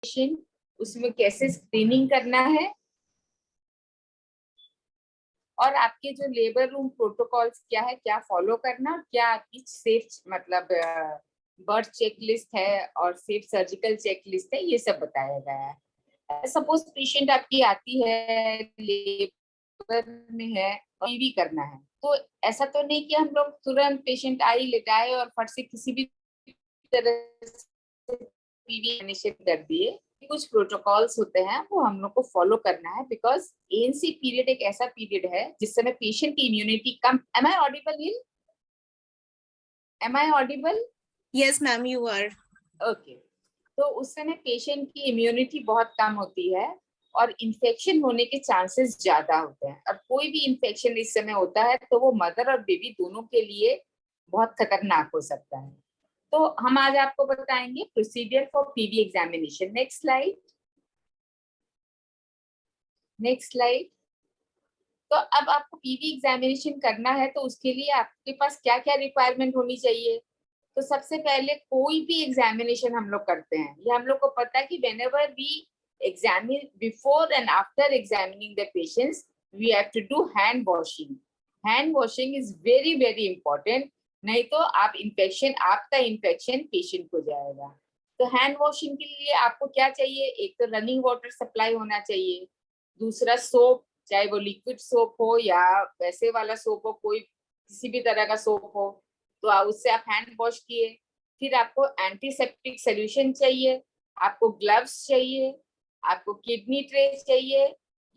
उसमें कैसे स्क्रीनिंग करना है, और आपके जो लेबर रूम प्रोटोकॉल्स क्या है, क्या फॉलो करना, क्या आपकी सेफ मतलब बर्थ चेकलिस्ट है और सेफ सर्जिकल चेकलिस्ट है, ये सब बताया गया है। सपोज पेशेंट आपकी आती है, लेबर में है, पीवी करना है, तो ऐसा तो नहीं कि हम लोग तुरंत पेशेंट आई लेटाए और फट से किसी भी तरह से पीवी इनिशिएट कर दिए। कुछ प्रोटोकॉल्स होते हैं वो हम लोग को फॉलो करना है, बिकॉज एएनसी पीरियड एक ऐसा पीरियड है जिस समय पेशेंट की इम्यूनिटी कम। Am I audible? Am I audible? Yes ma'am, you are. Okay. तो उस समय पेशेंट की इम्यूनिटी बहुत कम होती है और इन्फेक्शन होने के चांसेस ज्यादा होते हैं, और कोई भी इन्फेक्शन इस समय होता है तो वो मदर और बेबी दोनों के लिए बहुत खतरनाक हो सकता है। तो हम आज आपको बताएंगे procedure for PV examination. Next slide, next slide. तो अब आपको पीवी एग्जामिनेशन करना है तो उसके लिए आपके पास क्या क्या रिक्वायरमेंट होनी चाहिए। तो सबसे पहले कोई भी एग्जामिनेशन हम लोग करते हैं, ये हम लोग को पता है कि whenever we examine, before and after examining the patients, we have to do hand washing. Hand washing is very very important, नहीं तो आपका इन्फेक्शन पेशेंट को जाएगा। तो हैंड वॉशिंग के लिए आपको क्या चाहिए, एक तो रनिंग वाटर सप्लाई होना चाहिए, दूसरा सोप, चाहे वो लिक्विड सोप हो या वैसे वाला सोप हो, कोई किसी भी तरह का सोप हो, तो उससे आप हैंड वॉश किए। फिर आपको एंटीसेप्टिक सोल्यूशन चाहिए, आपको ग्लव्स चाहिए, आपको किडनी ट्रे चाहिए,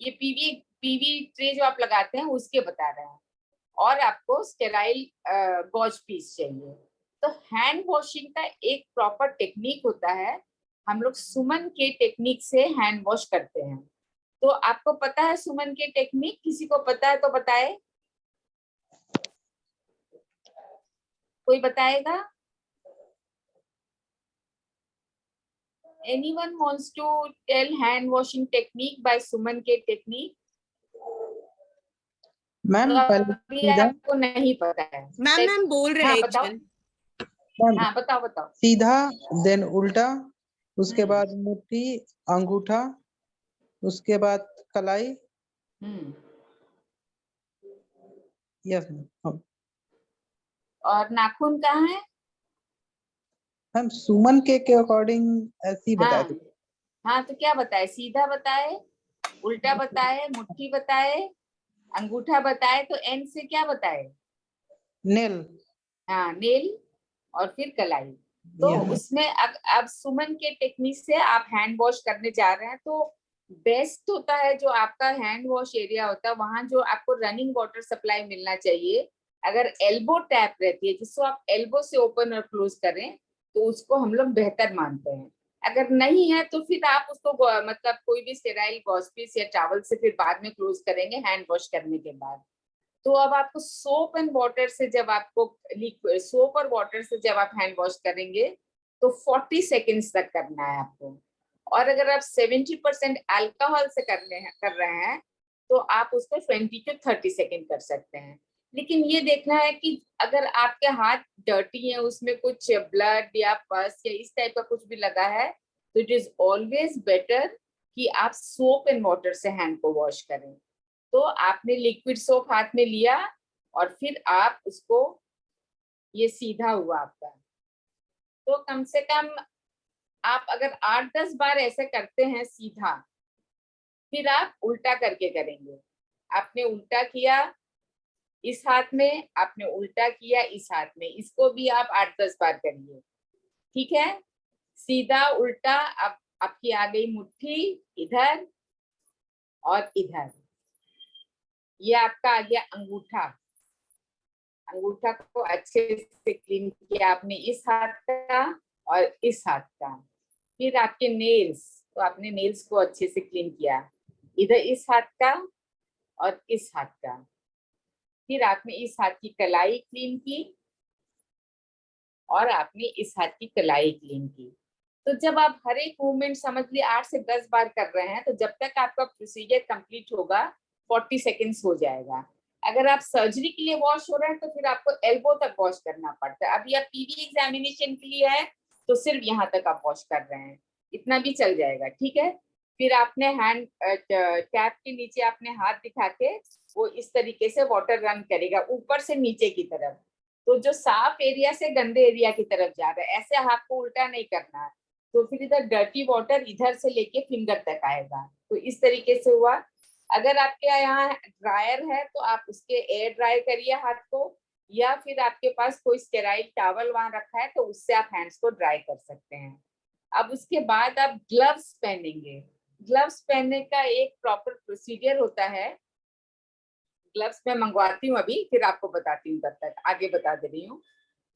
ये पीवी पीवी ट्रे जो आप लगाते हैं उसके बता रहे हैं, और आपको स्टेराइल गॉज पीस चाहिए। तो हैंड वॉशिंग का एक प्रॉपर टेक्निक होता है, हम लोग सुमन के टेक्निक से हैंड वॉश करते हैं। तो आपको पता है सुमन के टेक्निक? किसी को पता है तो बताए, कोई बताएगा? Anyone wants to tell hand washing technique by सुमन के टेक्निक? मैम अभी आपको नहीं पता है? मैम बोल रहे हाँ हैं बताओ। मैम हाँ बताओ बताओ। सीधा, देन उल्टा, उसके बाद मुट्ठी, अंगूठा, उसके बाद कलाई। Yes ma'am. और नाखून कहाँ है? मैम सुमन के अकॉर्डिंग ऐसी बताए थे। हाँ तो क्या बताए, सीधा बताए, उल्टा बताए, मुट्ठी बताए, अंगूठा बताए, तो एंड से क्या बताए? नेल। हाँ नेल, और फिर कलाई। तो उसमें अब सुमन के टेक्निक से आप हैंड वॉश करने जा रहे हैं, तो बेस्ट होता है जो आपका हैंड वॉश एरिया होता है वहां जो आपको रनिंग वाटर सप्लाई मिलना चाहिए। अगर एल्बो टैप रहती है जिसको आप एल्बो से ओपन और क्लोज करें तो उसको हम लोग बेहतर मानते हैं। अगर नहीं है तो फिर आप उसको मतलब कोई भी स्टेराइल गॉसपीस या टॉवल से फिर बाद में क्लोज करेंगे हैंड वॉश करने के बाद। तो अब आपको सोप एंड वाटर से जब आपको सोप और वाटर से जब आप हैंड वॉश करेंगे तो 40 सेकेंड्स तक करना है आपको। और अगर आप 70% अल्कोहल से कर रहे हैं तो आप उसको 20 to 30 सेकेंड कर सकते हैं। लेकिन ये देखना है कि अगर आपके हाथ डर्टी है, उसमें कुछ ब्लड या पस या इस टाइप का कुछ भी लगा है, तो इट इज ऑलवेज बेटर कि आप सोप एंड वाटर से हैंड को वॉश करें। तो आपने लिक्विड सोप हाथ में लिया और फिर आप उसको, ये सीधा हुआ आपका, तो कम से कम आप अगर 8-10 बार ऐसे करते हैं सीधा, फिर आप उल्टा करके करेंगे। आपने उल्टा किया इस हाथ में, आपने उल्टा किया इस हाथ में, इसको भी आप 8-10 बार करिए। ठीक है, सीधा उल्टा। अब आपकी आ गई मुट्ठी इधर और इधर, ये आपका आ गया अंगूठा। अंगूठा को अच्छे से क्लीन किया आपने इस हाथ का और इस हाथ का। फिर आपके नेल्स, तो आपने नेल्स को अच्छे से क्लीन किया, इधर इस हाथ का और इस हाथ का। फिर आपने इस हाथ की कलाई क्लीन की और आपने इस हाथ की कलाई क्लीन की। तो जब आप हर एक मूवमेंट समझ लिए 8 से 10 बार कर रहे हैं, तो जब तक आपका प्रोसीजर कंप्लीट होगा 40 सेकेंड्स हो जाएगा। अगर आप सर्जरी के लिए वॉश हो रहे हैं तो फिर आपको एल्बो तक वॉश करना पड़ता है। अभी आप पीवी एग्जामिनेशन के लिए है तो सिर्फ यहाँ तक आप वॉश कर रहे हैं। इतना भी चल जाएगा, ठीक है। फिर आपने हैंड टैप के नीचे आपने हाथ दिखा के वो इस तरीके से वाटर रन करेगा ऊपर से नीचे की तरफ। तो जो साफ एरिया से गंदे एरिया की तरफ जा रहा है, ऐसे हाथ को उल्टा नहीं करना है। तो फिर इधर डर्टी वाटर इधर से लेके फिंगर तक आएगा। तो इस तरीके से हुआ। अगर आपके यहाँ ड्रायर है तो आप उसके एयर ड्राई करिए हाथ को, या फिर आपके पास कोई स्टेराइल टॉवल वहां रखा है तो उससे आप हैंड्स को ड्राई कर सकते हैं। अब उसके बाद आप ग्लव्स पहनेंगे। ग्लव्स पहनने का एक प्रॉपर प्रोसीजर होता है। ग्लव्स मैं मंगवाती हूँ अभी, फिर आपको बताती हूँ, तब तक आगे बता दे रही हूँ।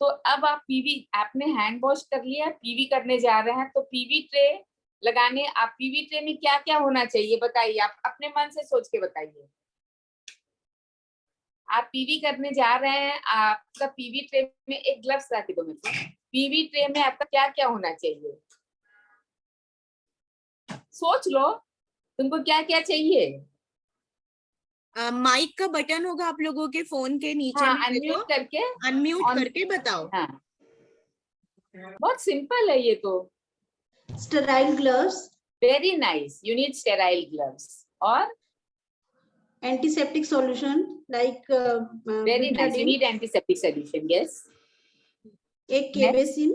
तो अब आप पीवी, आपने हैंड वॉश कर लिया, पीवी करने जा रहे हैं, तो पीवी ट्रे लगाने, आप पीवी ट्रे में क्या क्या होना चाहिए बताइए, आप अपने मन से सोच के बताइए। आप पीवी करने जा रहे हैं, आपका पीवी ट्रे में एक ग्लव्स रख दो मेरे को। पीवी ट्रे में आपका क्या क्या होना चाहिए, सोच लो, तुमको क्या क्या चाहिए। माइक का बटन होगा आप लोगों के फोन के नीचे हाँ, में, अनम्यूट करके अनम्यूट on- करके बताओ। हाँ, बहुत सिंपल है ये तो। Sterile gloves, very nice, you need sterile gloves. और antiseptic solution like very nice, you betadine, need antiseptic solution. Yes, एक K-basin,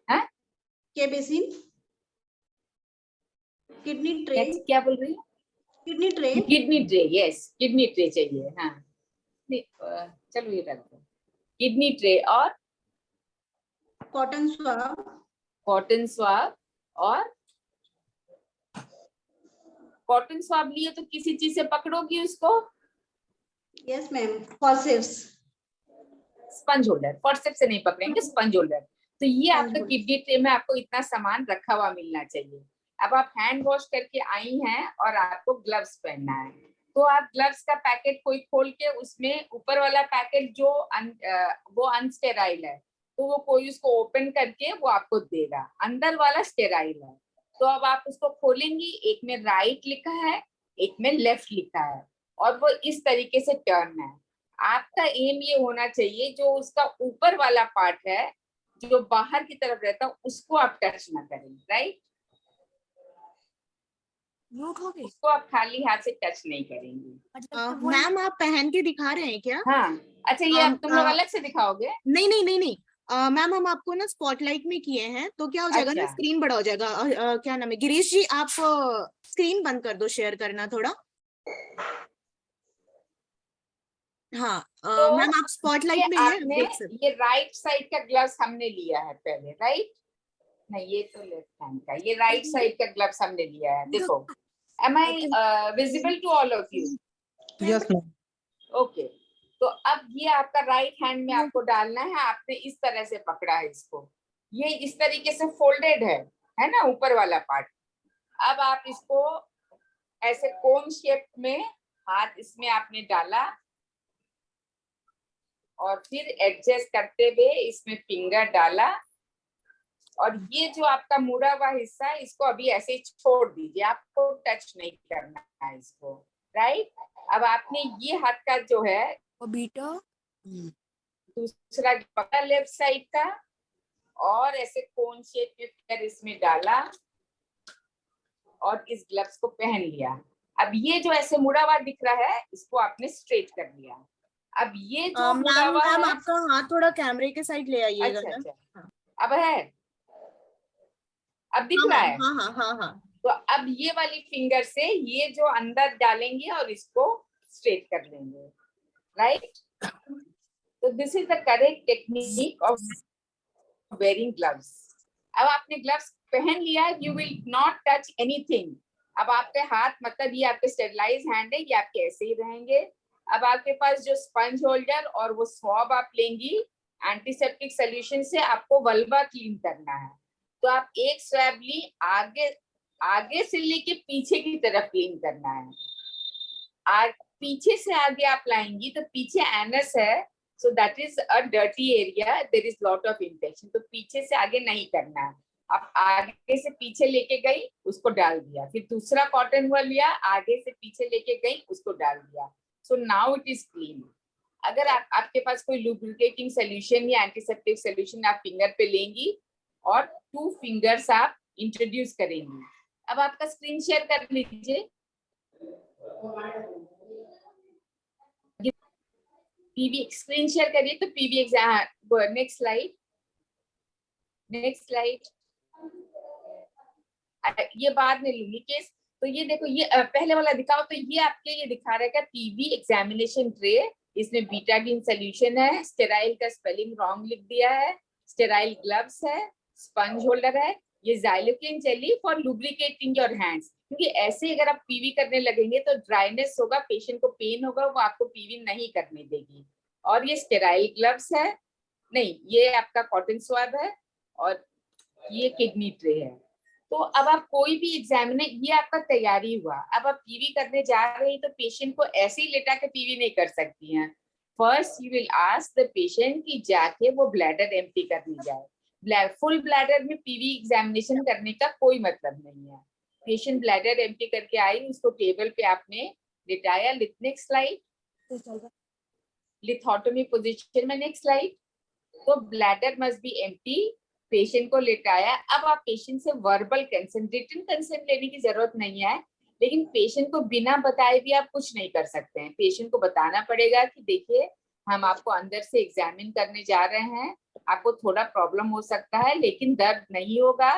हाँ, K-basin, kidney tray, क्या बोल रही है? kidney tray, kidney tray, yes, kidney tray चाहिए। हाँ, चलो ये रख दो, किडनी ट्रे। और cotton swab, कॉटन स्वाब। और कॉटन स्वाब लिए तो किसी चीज से पकड़ोगी उसको, yes ma'am, forceps, sponge holder, forceps से नहीं पकड़ेंगे, स्पंज होल्डर। तो ये Sponge आपका holder. किडनी ट्रे में आपको इतना सामान रखा हुआ मिलना चाहिए। अब आप हैंड वॉश करके आई हैं और आपको ग्लव्स पहनना है, तो आप ग्लव्स का पैकेट कोई खोल के उसमें ऊपर वाला पैकेट जो वो अनस्टेराइल है, तो वो कोई उसको ओपन करके वो आपको देगा, अंदर वाला स्टेराइल है। तो अब आप उसको खोलेंगी, एक में राइट लिखा है, एक में लेफ्ट लिखा है, और वो इस तरीके से टर्न है। आपका एम ये होना चाहिए जो उसका ऊपर वाला पार्ट है जो बाहर की तरफ रहता है उसको आप टच ना करें, राइट। म्यूट हो गई। उसको आप खाली हाथ से टच नहीं करेंगे। मैम आप पहन के दिखा रहे हैं क्या? हाँ, अच्छा, ये अब तुम लोग अलग से दिखाओगे? नहीं नहीं नहीं नहीं, मैम हम आपको ना स्पॉटलाइट में किए हैं, तो क्या हो जाएगा ना, अच्छा। स्क्रीन बड़ा हो जाएगा। क्या नाम है, गिरीश जी आप स्क्रीन बंद कर दो, शेयर करना थोड़ा। हाँ तो मैम आप स्पॉटलाइट में हैं, आपने देख सकते। ये राइट साइड का ग्लव्स हमने लिया है पहले, राइट? नहीं, ये तो लेफ्ट हैंड का, ये राइट साइड का ग्लव्स हमने लिया है। देखो, am I visible to all of you? Yes, ma'am. Okay, तो अब ये आपका राइट हैंड में आपको डालना है। आपने इस तरह से पकड़ा है इसको, ये इस तरीके से फोल्डेड है ना ऊपर वाला पार्ट। अब आप इसको ऐसे कोन शेप में हाथ इसमें आपने डाला और फिर एडजस्ट करते हुए इसमें फिंगर डाला, और ये जो आपका मुड़ा हुआ हिस्सा है इसको अभी ऐसे ही छोड़ दीजिए, आपको टच नहीं करना है इसको, राइट। अब आपने ये हाथ का जो है बेटा दूसरा पकड़ा लेफ्ट साइड का, और ऐसे कोन शेप में फिंगर इसमें डाला और इस ग्लव्स को पहन लिया। अब ये जो ऐसे मुड़ा हुआ दिख रहा है इसको आपने स्ट्रेट कर लिया। अब ये जो मुड़ा मैम हुआ मैम है, आपका हाथ थोड़ा कैमरे के साइड ले आइएगा अच्छा ना। अच्छा, अब है, अब दिख हाँ रहा है। हाँ हाँ हाँ हाँ। तो अब ये वाली फिंगर से ये जो अंदर डालेंगे और इसको स्ट्रेट कर लेंगे, राइट। तो this is the correct technique of wearing gloves. अब आपने ग्लव्स पहन लिया, you will not touch anything. अब आपके हाथ, मतलब ये आपके स्टेरिलाइज हैंड है, ये आपके ऐसे ही रहेंगे। अब आपके पास जो स्पंज होल्डर और वो स्वॉब आप लेंगी, एंटीसेप्टिक सोल्यूशन से आपको वल्वा क्लीन करना है। तो आप एक स्वैब ली, आगे से लेके पीछे की तरफ क्लीन करना है। पीछे से आगे आप लाएंगी तो पीछे एनस है, so that is a dirty area, there is lot of infection. तो पीछे से आगे नहीं करना है। आप आगे से पीछे लेके गई, उसको डाल दिया, फिर दूसरा कॉटन हुआ लिया, आगे से पीछे लेके गई, उसको डाल दिया। So now it is clean. अगर आपके पास कोई लुब्रिकेटिंग सोल्यूशन या एंटीसेप्टिक सोल्यूशन आप फिंगर पे लेंगी और 2 फिंगर्स आप इंट्रोड्यूस करेंगे। अब आपका स्क्रीन शेयर कर लीजिए। पीवी स्क्रीन शेयर करिए तो PV exam, next slide, next slide. ये बाद में लूंगी केस। तो ये देखो, ये पहले वाला दिखाओ। तो ये आपके ये दिखा रहा है क्या, पीवी एग्जामिनेशन ट्रे, इसमें बीटाडीन सोल्यूशन है, स्टेराइल का स्पेलिंग रॉन्ग लिख दिया है, स्टेराइल ग्लव्स है, स्पंज होल्डर है, ये Xylocaine jelly for lubricating your hands, क्योंकि ऐसे अगर आप पीवी करने लगेंगे तो ड्राइनेस होगा, पेशेंट को पेन होगा, वो आपको पीवी नहीं करने देगी। और ये स्टेराइल ग्लव्स है, नहीं ये आपका कॉटन स्वाब है, और ये किडनी ट्रे है। तो अब आप कोई भी एग्जामिनर, ये आपका तैयारी हुआ। अब आप पीवी करने जा रहे हैं तो पेशेंट को ऐसे ही लेटा के पीवी नहीं कर सकती हैं। First you will ask the patient कि जाके वो ब्लैडर एम्प्टी कर ली जाए। फुल ब्लैडर में पीवी एग्जामिनेशन करने का कोई मतलब नहीं है। पेशेंट ब्लैडर एम्प्टी करके आई, उसको टेबल पे आपने लिटाया। नेक्स्ट स्लाइड, लिथोटोमी पोजीशन में, नेक्स्ट स्लाइड। तो bladder must be empty, patient को लेटाया। अब आप पेशेंट से वर्बल कंसेंट, रिटन कंसेंट लेने की जरूरत नहीं है, लेकिन पेशेंट को बिना बताए भी आप कुछ नहीं कर सकते हैं। पेशेंट को बताना पड़ेगा कि देखिए हम आपको अंदर से एग्जामिन करने जा रहे हैं, आपको थोड़ा प्रॉब्लम हो सकता है लेकिन दर्द नहीं होगा,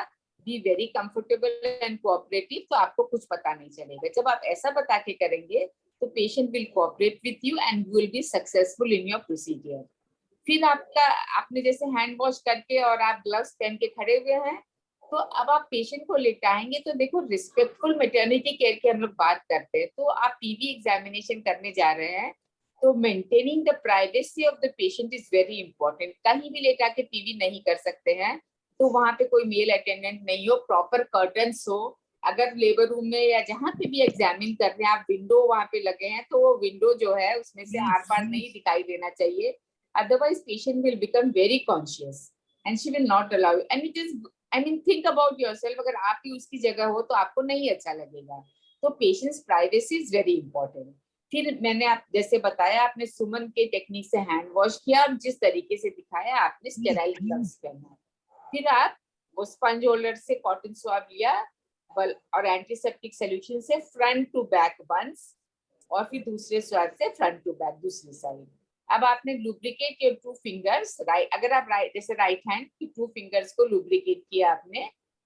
be very comfortable and cooperative, तो आपको कुछ पता नहीं चलेगा। जब आप ऐसा बता के करेंगे तो patient will cooperate with you and you will be successful in your procedure. फिर आपका, आपने जैसे हैंड वॉश करके और आप ग्लव्स पहन के खड़े हुए हैं, तो अब आप पेशेंट को लेटाएंगे। तो देखो, रिस्पेक्टफुल मैटरनिटी केयर की हम लोग बात करते हैं। तो आप पीवी एग्जामिनेशन करने जा रहे हैं, तो maintaining the privacy of the patient is very important. कहीं भी लेटा के पीवी नहीं कर सकते हैं, तो वहां पे कोई मेल अटेंडेंट नहीं हो, प्रॉपर कर्टन्स हो। अगर लेबर रूम में या जहाँ पे भी एग्जामिन कर रहे हैं आप, विंडो वहां पे लगे हैं, तो वो विंडो जो है उसमें से आर पार नहीं दिखाई देना चाहिए। Otherwise patient will become very conscious and she will not allow you, and it is, I mean, think about yourself, अगर आप ही उसकी जगह हो तो आपको नहीं अच्छा लगेगा। तो patients privacy is very important. फिर मैंने आप जैसे बताया, आपने सुमन के टेक्निक से हैंड वॉश किया और जिस तरीके से दिखाया आपने स्टेराइल ग्लव्स पहना। फिर आप वो स्पंज होल्डर से कॉटन स्वाब लिया और एंटीसेप्टिक सोल्यूशन से फ्रंट टू बैक वंस, और फिर दूसरे स्वाब से फ्रंट टू बैक दूसरी साइड। अब आपने लुब्रिकेट योर 2 फिंगर्स, राइट, अगर आप राइट जैसे राइट हैंड की 2 फिंगर्स को लुब्रिकेट किया आपने,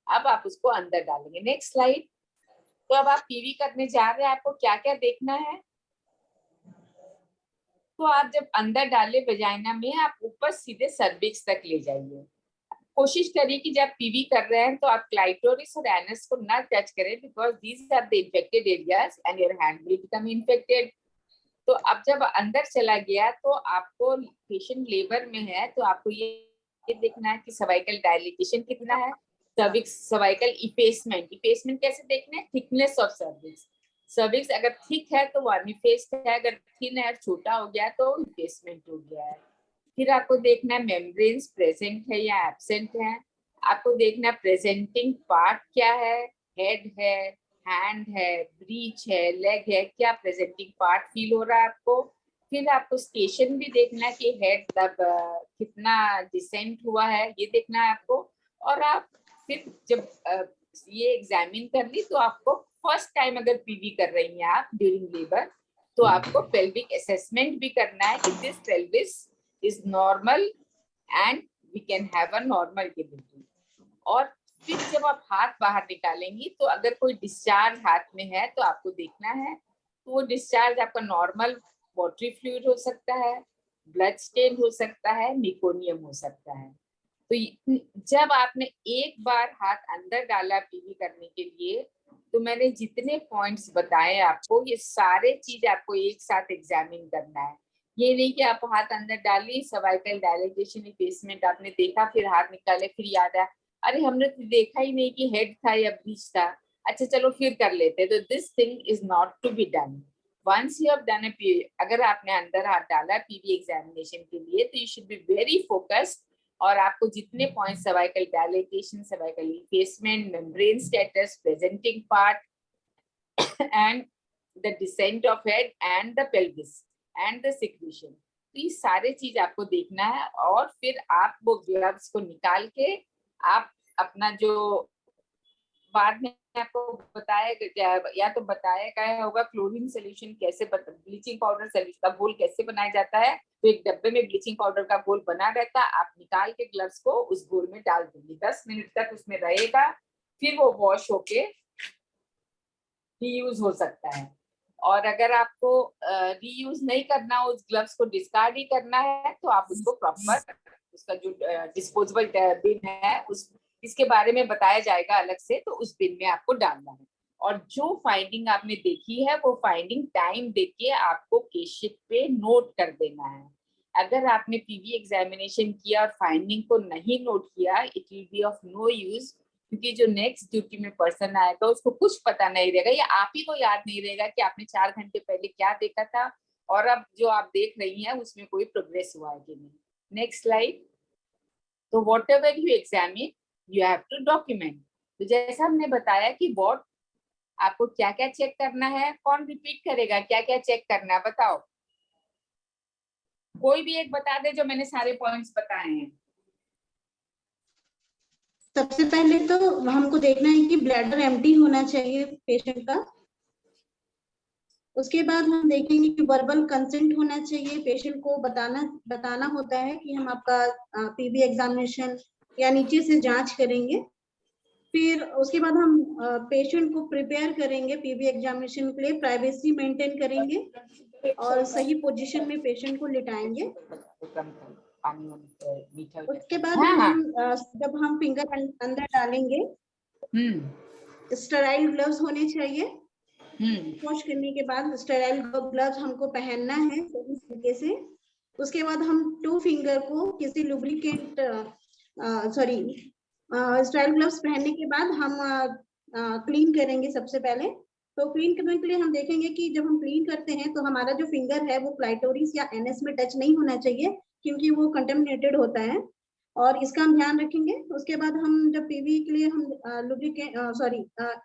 अब आप उसको अंदर डालेंगे। Next slide. तो अब आप पीवी करने जा रहे हैं, आपको क्या क्या देखना है। तो आप जब अंदर डाले वजाइना में, आप ऊपर सीधे सर्विक्स तक ले जाइए। कोशिश करिए कि जब पीवी कर रहे हैं तो आप क्लाइटोरिस और एनस को ना टच करें, because these are the infected areas and your hand will become infected. तो अब जब अंदर चला गया तो आपको, पेशेंट लेबर में है तो आपको ये देखना है कि सर्वाइकल डायलिटेशन कितना है, सर्विक्स सर्वाइकल इफेसमेंट, इफेसमेंट कैसे देखना है, थिकनेस ऑफ सर्विक्स। सर्विक्स अगर थिक है तो अनइफेस्ड है, अगर थिन है छोटा हो गया तो इफेसमेंट हो गया है। फिर आपको देखना है मेम्ब्रेन्स प्रेजेंट है या एब्सेंट है। आपको देखना है प्रेजेंटिंग पार्ट क्या है, हेड है, हैंड है, ब्रीच है, लेग है, क्या प्रेजेंटिंग पार्ट फील हो रहा है आपको। फिर आपको स्टेशन भी देखना है कि हेड तब कितना डिसेंट हुआ है, ये देखना है आपको। और आप फिर जब ये एग्जामिन कर ली तो आपको फर्स्ट टाइम अगर पीवी कर रही हैं आप ड्यूरिंग लेबर, तो आपको पेल्विक असेसमेंट भी करना है कि this pelvis is normal and we can have a normal delivery. और फिर जब आप हाथ बाहर निकालेंगी तो अगर कोई डिस्चार्ज हाथ में है तो आपको देखना है, तो वो डिस्चार्ज आपका नॉर्मल वाटरी फ्लूइड हो सकता है, ब्लड स्टेन हो सकता है, मेकोनियम हो सकता है। तो जब आपने एक बार हाथ अंदर डाला पीवी करने के लिए, तो मैंने जितने पॉइंट्स बताए आपको, ये सारे चीज आपको एक साथ एग्जामिन करना है। ये नहीं कि आप हाथ अंदर डाली, सर्वाइकल डायलिटेशन इफेसमेंट आपने देखा, फिर हाथ निकाले, फिर याद आया अरे हमने तो देखा ही नहीं कि हेड था या ब्रीच था, अच्छा चलो फिर कर लेते। तो this thing is not to be done. Once you have done अगर आपने अंदर हाथ डाला पीवी एग्जामिनेशन के लिए, तो you should be very focused. और आपको जितने point, cervical dilatation, cervical effacement, membrane status, presenting part and the decent of head and the pelvis and the secretion, तो ये सारे चीज आपको देखना है। और फिर आप वो ग्लव्स को निकाल के आप अपना जो बाद में आपको बताया या तो बताया गया होगा क्लोरीन सोल्यूशन कैसे, ब्लीचिंग पाउडर सोल्यूशन का घोल कैसे बनाया जाता है। तो एक डब्बे में ब्लीचिंग पाउडर का घोल बना रहता है, आप निकाल के ग्लव्स को उस घोल में डाल देंगे, 10 मिनट तक उसमें रहेगा, फिर वो वॉश होके रीयूज हो सकता है। और अगर आपको रीयूज नहीं करना, उस ग्लव्स को डिस्कार्ड ही करना है, तो आप उसको प्रॉपर उसका जो डिस्पोजेबल बिन है उस इसके बारे में बताया जाएगा अलग से, तो उस बिन में आपको डालना है। और जो फाइंडिंग आपने देखी है वो फाइंडिंग टाइम देके आपको केस शीट पे नोट कर देना है। अगर आपने पीवी एग्जामिनेशन किया और फाइंडिंग को नहीं नोट किया, it will be of no use, क्योंकि जो नेक्स्ट ड्यूटी में पर्सन आएगा उसको कुछ पता नहीं रहेगा, या आप ही को याद नहीं रहेगा कि आपने 4 घंटे पहले क्या देखा था और अब जो आप देख रही हैं उसमें कोई प्रोग्रेस हुआ है कि नहीं। Next slide. तो whatever you examine you have to document. तो जैसा हमने बताया कि व्हाट आपको क्या क्या चेक करना है, कौन रिपीट करेगा क्या क्या चेक करना है, बताओ कोई भी एक बता दे जो मैंने सारे पॉइंट्स बताए हैं। सबसे पहले तो हमको देखना है कि ब्लैडर एम्प्टी होना चाहिए पेशेंट का। उसके बाद हम देखेंगे कि वर्बल कंसेंट होना चाहिए, पेशेंट को बताना होता है कि हम आपका पीबी एग्जामिनेशन या नीचे से जांच करेंगे। फिर उसके बाद हम पेशेंट को प्रिपेयर करेंगे पीबी एग्जामिनेशन के लिए, प्राइवेसी मेंटेन करेंगे और सही पोजीशन में पेशेंट को लिटाएंगे। उसके बाद हम जब हम फिंगर अंदर डालेंगे, स्टेराइल ग्लव्स होने चाहिए। वॉश करने के बाद स्टेराइल ग्लव्स हमको पहनना है सही तरीके से। उसके बाद हम 2 फिंगर को किसी लुब्रिकेंट स्टेराइल ग्लव्स पहनने के बाद हम क्लीन करेंगे सबसे पहले। तो क्लीन करने के लिए हम देखेंगे कि जब हम क्लीन करते हैं तो हमारा जो फिंगर है वो क्लाइटोरिस या एनएस में टच नहीं होना चाहिए, क्योंकि वो कंटेमिनेटेड होता है और इसका हम ध्यान रखेंगे। उसके बाद हम जब पीवी के लिए हम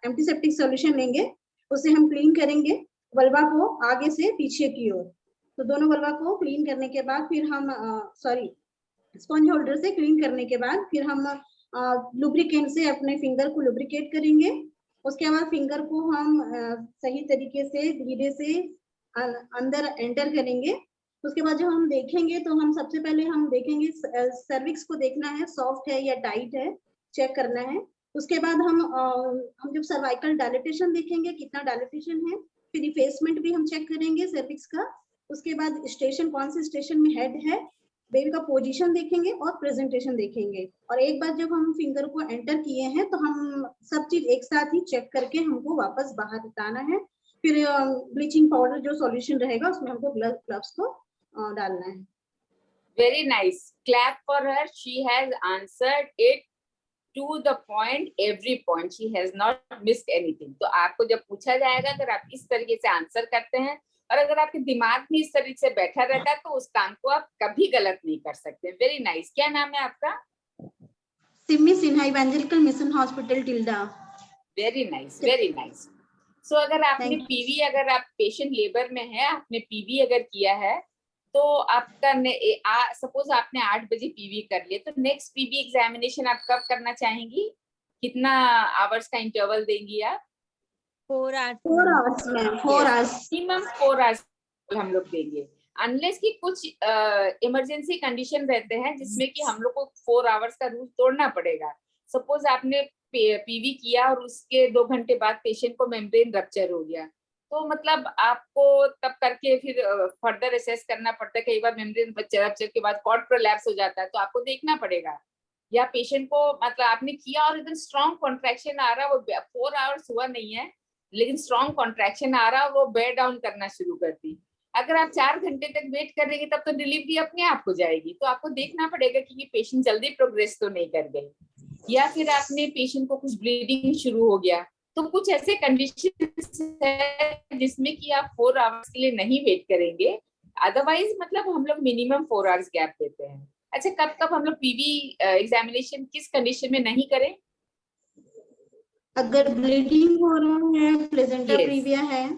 एंटीसेप्टिक सॉल्यूशन लेंगे, उससे हम क्लीन करेंगे वल्वा को आगे से पीछे की ओर। तो दोनों वल्वा को क्लीन करने के बाद फिर हम स्पंज होल्डर से क्लीन करने के बाद फिर हम लुब्रिकेंट से अपने फिंगर को लुब्रिकेट करेंगे। उसके बाद फिंगर को हम सही तरीके से धीरे से अंदर एंटर करेंगे। उसके बाद जब हम देखेंगे तो हम सबसे पहले हम देखेंगे सर्विक्स को देखना है, सॉफ्ट है या टाइट है, चेक करना है। उसके बाद हम जब सर्वाइकल डायलेटेशन देखेंगे कितना डायलेटेशन है, फिर इफेसमेंट भी हम चेक करेंगे सर्विक्स का। उसके बाद स्टेशन कौन से स्टेशन में हेड है, बेबी का पोजीशन देखेंगे और प्रेजेंटेशन देखेंगे। और एक बार जब हम फिंगर को एंटर किए हैं तो हम सब चीज एक साथ ही चेक करके हमको वापस बाहर उतारना है। फिर ब्लीचिंग पाउडर जो सॉल्यूशन रहेगा उसमें हमको ग्लव्स को डालना है। Very nice. Clap for her. She has answered it to the point, every point. She has not missed anything. तो आपको जब पूछा जाएगा, अगर आप इस तरीके से आंसर करते हैं और अगर आपके दिमाग में इस तरीके से बैठा रहता है तो उस काम को आप कभी गलत नहीं कर सकते। Very nice. क्या नाम है आपका? Simi Sinha, evangelical mission hospital Tilda. Very nice, very nice. So अगर आपने पीवी, अगर आप पेशेंट लेबर में है, आपने पीवी अगर किया है तो आपका सपोज आपने 8 बजे पीवी कर लिया, तो नेक्स्ट पीवी एग्जामिनेशन आप कब करना चाहेंगी? कितना आवर्स का इंटरवल देंगी आप? 4 hours ma'am, 4 hours, minimum 4 hours हम लोग देंगे, अनलेस कि कुछ इमरजेंसी कंडीशन रहते हैं जिसमें कि हम लोग को 4 आवर्स का रूल तोड़ना पड़ेगा। सपोज आपने पीवी किया और उसके 2 घंटे बाद पेशेंट को मेम्ब्रेन रप्चर हो गया, तो मतलब आपको तब करके फिर फर्दर असेस करना पड़ता है। कई बार मेम्ब्रेन रप्चर के बाद कॉर्ड प्रोलैप्स हो जाता है, तो आपको देखना पड़ेगा। या पेशेंट को मतलब आपने किया और एकदम स्ट्रॉन्ग कॉन्ट्रैक्शन आ रहा है, वो 4 आवर्स हुआ नहीं है लेकिन स्ट्रॉन्ग कॉन्ट्रैक्शन आ रहा है, वो बेयर डाउन करना शुरू करती। अगर आप 4 घंटे तक वेट करेंगे तब तो डिलीवरी अपने आप हो जाएगी। तो आपको देखना पड़ेगा कि ये पेशेंट जल्दी प्रोग्रेस तो नहीं कर गई, या फिर आपने पेशेंट को कुछ ब्लीडिंग शुरू हो गया। तो कुछ ऐसे कंडीशन है जिसमें कि आप 4 आवर्स के लिए नहीं वेट करेंगे, अदरवाइज मतलब हम लोग मिनिमम 4 आवर्स गैप देते हैं। अच्छा, कब कब हम लोग पीवी एग्जामिनेशन किस कंडीशन में नहीं करें? अगर ब्लीडिंग हो रहा है, प्लेसेंटा प्रीविया है,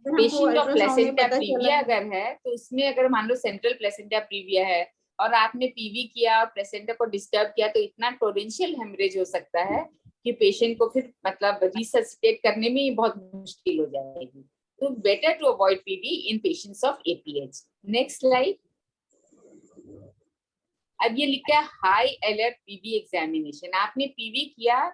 पेशेंट ऑफ प्लेसेंटा प्रीविया अगर है तो उसमें अगर मान लो सेंट्रल प्लेसेंटा प्रीविया है और आपने पीवी किया और प्लेसेंटा को डिस्टर्ब किया, तो इतना टोरेंशियल हेमरेज हो सकता है कि पेशेंट को फिर मतलब रिससिटेट करने में बहुत मुश्किल हो जाएगी। तो better to avoid PV in patients of APH. Next slide. अब ये लिखा है हाई अलर्ट पीवी एग्जामिनेशन। आपने पीवी किया,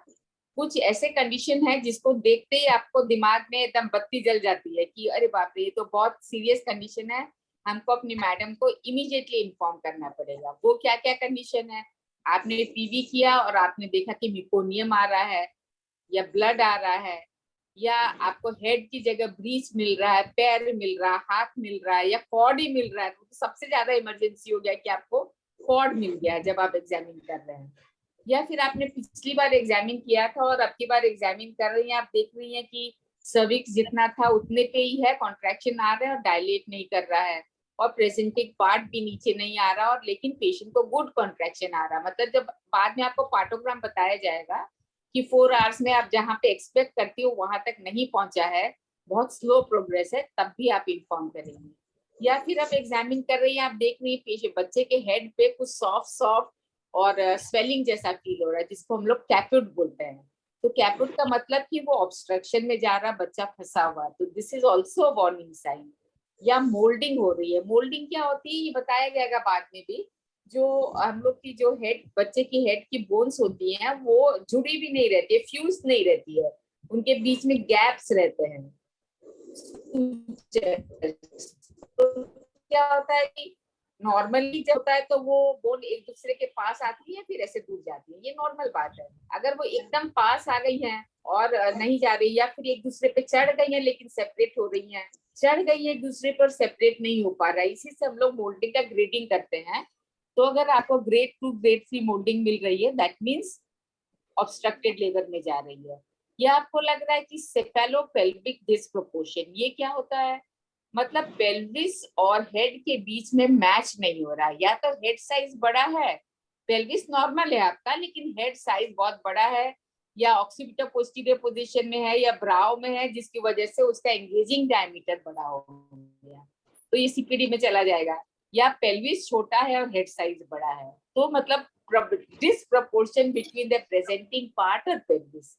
कुछ ऐसे कंडीशन है जिसको देखते ही आपको दिमाग में एकदम बत्ती जल जाती है कि अरे बाप रे, ये तो बहुत सीरियस कंडीशन है, हमको अपनी मैडम को इमीडिएटली इन्फॉर्म करना पड़ेगा। वो क्या क्या कंडीशन है? आपने पीवी किया और आपने देखा कि मिकोनियम आ रहा है, या ब्लड आ रहा है, या आपको हेड की जगह ब्रीच मिल रहा है, पैर मिल रहा है, हाथ मिल रहा है, या कॉर्ड ही मिल रहा है, तो सबसे ज्यादा इमरजेंसी हो गया कि आपको कॉर्ड मिल गया है जब आप एग्जामिन कर रहे हैं। या फिर आपने पिछली बार एग्जामिन किया था और अब की बार एग्जामिन कर रही हैं, आप देख रही हैं कि सर्विक्स जितना था उतने पे ही है, कॉन्ट्रैक्शन आ रहा है और डायलेट नहीं कर रहा है, और प्रेजेंटिंग पार्ट भी नीचे नहीं आ रहा, और लेकिन पेशेंट को गुड कॉन्ट्रैक्शन आ रहा। मतलब जब बाद में आपको पार्टोग्राम बताया जाएगा कि 4 आवर्स में आप जहाँ पे एक्सपेक्ट करती हो वहां तक नहीं पहुंचा है, बहुत स्लो प्रोग्रेस है, तब भी आप इन्फॉर्म करेंगे। या फिर आप एग्जामिन कर रही हैं, आप देख रही हैं पेशेंट बच्चे के हेड पे कुछ सॉफ्ट सॉफ्ट और स्वेलिंग जैसा फील हो रहा है, जिसको हम लोग कैप्यूट बोलते हैं। तो कैप्यूट का मतलब कि वो ऑब्स्ट्रक्शन में जा रहा, बच्चा फंसा हुआ, तो this is also warning sign. या मोल्डिंग हो रही है। मोल्डिंग क्या होती है ये बताया जाएगा बाद में भी। जो हम लोग की जो हेड, बच्चे की हेड की बोन्स होती हैं वो जुड़ी भी नहीं रहती है, फ्यूज नहीं रहती है, उनके बीच में गैप्स रहते हैं। तो क्या होता है कि नॉर्मली जब होता है तो वो बोन एक दूसरे के पास आती है फिर ऐसे दूर जाती है, ये नॉर्मल बात है। अगर वो एकदम पास आ गई हैं और नहीं जा रही, या फिर एक दूसरे पे चढ़ गई हैं लेकिन सेपरेट हो रही हैं, चढ़ गई है एक दूसरे पर सेपरेट नहीं हो पा रहा है, इसी से हम लोग मोल्डिंग का ग्रेडिंग करते हैं। तो अगर आपको ग्रेड 2 ग्रेड 3 मोल्डिंग मिल रही है, दैट मीन्स ऑब्स्ट्रक्टेड लेबर में जा रही है। या आपको लग रहा है कि सेफेलोपेल्विक डिस्प्रोपोर्शन, ये क्या होता है? मतलब पेल्विस और हेड के बीच में मैच नहीं हो रहा, या तो हेड साइज बड़ा है, पेल्विस नॉर्मल है आपका लेकिन हेड साइज बहुत बड़ा है, या ऑक्सीपिटल पोस्टीरियर पोजीशन में है, या ब्राउ में है, जिसकी वजह से उसका एंगेजिंग डायमीटर बड़ा हो गया, तो ये सीपीडी में चला जाएगा। या पेल्विस छोटा है और हेड साइज बड़ा है, तो मतलब disproportion between the presenting part और पेल्विस।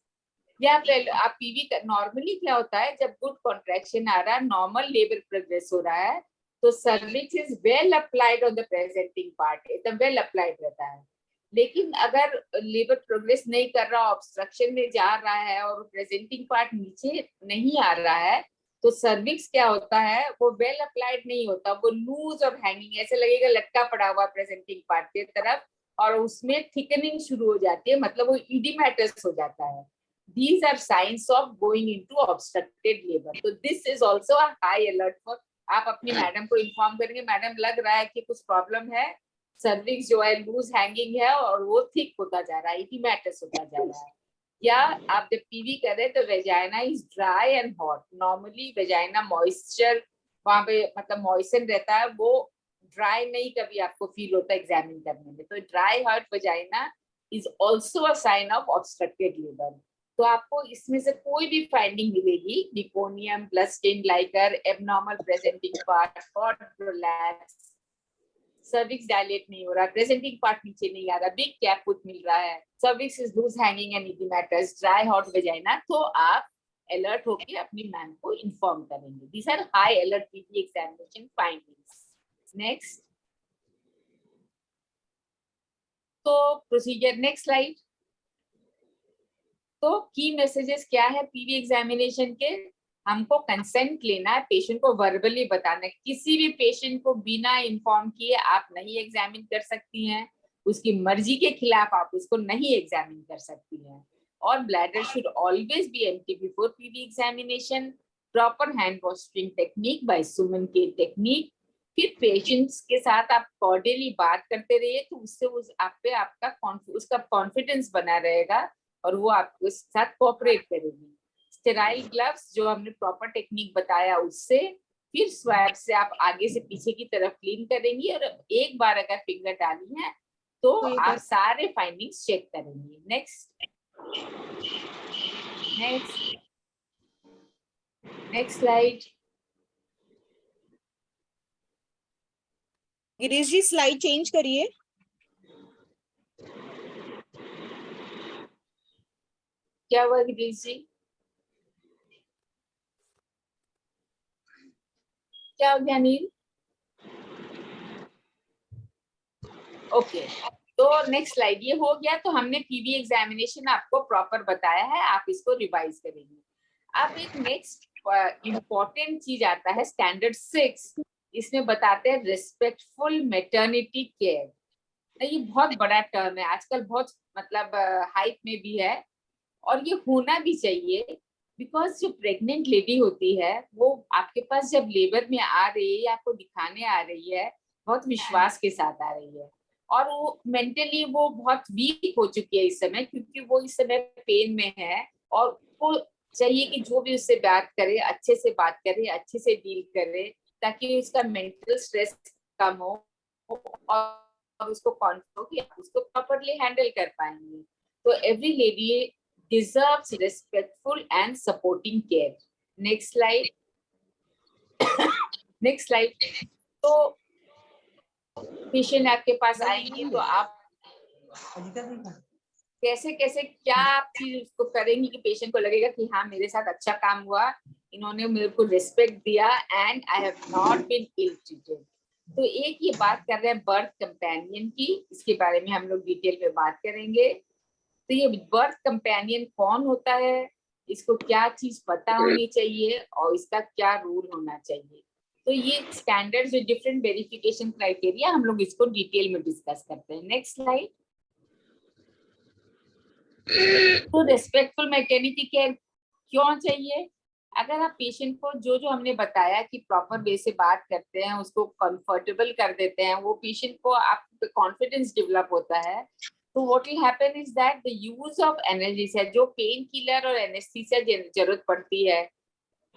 या आप पीवी नॉर्मली क्या होता है, जब गुड कॉन्ट्रैक्शन आ रहा है, नॉर्मल लेबर प्रोग्रेस हो रहा है, तो cervix is well applied on the presenting part, एकदम वेल अप्लाइड रहता है। लेकिन अगर लेबर प्रोग्रेस नहीं कर रहा, ऑब्स्ट्रक्शन में जा रहा है और प्रेजेंटिंग पार्ट नीचे नहीं आ रहा है, तो सर्विक्स क्या होता है, वो वेल अप्लाइड नहीं होता, वो लूज और हैंगिंग, ऐसे लगेगा लटका पड़ा हुआ प्रेजेंटिंग पार्ट की तरफ, और उसमें थिकनिंग शुरू हो जाती है, मतलब वो इडिमेटस हो जाता है। These are signs of going into obstructed labor. So this is also a high alert for, आप अपनी मैडम को इन्फॉर्म करेंगे, मैडम लग रहा है कि कुछ प्रॉब्लम है, सर्विक्स जो है लूज हैंगिंग है और वो थिक होता जा रहा है, इडिमेटस होता जा रहा है। या आप जब पीवी कर रहे हैं तो vagina is dry and hot. Normally vagina moisture वहां पे मतलब मॉइसन रहता है, वो ड्राई नहीं कभी आपको फील होता एग्जामिन करने में। तो dry hot vagina is also a sign of obstructed labour. तो आपको इसमें से कोई भी फाइंडिंग मिलेगी, डिकोनियम, blood stain liquor, abnormal presenting part, cord prolapse, cervix dilate नहीं हो रहा, प्रेजेंटिंग पार्ट नीचे नहीं आ रहा, बिग कैपुट मिल रहा है, cervix is loose hanging and oedematous, dry hot vagina, तो आप अलर्ट होकर अपनी मैम को इन्फॉर्म करेंगे। These are high alert PV examination findings. Next, तो प्रोसीजर, नेक्स्ट स्लाइड। तो की मैसेजेस क्या है पीवी एग्जामिनेशन के? हमको कंसेंट लेना है, पेशेंट को वर्बली बताना है, किसी भी पेशेंट को बिना इन्फॉर्म किए आप नहीं एग्जामिन कर सकती हैं, उसकी मर्जी के खिलाफ आप उसको नहीं एग्जामिन कर सकती हैं। और bladder should always be empty before PV examination. Proper hand washing technique by Suman के टेक्निक। फिर पेशेंट्स के साथ आप कॉर्डियली बात करते रहिए, तो उससे उसका कॉन्फिडेंस बना रहेगा और वो आपके साथ कोऑपरेट करेगी। स्टेराइल ग्लव्स जो हमने प्रॉपर टेक्निक बताया उससे, फिर स्वैब से आप आगे से पीछे की तरफ क्लीन करेंगी, और एक बार अगर फिंगर डाली है तो आप सारे फाइंडिंग्स चेक करेंगी। Next, next slide. Girish ji slide change करिए। क्या हुआ गिरीश जी? क्या हो गया नील? ओके, तो नेक्स्ट स्लाइड ये हो गया। तो हमने पीवी एग्जामिनेशन आपको प्रॉपर बताया है, आप इसको रिवाइज करेंगे। अब एक नेक्स्ट इम्पोर्टेंट चीज आता है स्टैंडर्ड 6, इसमें बताते हैं रिस्पेक्टफुल मैटरनिटी केयर। ये बहुत बड़ा टर्म है, आजकल बहुत मतलब हाइप में भी है, और ये होना भी चाहिए। बिकॉज जो प्रेग्नेंट लेडी होती है वो आपके पास जब लेबर में आ रही है या आपको दिखाने आ रही है, बहुत विश्वास के साथ आ रही है, और वो मेंटली वो बहुत वीक हो चुकी है इस समय, क्योंकि वो इस समय पेन में है, और उसको चाहिए कि जो भी उससे बात करे अच्छे से बात करे, अच्छे से डील करे, ताकि उसका मेंटल स्ट्रेस कम हो, और उसको कॉन्फिडेंस हो कि आप उसको प्रॉपरली हैंडल कर पाएंगे। तो every lady deserves respectful and supporting care. Next slide. Next slide. तो पेशेंट आपके पास आएंगे तो आप कैसे कैसे क्या आप चीज उसको करेंगी कि पेशेंट को लगेगा कि हाँ मेरे साथ अच्छा काम हुआ, इन्होंने मेरे को रिस्पेक्ट दिया, and I have not been ill treated. तो एक ये बात कर रहे हैं बर्थ कंपेनियन की, इसके बारे में हम लोग डिटेल में बात करेंगे। तो ये बर्थ कंपेनियन कौन होता है, इसको क्या चीज पता होनी चाहिए, और इसका क्या रूल होना चाहिए। तो ये स्टैंडर्ड जो डिफरेंट वेरिफिकेशन क्राइटेरिया, हम लोग इसको डिटेल में डिस्कस करते हैं। Next slide. तो रेस्पेक्टफुल मैटरनिटी केयर क्यों चाहिए? अगर आप पेशेंट को जो जो हमने बताया कि प्रॉपर वे से बात करते हैं, उसको कंफर्टेबल कर देते हैं, वो पेशेंट को आप कॉन्फिडेंस डेवलप होता है। तो what will happen is that the use of analgesia, जो पेन किलर और एनेस्थीसिया जरूरत पड़ती है,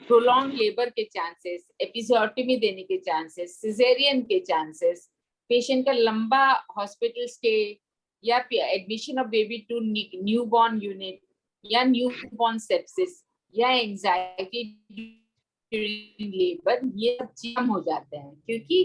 प्रोलॉन्ग लेबर के चांसेस, एपिजोटोमी देने के चांसेस, सिजेरियन के चांसेस, पेशेंट का लंबा हॉस्पिटल स्टे, या admission of baby to newborn unit, या न्यूबॉर्न सेप्सिस, या एंजाइटी ड्यूरिंग लेबर, ये सब चीज कम हो जाते हैं, क्योंकि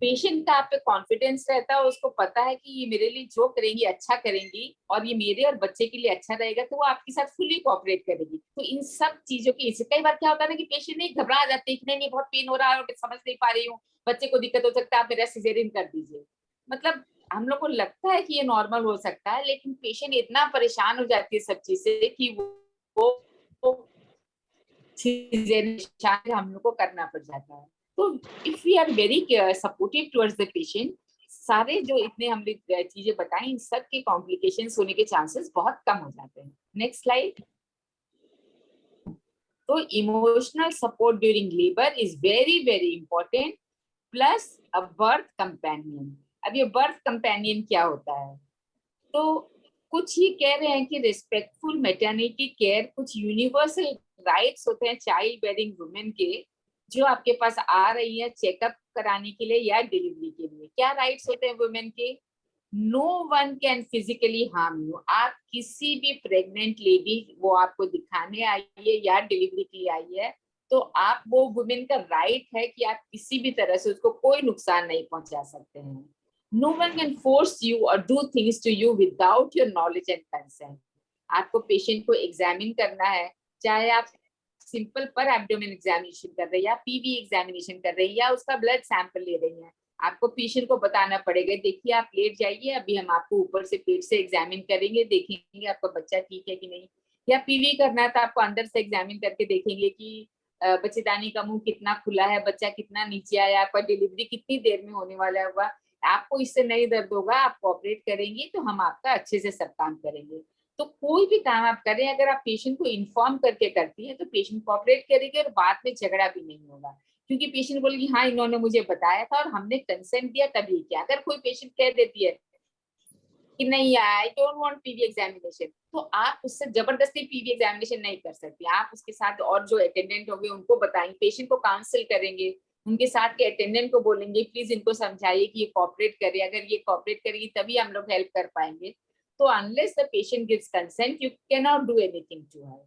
पेशेंट का आप पे कॉन्फिडेंस रहता है, उसको पता है कि ये मेरे लिए जो करेंगी अच्छा करेंगी, और ये मेरे और बच्चे के लिए अच्छा रहेगा, तो वो आपके साथ फुली कोऑपरेट करेगी। तो इन सब चीजों की, इससे कई बार क्या होता है ना कि पेशेंट नहीं घबरा जाते कि नहीं बहुत पेन हो रहा है और मैं समझ नहीं पा रही हूँ, बच्चे को दिक्कत हो सकता है, आप मेरा सिजेरियन कर दीजिए। मतलब हम लोग को लगता है कि ये नॉर्मल हो सकता है, लेकिन पेशेंट इतना परेशान हो जाती है सब चीज से कि वो सिजेरियन हम लोग को करना पड़ जाता है। तो if we are very supportive towards the patient, सारे जो इतने हमने चीजें बताई, इन सब के कॉम्प्लिकेशंस होने के चांसेस बहुत कम हो जाते हैं। Next slide. तो emotional support during labour is very very important, plus a birth companion. अब ये बर्थ कंपेनियन क्या होता है? तो कुछ ही कह रहे हैं कि रिस्पेक्टफुल मैटरनिटी केयर कुछ यूनिवर्सल राइट्स होते हैं चाइल्ड बेयरिंग वुमेन के, जो आपके पास आ रही है चेकअप कराने के लिए या डिलीवरी के लिए। क्या राइट्स होते हैं वुमेन के? No one can physically harm you. आप किसी भी प्रेग्नेंट लेडी, वो आपको दिखाने आई है या डिलीवरी के लिए आई है, तो आप, वो वुमेन का राइट है कि आप किसी भी तरह से उसको कोई नुकसान नहीं पहुंचा सकते हैं। No one can force you or do things to you without your knowledge and consent. आपको पेशेंट को एग्जामिन करना है, चाहे आप सिंपल पर एब्डोमेन एग्जामिनेशन कर रहे हैं, या पीवी एग्जामिनेशन कर रहे हैं, या उसका ब्लड सैंपल ले रही हैं, आपको पेशेंट को बताना पड़ेगा देखिए आप लेट जाइए, अभी हम आपको ऊपर से पेट से एग्जामिन करेंगे, देखेंगे आपका बच्चा ठीक है कि नहीं। या पीवी करना है तो आपको अंदर से एग्जामिन करके देखेंगे कि बच्चेदानी का मुंह कितना खुला है, बच्चा कितना नीचे आया, आपका डिलीवरी कितनी देर में होने वाला हुआ। आपको इससे नहीं दर्द होगा, आप कोऑपरेट करेंगी तो हम आपका अच्छे से सब काम करेंगे। तो कोई भी काम आप करें, अगर आप पेशेंट को इन्फॉर्म करके करती है तो पेशेंट कोऑपरेट करेगी, और बाद में झगड़ा भी नहीं होगा, क्योंकि पेशेंट बोलेगी हाँ इन्होंने मुझे बताया था और हमने कंसेंट दिया तभी किया। अगर कोई पेशेंट कह देती है कि नहीं I don't want PV examination, तो आप उससे जबरदस्ती पीवी एग्जामिनेशन नहीं कर सकती। आप उसके साथ और जो अटेंडेंट होंगे उनको बताएंगे, पेशेंट को काउंसिल करेंगे, उनके साथ के अटेंडेंट को बोलेंगे प्लीज इनको समझाइए कि ये कोऑपरेट करे, अगर ये कोऑपरेट करेगी तभी हम लोग हेल्प कर पाएंगे। तो unless the patient gives consent you can not do anything to her.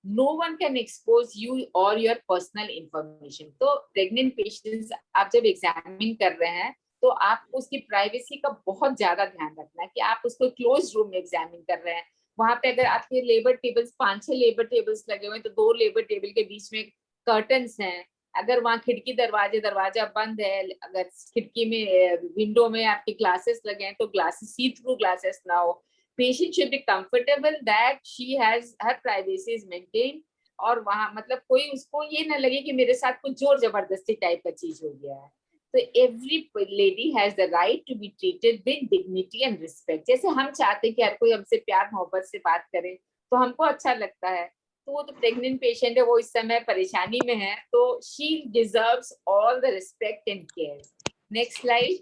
No one can expose you और योर पर्सनल इंफॉर्मेशन। तो प्रेग्नेंट पेशेंट्स आप जब एग्जामिन कर रहे हैं तो आपको उसकी प्राइवेसी का बहुत ज्यादा ध्यान रखना है कि आप उसको क्लोज रूम में एग्जामिन कर रहे हैं, वहां पे अगर आपके लेबर टेबल्स 5-6 लेबर टेबल्स लगे हुए हैं तो 2 लेबर टेबल के बीच में कर्टन्स हैं, अगर वहाँ खिड़की दरवाजा बंद है, अगर खिड़की में विंडो में आपके ग्लासेस लगे हैं तो ग्लासेस सी थ्रू ग्लासेस ना हो। Patient should be comfortable that she has her privacy is maintain, और वहां मतलब कोई उसको ये ना लगे कि मेरे साथ कुछ जोर जबरदस्ती टाइप का चीज हो गया है। तो every lady has the right to be treated with dignity and respect. जैसे हम चाहते हैं कि हर कोई हमसे प्यार मोहब्बत से बात करे तो हमको अच्छा लगता है, तो वो तो प्रेग्नेंट पेशेंट है, वो इस समय परेशानी में है, तो she deserves all the respect and care. Next slide,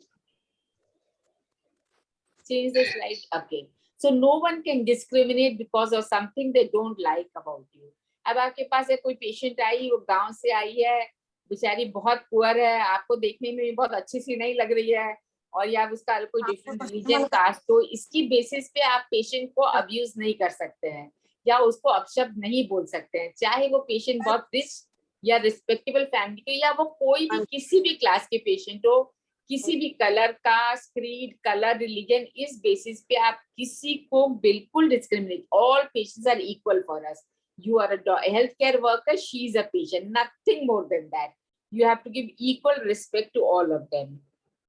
change the slide. Okay, so no one can discriminate because of something they don't like about you. अब आपके पास एक कोई पेशेंट आई, वो गांव से आई है, बेचारी बहुत पुअर है, आपको देखने में भी बहुत अच्छी सी नहीं लग रही है, और या उसका कोई डिफरेंट रिलीजन कास्ट, तो इसकी बेसिस पे आप पेशेंट को अब्यूज नहीं कर सकते हैं या उसको अपशब्द नहीं बोल सकते हैं, चाहे वो पेशेंट बहुत रिच या रिस्पेक्टेबल फैमिली के, या वो कोई भी किसी भी क्लास के पेशेंट हो, किसी भी कलर का, क्रीड, कलर, रिलीजन, इस बेसिस पे आप किसी को बिल्कुल discriminate, all patients are equal for us. You are a healthcare worker, she is a patient, nothing more than that. You have to give equal respect to all of them.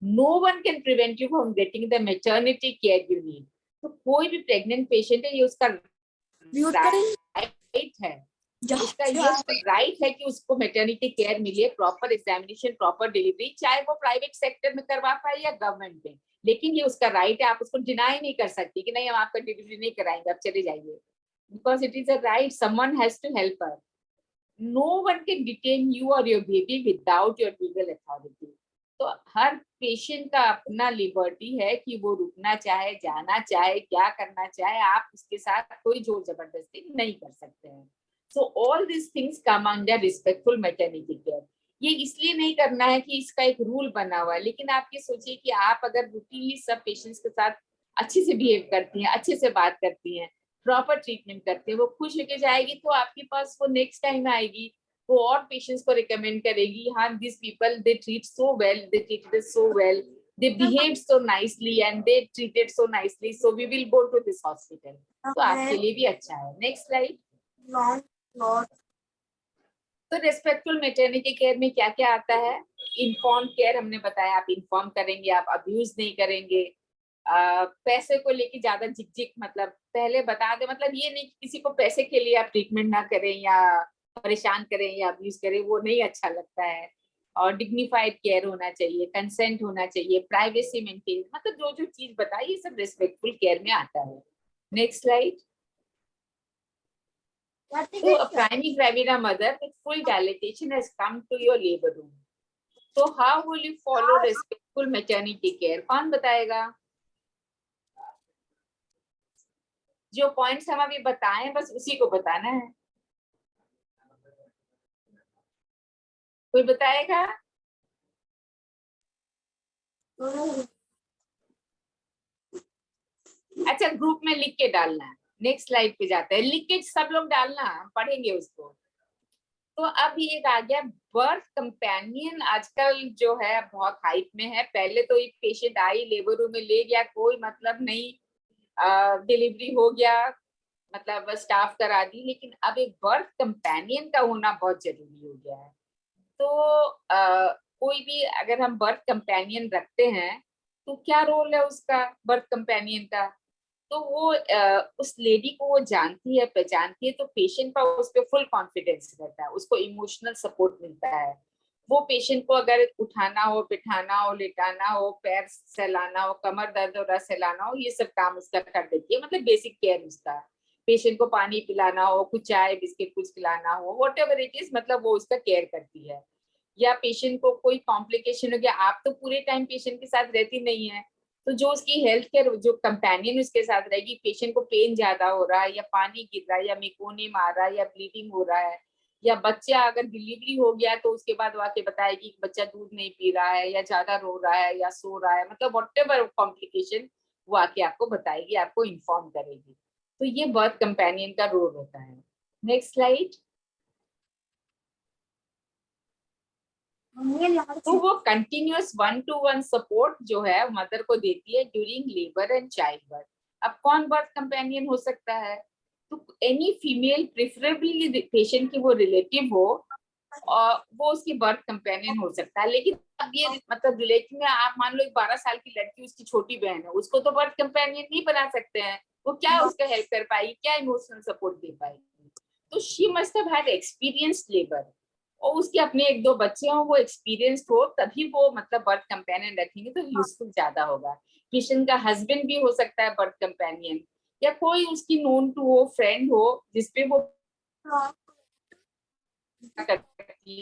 No one can prevent you from getting the maternity care you need. तो कोई भी pregnant patient है, ये उसका right है, उसका ये right है कि उसको मैटरनिटी केयर मिले, प्रॉपर एग्जामिनेशन, प्रॉपर डिलीवरी, चाहे वो प्राइवेट सेक्टर में करवा पाए या गवर्नमेंट में, लेकिन ये उसका राइट है। आप उसको डिनाई नहीं कर सकती कि नहीं हम आपका डिलीवरी नहीं कराएंगे, आप चले जाइए, because it is a right, someone has to help her. No one can detain you or your baby without your legal authority. तो हर पेशेंट का अपना लिबर्टी है कि वो रुकना चाहे, जाना चाहे, क्या करना चाहे, आप उसके साथ कोई जोर जबरदस्ती नहीं कर सकते हैं। So all these things come under respectful maternity care. ये इसलिए नहीं करना है कि इसका एक रूल बना हुआ है, लेकिन आप ये सोचिए कि आप अगर रूटीनली सब पेशेंट्स के साथ अच्छे से बिहेव करती हैं, अच्छे से बात करती हैं, प्रॉपर ट्रीटमेंट करते हैं, वो खुश होके जाएगी तो आपके पास वो नेक्स्ट टाइम आएगी, वो और पेशेंट्स को रिकमेंड करेगी, हाँ this people they treat so well, they treated us so well, they behaved so nicely and they treated so nicely, so we will go to this hospital. तो आपके लिए भी अच्छा है। Next slide. तो रेस्पेक्टफुल मैटरनिटी केयर में क्या क्या आता है? इन्फॉर्म केयर हमने बताया, आप इन्फॉर्म करेंगे, आप अब्यूज नहीं करेंगे, पैसे को लेके ज्यादा झिकझिक, मतलब पहले बता दे, मतलब ये नहीं कि किसी को पैसे के लिए आप ट्रीटमेंट ना करें या परेशान करें या अब्यूज करें, वो नहीं अच्छा लगता है। और डिग्निफाइड केयर होना चाहिए, कंसेंट होना चाहिए, प्राइवेसी मेंटेन, मतलब जो जो चीज बताई ये सब रेस्पेक्टफुल केयर में आता है। Next slide. So a primary gravida mother with full dilatation has come to your labor room. So how will you follow respectful maternity care? कौन बताएगा? जो पॉइंट्स हम अभी बताएं बस उसी को बताना है। कोई बताएगा? अच्छा, ग्रुप में लिख के डालना है। नेक्स्ट स्लाइड पे जाते हैं, लिख के सब लोग डालना, हम पढ़ेंगे उसको। तो अब ये आ गया बर्थ कंपेनियन, आजकल जो है बहुत हाइप में है। पहले तो एक पेशेंट आई, लेबर रूम में ले गया, कोई मतलब नहीं, डिलीवरी हो गया, मतलब स्टाफ करा दी, लेकिन अब एक बर्थ कंपेनियन का होना बहुत जरूरी हो गया है। तो कोई भी अगर हम बर्थ कंपेनियन रखते हैं तो क्या रोल है उसका, बर्थ कंपेनियन का? तो वो उस लेडी को वो जानती है, पहचानती है, तो पेशेंट का उस पर फुल कॉन्फिडेंस रहता है, उसको इमोशनल सपोर्ट मिलता है। वो पेशेंट को अगर उठाना हो, बिठाना हो, लेटाना हो, पैर सहलाना हो, कमर दर्द हो रहा सहलाना हो, ये सब काम उसका कर देती है, मतलब बेसिक केयर उसका। पेशेंट को पानी पिलाना हो, कुछ चाय बिस्किट कुछ खिलाना हो, व्हाटएवर इट इज, मतलब वो उसका केयर करती है। या पेशेंट को कोई कॉम्प्लिकेशन हो गया, आप तो पूरे टाइम पेशेंट के साथ रहती नहीं है, तो जो उसकी हेल्थ केयर जो कंपेनियन उसके साथ रहेगी, पेशेंट को पेन ज्यादा हो रहा है या पानी गिर रहा है या मेकोनियम आ रहा है या ब्लीडिंग हो रहा है, या बच्चा अगर डिलीवरी हो गया तो उसके बाद वो आके बताएगी कि बच्चा दूध नहीं पी रहा है या ज्यादा रो रहा है या सो रहा है, मतलब व्हाटएवर कॉम्प्लिकेशन वो आके आपको बताएगी, आपको इन्फॉर्म करेगी। तो ये बर्थ कंपेनियन का रोल होता है। Next slide. तो वो कंटिन्यूअस 1-to-1 सपोर्ट जो है मदर को देती है during labour and child birth. अब कौन बर्थ कंपेनियन हो सकता है? तो एनी फीमेल, प्रेफरेबली पेशेंट की वो रिलेटिव हो, और वो उसकी बर्थ कंपेनियन हो सकता है। लेकिन अब ये मतलब रिलेटिव में आप मान लो एक 12 साल की लड़की, उसकी छोटी बहन है, उसको तो बर्थ कंपेनियन नहीं बना सकते हैं। वो क्या उसका हेल्प कर पाएगी, क्या इमोशनल सपोर्ट दे पाएगी? तो she must have had experience labour, और उसके अपने 1-2 बच्चे हों, वो एक्सपीरियंस हो, तभी वो मतलब बर्थ कंपेनियन रखेंगे तो यूजफुल ज्यादा होगा। पेशेंट का हस्बैंड भी हो सकता है बर्थ कंपेनियन, या कोई उसकी नोन टू हो, फ्रेंड हो, जिसपे वो करती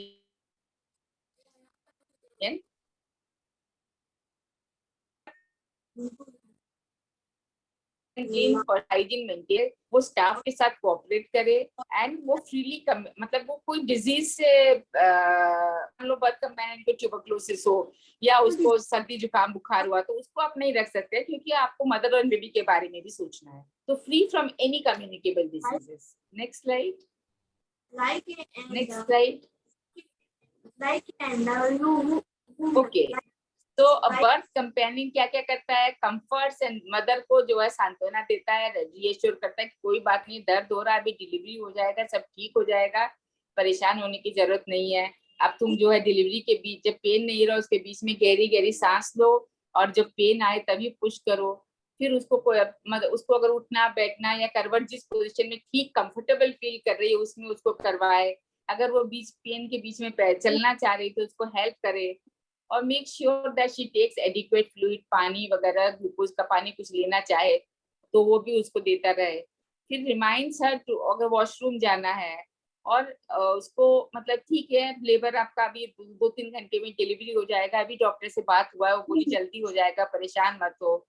है। हाइजीन मेंटेन, वो स्टाफ के साथ कोऑपरेट करे, एंड वो फ्रीली मतलब वो कोई डिजीज से मान लो बर्थ कंपेनियन को ट्यूबरक्लोसिस हो, या उसको सर्दी जुकाम बुखार हुआ, तो उसको आप नहीं रख सकते, क्योंकि आपको मदर और बेबी के बारे में भी सोचना है। तो free from any communicable diseases. Next slide, next slide. Okay, तो बर्थ कंपेनियन क्या क्या करता है? कंफर्ट्स एंड मदर को जो है सांत्वना देता है, रीएश्योर करता है कि कोई बात नहीं, दर्द हो रहा है, अभी डिलीवरी हो जाएगा, सब ठीक हो जाएगा, परेशान होने की जरूरत नहीं है। अब तुम जो है डिलीवरी के बीच, जब पेन नहीं रहा उसके बीच में गहरी गहरी सांस लो, और जब पेन आए तभी पुश करो। फिर उसको कोई मतलब उसको अगर उठना बैठना या करवट जिस पोजीशन में ठीक कंफर्टेबल फील कर रही है उसमें उसको करवाए। अगर वो बीच पेन के बीच में चलना चाह रही तो उसको हेल्प करे, और make sure that she takes adequate fluid, पानी वगैरह, ग्लूकोज का पानी कुछ लेना चाहे तो वो भी उसको देता रहे। फिर रिमाइंड्स हर टू, अगर वॉशरूम जाना है, और उसको मतलब ठीक है लेबर आपका अभी 2-3 घंटे में डिलीवरी हो जाएगा, अभी डॉक्टर से बात हुआ है, वो बोली जल्दी हो जाएगा, परेशान मत हो।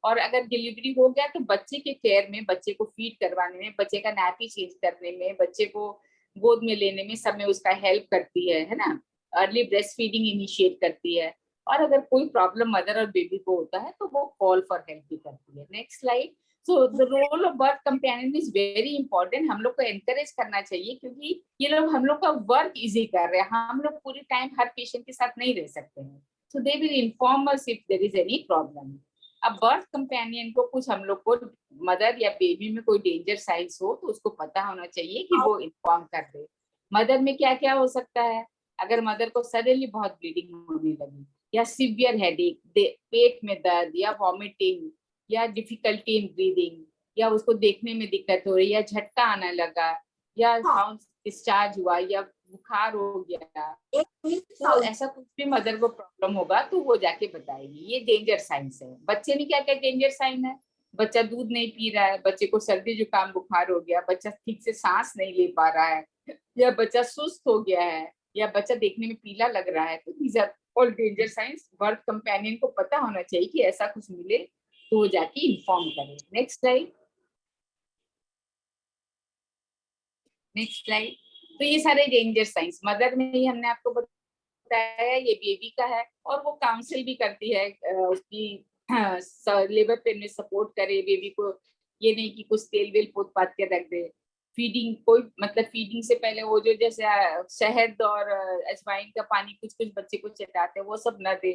और अगर डिलीवरी हो गया तो बच्चे के केयर में, बच्चे को फीड करवाने में, बच्चे का नैपी चेंज करने में, बच्चे को गोद में लेने में, सब में उसका हेल्प करती है ना। अर्ली ब्रेस्ट फीडिंग इनिशिएट करती है, और अगर कोई प्रॉब्लम मदर और बेबी को होता है तो वो कॉल फॉर हेल्प भी करती है। Next slide. So the role of birth companion is very important, हम लोग को एनकरेज करना चाहिए, क्योंकि ये लोग हम लोग का वर्क इजी कर रहे हैं। हम लोग पूरी टाइम हर पेशेंट के साथ नहीं रह सकते हैं, so they will inform us if there is any problem. अब बर्थ कंपेनियन को कुछ हम लोग को मदर या बेबी में कोई डेंजर साइंस हो तो उसको पता होना चाहिए कि वो इन्फॉर्म कर दे। मदर में क्या क्या हो सकता है? अगर मदर को सडनली बहुत ब्लीडिंग होने लगी, या सिवियर हेडेक, पेट में दर्द, या वॉमिटिंग, या डिफिकल्टी इन ब्रीदिंग, या उसको देखने में दिक्कत हो रही, या झटका आने लगा, या डिस्चार्ज हुआ, या बुखार हो गया, तो ऐसा कुछ भी मदर को प्रॉब्लम होगा तो वो जाके बताएगी। ये डेंजर साइंस है। बच्चे में क्या क्या डेंजर साइन है? बच्चा दूध नहीं पी रहा है, बच्चे को सर्दी जुकाम बुखार हो गया, बच्चा ठीक से सांस नहीं ले पा रहा है, या बच्चा सुस्त हो गया है, या बच्चा देखने में पीला लग रहा है, तो these are all danger signs. Birth companion को पता होना चाहिए कि ऐसा कुछ मिले तो वो जाके इन्फॉर्म करे। Next slide, next slide. तो ये सारे डेंजर साइंस मदर में ही हमने आपको बताया, ये बेबी का है, और वो काउंसिल भी करती है उसकी लेबर पेन में सपोर्ट करे बेबी को। ये नहीं कि कुछ तेल वेल पोत पात के रख दे। फीडिंग कोई मतलब फीडिंग से पहले वो जो जैसे शहद और अजवाइन का पानी कुछ कुछ बच्चे को चटाते हैं वो सब न दे,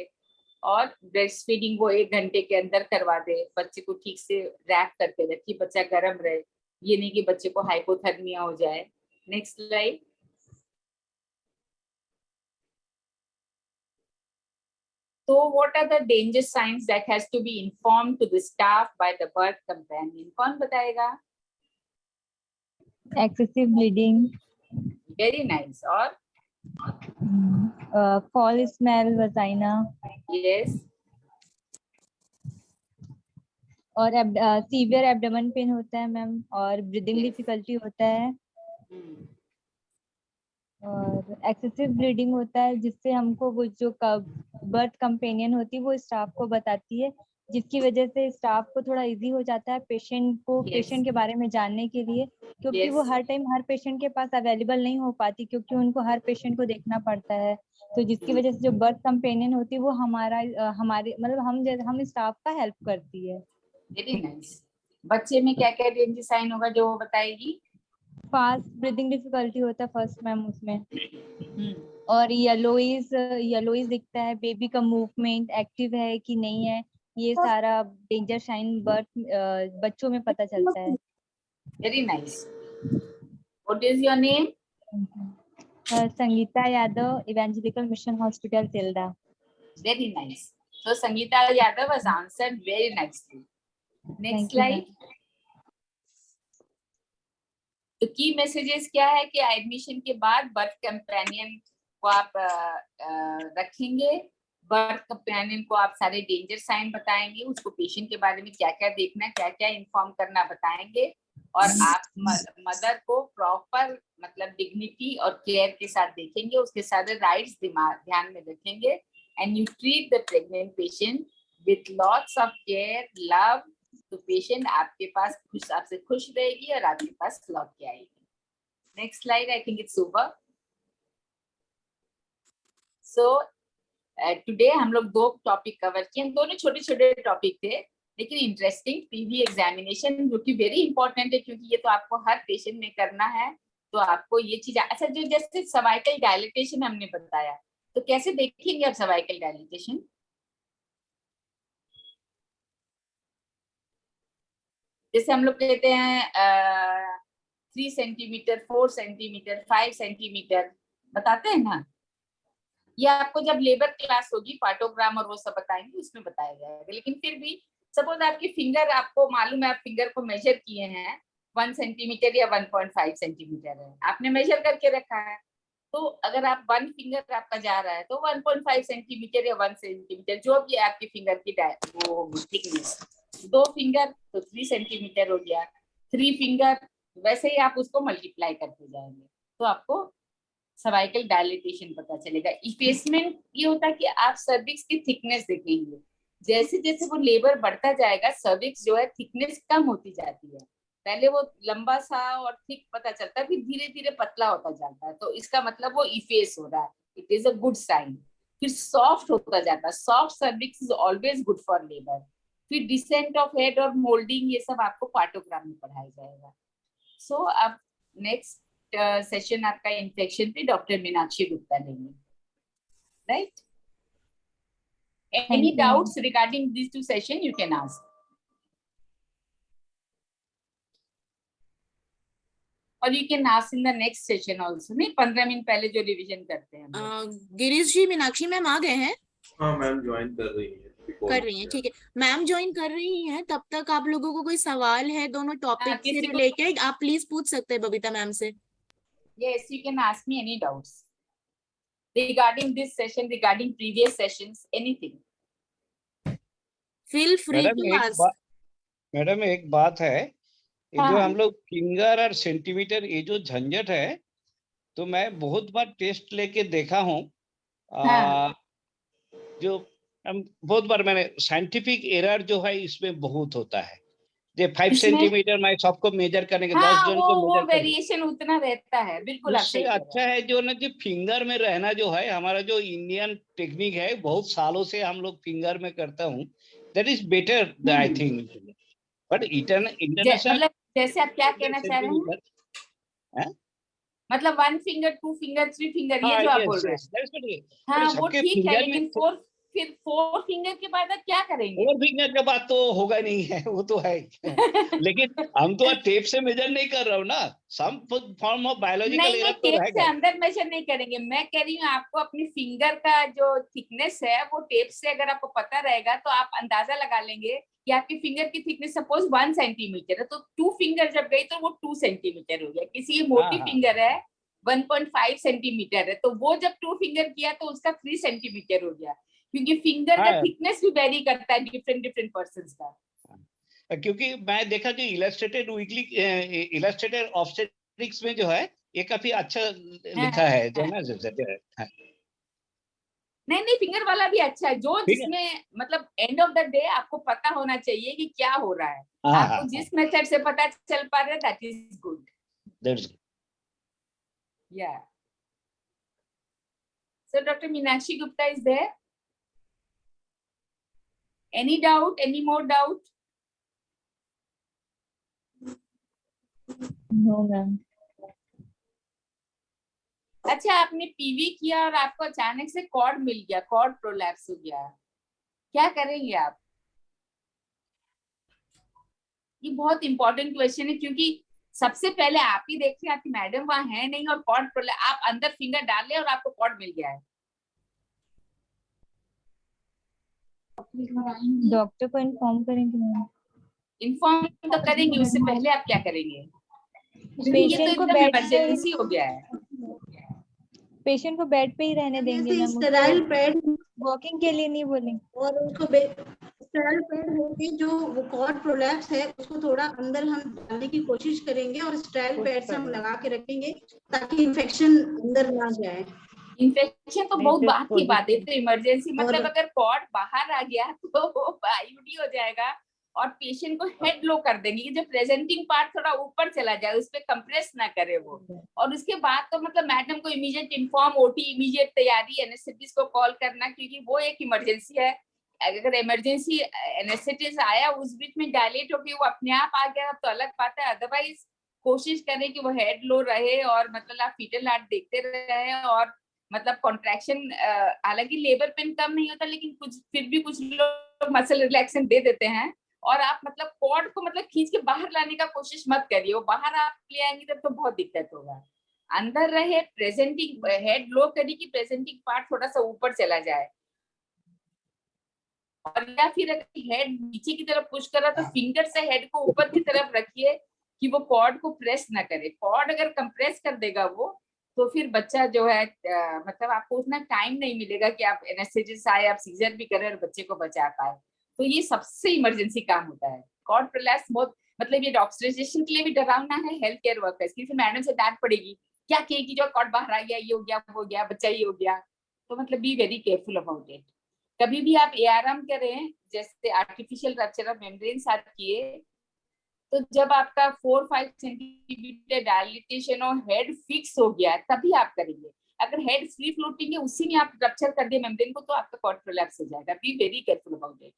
और ब्रेस्ट फीडिंग वो 1 घंटे के अंदर करवा दे। बच्चे को ठीक से रैप करके रखिए, बच्चा गर्म रहे, ये नहीं कि बच्चे को हाइपोथर्मिया हो जाए। Next slide. So what are the danger signs that has to be informed to the staff by the birth companion? कौन बताएगा? Excessive bleeding, Very nice. और foul smell, vagina, yes, और सीवियर एब्डोमेन पेन होता है ma'am, और breathing difficulty होता है, और एक्सेसिव ब्लीडिंग होता है, जिससे हमको वो जो बर्थ कंपेनियन होती है वो स्टाफ को बताती है, जिसकी वजह से स्टाफ को थोड़ा इजी हो जाता है पेशेंट को पेशेंट के बारे में जानने के लिए, क्योंकि वो हर टाइम हर पेशेंट के पास अवेलेबल नहीं हो पाती, क्योंकि उनको हर पेशेंट को देखना पड़ता है। तो जिसकी वजह से जो बर्थ कंपेनियन होती है वो हमारे मतलब हम स्टाफ का हेल्प करती है। Very nice. बच्चे में क्या क्या डेंजर साइन होगा जो वो बताएगी? फास्ट ब्रीदिंग डिफिकल्टी होता है फर्स्ट मैम उसमें, और येलोइज दिखता है, बेबी का मूवमेंट एक्टिव है कि नहीं है, ये सारा डेंजर साइन बच्चों में पता चलता है। Very nice. What is your name? Sangeeta Yadav, evangelical mission hospital Tilda. Very nice. So Sangeeta Yadav has answered very nicely. Next Thank you, slide. तो की मैसेजेस क्या है कि एडमिशन के बाद बर्थ कंपेनियन को आप रखेंगे। बर्थ कंपेनियन को आप सारे डेंजर साइन बताएंगे, उसको पेशेंट के बारे में क्या क्या देखना, क्या क्या इन्फॉर्म करना बताएंगे, और आप मदर को प्रॉपर मतलब डिग्निटी और केयर के साथ देखेंगे, उसके सारे राइट्स ध्यान में रखेंगे। And you treat the pregnant patient with lots of care, love. तो पेशेंट आपके पास आपसे खुश रहेगी और आपके पास लौट के आएगी। Next slide, I think it's over. So today हम लोग 2 टॉपिक कवर किए, दोनों छोटे छोटे टॉपिक थे लेकिन इंटरेस्टिंग। पीवी एग्जामिनेशन जो कि वेरी इंपॉर्टेंट है, क्योंकि ये तो आपको हर पेशेंट में करना है, तो आपको ये चीज अच्छा। जो जैसे सर्वाइकल डायलिटेशन हमने बताया, तो कैसे देखेंगे आप सर्वाइकल डायलिटेशन? जैसे हम लोग कहते हैं 3 सेंटीमीटर, 4 सेंटीमीटर, 5 सेंटीमीटर बताते हैं ना। ये आपको जब लेबर क्लास होगी, पार्टोग्राम और वो सब बताएंगे, उसमें बताया जाएगा। लेकिन फिर भी सपोज आपकी फिंगर, आपको मालूम है आप फिंगर को मेजर किए हैं 1 सेंटीमीटर या 1.5 सेंटीमीटर है, आपने मेजर करके रखा है। तो अगर आप 1 फिंगर आपका जा रहा है तो 1.5 सेंटीमीटर या 1 सेंटीमीटर जो भी आपकी फिंगर की वो होगी थिकनेस। 2 फिंगर तो 3 सेंटीमीटर हो गया, 3 फिंगर, वैसे ही आप उसको मल्टीप्लाई करते जाएंगे तो आपको सर्वाइकल डायलिटेशन पता चलेगा। इफेसमेंट ये होता है कि आप सर्विक्स की थिकनेस देखेंगे, जैसे जैसे वो लेबर बढ़ता जाएगा सर्विक्स जो है थिकनेस कम होती जाती है। पहले वो लंबा सा और थिक पता चलता है, फिर धीरे धीरे पतला होता जाता है, तो इसका मतलब वो इफेस हो रहा है, it is a good sign. फिर सॉफ्ट होता जाता है, soft cervix is always good for labour. फिर डिसेंट ऑफ हेड और मोल्डिंग, ये सब आपको पार्टोग्राम में पढ़ाया जाएगा। सो अब नेक्स्ट सेशन आपका इन्फेक्शन पे डॉक्टर मीनाक्षी गुप्ता लेंगे, right? Any doubts regarding these 2 sessions you can ask. Or you can ask in the next session also. नहीं 15 मिनट पहले जो रिवीजन करते हैं। गिरीश जी, मीनाक्षी मैम आ गए हैं? हाँ मैम ज्वाइन कर रही है, ठीक है। मैम ज्वाइन कर रही हैं, तब तक आप लोगों को कोई सवाल है दोनों टॉपिक से रिलेटेड, आप प्लीज पूछ सकते हैं बबीता मैम से। Yes, you can ask me any doubts regarding this session, regarding previous sessions, anything. Feel free to ask. Madam एक बात है, हाँ, जो हम लोग फिंगर और सेंटीमीटर ये जो झंझट है, तो मैं बहुत बार टेस्ट लेके देखा हूँ। हाँ, जो बहुत बार मैंने साइंटिफिक एरर जो है इसमें बहुत होता है। जो 5 सेंटीमीटर मैं सबको मेजर करने के 10 जन को वो मेजर करने, वेरिएशन उतना रहता है, बिल्कुल आप उससे सही कह रहे अच्छा है जो ना जो फिंगर में रहना जो है, हमारा जो इंडियन टेक्निक है, बहुत सालों से हम लोग फिंगर में करता हूँ, that is better I think. But international मतलब जैसे आप क्या कहना चाह रहे हैं, मतलब 1 फिंगर, 2 फिंगर, 3 फिंगर, ये जो आप बोल रहे हैं, हाँ वो ठीक है, लेकिन 4 फिंगर के बाद आप क्या करेंगे? 4 फिंगर के बाद तो होगा नहीं है, वो तो है। लेकिन हम तो टेप से मेजर नहीं कर रहा हूँ ना, some form of biological error तो टेप रहेगा। से अंदर मेजर नहीं करेंगे, मैं कह रही हूँ आपको अपनी फिंगर का जो थिकनेस है वो टेप से अगर आपको पता रहेगा तो आप अंदाजा लगा लेंगे कि आपकी फिंगर की थिकनेस सपोज 1 सेंटीमीटर है, तो 2 फिंगर जब गई तो वो 2 सेंटीमीटर हो गया। किसी की मोटी फिंगर है 1.5 सेंटीमीटर है, तो वो जब 2 फिंगर किया तो उसका 3 सेंटीमीटर हो गया, क्योंकि फिंगर का थिकनेस भी वेरी करता है डिफरेंट पर्संस का। क्योंकि मैं देखा जो इलस्ट्रेटेड वीकली इलस्ट्रेटेड ऑब्स्टेट्रिक्स में जो है ये काफी अच्छा लिखा है, जो ना नहीं फिंगर वाला भी अच्छा है, जो जिसमें मतलब एंड ऑफ द डे आपको पता होना चाहिए कि क्या हो रहा है। आपको जिस मेथड से पता चल पा रहा है that is good. Yeah. So Dr. Meenakshi Gupta is there. Any doubt? Any more doubt? No ma'am. अच्छा, आपने पीवी किया और आपको अचानक से कॉर्ड मिल गया, कॉर्ड प्रोलैप्स हो गया, क्या करेंगे आप? ये बहुत इंपॉर्टेंट क्वेश्चन है, क्योंकि सबसे पहले आप ही देखिए आपकी मैडम वहां है नहीं और कॉर्ड आप अंदर फिंगर डाल ले और आपको कॉर्ड मिल गया है। डॉक्टर को इन्फॉर्म करेंगे मैम। इन्फॉर्म तो करेंगे, उससे पहले आप क्या करेंगे? ये तो पेशेंट को एकदम बेड पे इमरजेंसी हो गया है। पेशेंट को बेड पे ही रहने देंगे जैसे मैम, स्टेराइल पैड वॉकिंग के लिए नहीं बोलेंगे। और उसको स्टेराइल पैड होके जो वो कॉर्ड प्रोलैप्स है उसको थोड़ा अंदर हम डालने की कोशिश करेंगे और स्टेराइल पैड से हम लगा के रखेंगे ताकि इन्फेक्शन अंदर ना जाए। इन्फेक्शन तो बहुत बात की बात है, तो इमरजेंसी मतलब अगर कॉर्ड बाहर आ गया तो आईयूडी हो जाएगा और पेशेंट को हेड लो कर देंगे कि जो प्रेजेंटिंग पार्ट थोड़ा ऊपर चला जाए, उस पर कंप्रेस ना करे वो। और उसके बाद तो मतलब मैडम को इमीडिएट इन्फॉर्म, ओटी इमीडिएट तैयारी, एनेस्थेटिस्ट को कॉल करना, क्योंकि वो एक इमरजेंसी है। अगर इमरजेंसी एनेस्थेटिस्ट आया उस बीच में डायलेट होके वो अपने आप आ गया तो अलग बात है, अदरवाइज कोशिश करें कि वो हेड लो रहे और मतलब आप फीटल हार्ट देखते रहे और मतलब कॉन्ट्रैक्शन, हालांकि लेबर पेन कम नहीं होता लेकिन कुछ फिर भी कुछ लोग मसल रिलैक्सेशन दे देते हैं। और आप मतलब कॉर्ड को मतलब खींच के बाहर लाने का कोशिश मत करिए, वो बाहर आप ले आएंगे तब तो बहुत दिक्कत होगा। अंदर रहे, प्रेजेंटिंग हेड लो करिए कि प्रेजेंटिंग पार्ट थोड़ा सा ऊपर चला जाए। और या फिर अगर हेड नीचे की तरफ पुश कर रहा तो फिंगर से हेड को ऊपर की तरफ रखिए कि वो कॉर्ड को प्रेस ना करे। कॉर्ड अगर कंप्रेस कर देगा वो तो फिर बच्चा जो है मतलब आपको उतना टाइम नहीं मिलेगा कि आप एनेस्थेसिस आए, आप सीजर भी करें और बच्चे को बचा पाए। तो ये सबसे इमरजेंसी काम होता है। कॉर्ड प्रोलैप्स बहुत मतलब ये डॉक्टराइजेशन के लिए भी डरावना है, हेल्थ केयर वर्कर्स की। फिर मैडम से डांट पड़ेगी, क्या कहेगी जो कॉर्ड बाहर आ गया, ये हो गया, वो हो गया, बच्चा ये हो गया। तो मतलब be very careful about it. कभी भी आप एआरएम करें, जैसे आर्टिफिशियल रप्चर ऑफ मेम्ब्रेन आप किए, तो जब आपका 4-5 सेंटीमीटर डायलिटेशन और हेड फिक्स हो गया तभी आप करेंगे। अगर हेड फ्री फ्लोटिंग है उसी में आप रप्चर कर दिए मेम्ब्रेन को तो आपका कॉर्ड प्रोलैप्स हो जाएगा। Be very careful about it.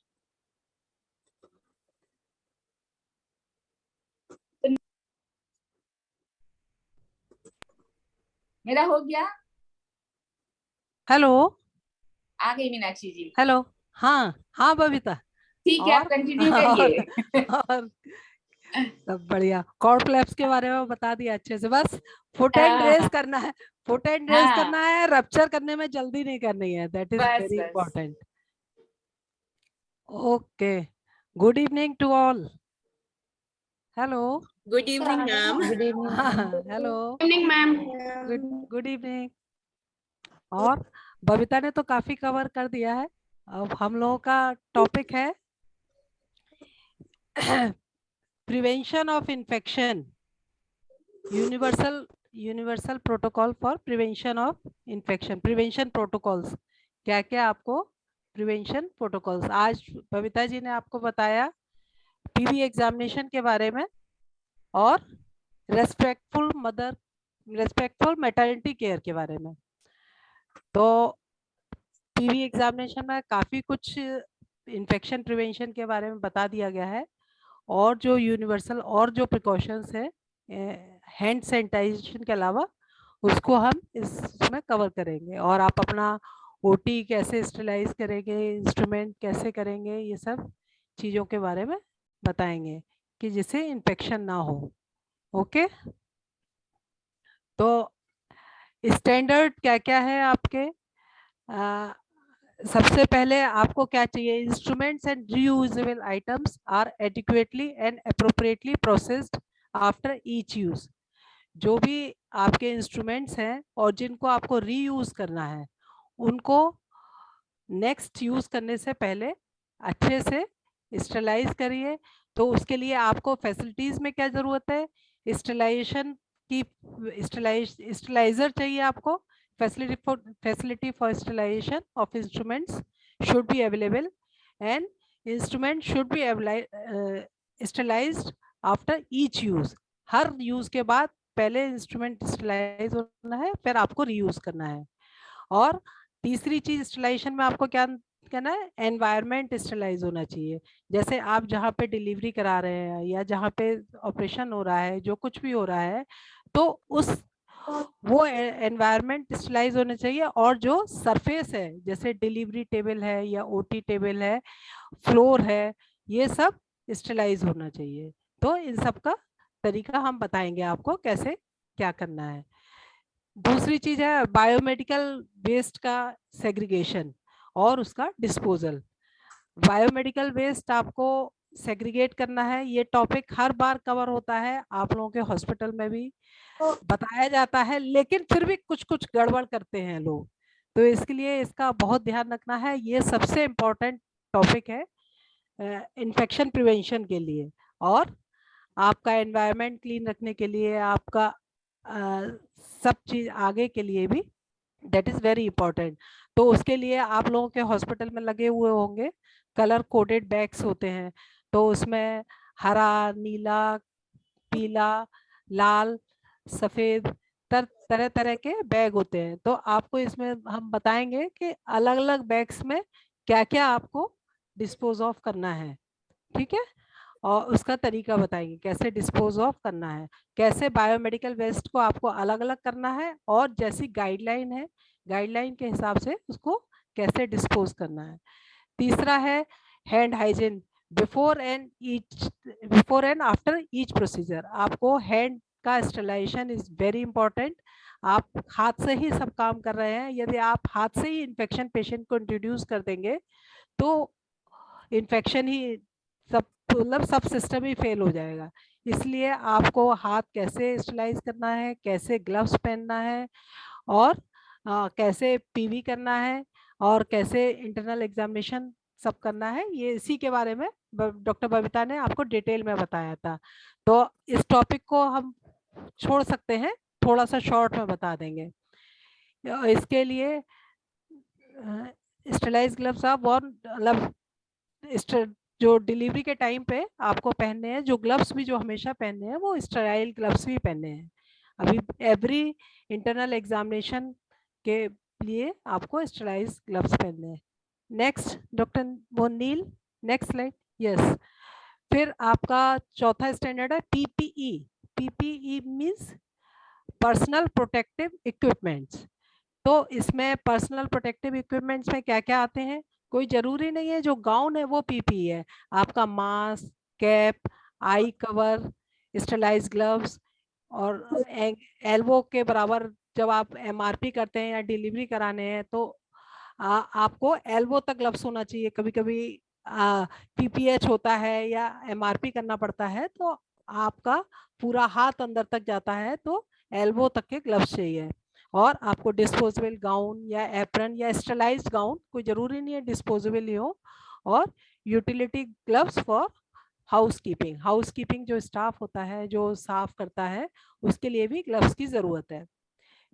मेरा हो गया। हेलो, आ गई मीनाक्षी जी। हेलो। हाँ हाँ बबीता, ठीक है, आप कंटिन्यू करिए। और सब बढ़िया। कॉर्ड प्रोलैप्स के बारे में बता दिया अच्छे से। बस फुट एंड रेज करना है, फुट एंड रेज करना है, रप्चर करने में जल्दी नहीं करनी है। That is very important. Okay, good evening to all. Hello, good evening ma'am. Good evening. Hello, evening ma'am. Good evening. और बबीता ने तो काफी कवर कर दिया है। अब हम लोगों का टॉपिक है prevention of infection, universal protocol for prevention of infection. Prevention protocols, क्या क्या आपको प्रिवेंशन प्रोटोकॉल्स। आज बबीता जी ने आपको बताया पीवी एग्जामिनेशन के बारे में और रेस्पेक्टफुल मैटरनिटी केयर के बारे में। तो पीवी एग्जामिनेशन में काफी कुछ इन्फेक्शन प्रिवेंशन के बारे में बता दिया गया है और जो यूनिवर्सल और जो प्रिकॉशंस है हैंड सैनिटाइजेशन के अलावा उसको हम इसमें कवर करेंगे। और आप अपना ओटी कैसे स्टेलाइज करेंगे, इंस्ट्रूमेंट कैसे करेंगे, ये सब चीज़ों के बारे में बताएंगे कि जिससे इन्फेक्शन ना हो। ओके, तो स्टैंडर्ड क्या क्या है आपके। सबसे पहले आपको क्या चाहिए, instruments and reusable items are adequately and appropriately processed after each use. जो भी आपके इंस्ट्रूमेंट्स हैं और जिनको आपको रीयूज करना है उनको नेक्स्ट यूज करने से पहले अच्छे से स्टेलाइज करिए। तो उसके लिए आपको फैसिलिटीज में क्या जरूरत है, स्टेलाइजेशन की स्टेलाइजर चाहिए आपको। facility for sterilization of instruments should be available and instrument should be sterilized after each use। Her use के बाद पहले इंस्ट्रूमेंट स्टेलाइज होना है, फिर आपको रीयूज करना है। और तीसरी चीज स्टेलाइजेशन में आपको क्या कहना है, एनवायरनमेंट स्टेलाइज होना चाहिए। जैसे आप जहाँ पे डिलीवरी करा रहे हैं या जहाँ पे ऑपरेशन हो रहा है, जो कुछ भी हो रहा है, तो उस वो एनवायरनमेंट स्टेलाइज होने चाहिए। और जो सरफेस है जैसे डिलीवरी टेबल है या ओटी टेबल है, फ्लोर है, ये सब स्टेलाइज होना चाहिए। तो इन सब का तरीका हम बताएंगे आपको कैसे क्या करना है। दूसरी चीज है बायोमेडिकल वेस्ट का सेग्रीगेशन और उसका डिस्पोजल। बायोमेडिकल वेस्ट आपको सेग्रीगेट करना है, ये टॉपिक हर बार कवर होता है, आप लोगों के हॉस्पिटल में भी बताया जाता है, लेकिन फिर भी कुछ कुछ गड़बड़ करते हैं लोग, तो इसके लिए इसका बहुत ध्यान रखना है। ये सबसे इम्पोर्टेंट टॉपिक है इन्फेक्शन प्रिवेंशन के लिए और आपका एनवायरनमेंट क्लीन रखने के लिए, आपका सब चीज आगे के लिए भी दैट इज वेरी इंपॉर्टेंट। तो उसके लिए आप लोगों के हॉस्पिटल में लगे हुए होंगे कलर कोडेड बैग्स होते हैं, तो उसमें हरा, नीला, पीला, लाल, सफेद तरह तरह के बैग होते हैं। तो आपको इसमें हम बताएंगे कि अलग अलग बैग्स में क्या क्या आपको डिस्पोज ऑफ करना है, ठीक है, और उसका तरीका बताएंगे कैसे डिस्पोज ऑफ करना है, कैसे बायोमेडिकल वेस्ट को आपको अलग अलग करना है और जैसी गाइडलाइन है गाइडलाइन के हिसाब से उसको कैसे डिस्पोज करना है। तीसरा है hand hygiene before and after each procedure. आपको हैंड का स्टरलाइजेशन इज वेरी इंपॉर्टेंट। आप हाथ से ही सब काम कर रहे हैं, यदि आप हाथ से ही इन्फेक्शन पेशेंट को इंट्रोड्यूस कर देंगे तो इन्फेक्शन ही सब मतलब सब सिस्टम ही फेल हो जाएगा। इसलिए आपको हाथ कैसे स्टरलाइज करना है, कैसे ग्लव्स पहनना है और कैसे पीवी करना है और कैसे इंटरनल एग्जामिनेशन सब करना है, ये इसी के बारे में डॉक्टर बबीता ने आपको डिटेल में बताया था। तो इस टॉपिक को हम छोड़ सकते हैं, थोड़ा सा शॉर्ट में बता देंगे। इसके लिए स्टरलाइज ग्लव्स आप और मतलब जो डिलीवरी के टाइम पे आपको पहनने हैं, जो ग्लव्स भी जो हमेशा पहनने हैं वो स्टेराइल ग्लव्स भी पहनने हैं। अभी एवरी इंटरनल एग्जामिनेशन के लिए आपको स्टेराइज ग्लव्स पहनने हैं। Next doctor Monil, next slide. Yes, फिर आपका चौथा स्टैंडर्ड है PPE. PPE means personal protective equipments. तो इसमें पर्सनल प्रोटेक्टिव इक्विपमेंट्स में क्या क्या आते हैं, कोई जरूरी नहीं है जो गाउन है वो पीपीई है, आपका mask, cap, I cover, sterilise gloves और एल्बो के बराबर जब आप एमआरपी करते हैं या डिलीवरी कराने हैं तो आपको एल्बो तक ग्लव्स होना चाहिए। कभी कभी पीपीएच होता है या एमआरपी करना पड़ता है तो आपका पूरा हाथ अंदर तक जाता है, तो एल्बो तक के ग्लव्स चाहिए। और आपको डिस्पोजेबल गाउन या एप्रन या स्टेलाइज्ड गाउन, कोई जरूरी नहीं है डिस्पोजेबल ही हो, और utility gloves for housekeeping. Housekeeping जो स्टाफ होता है जो साफ करता है उसके लिए भी ग्लव्स की जरूरत है।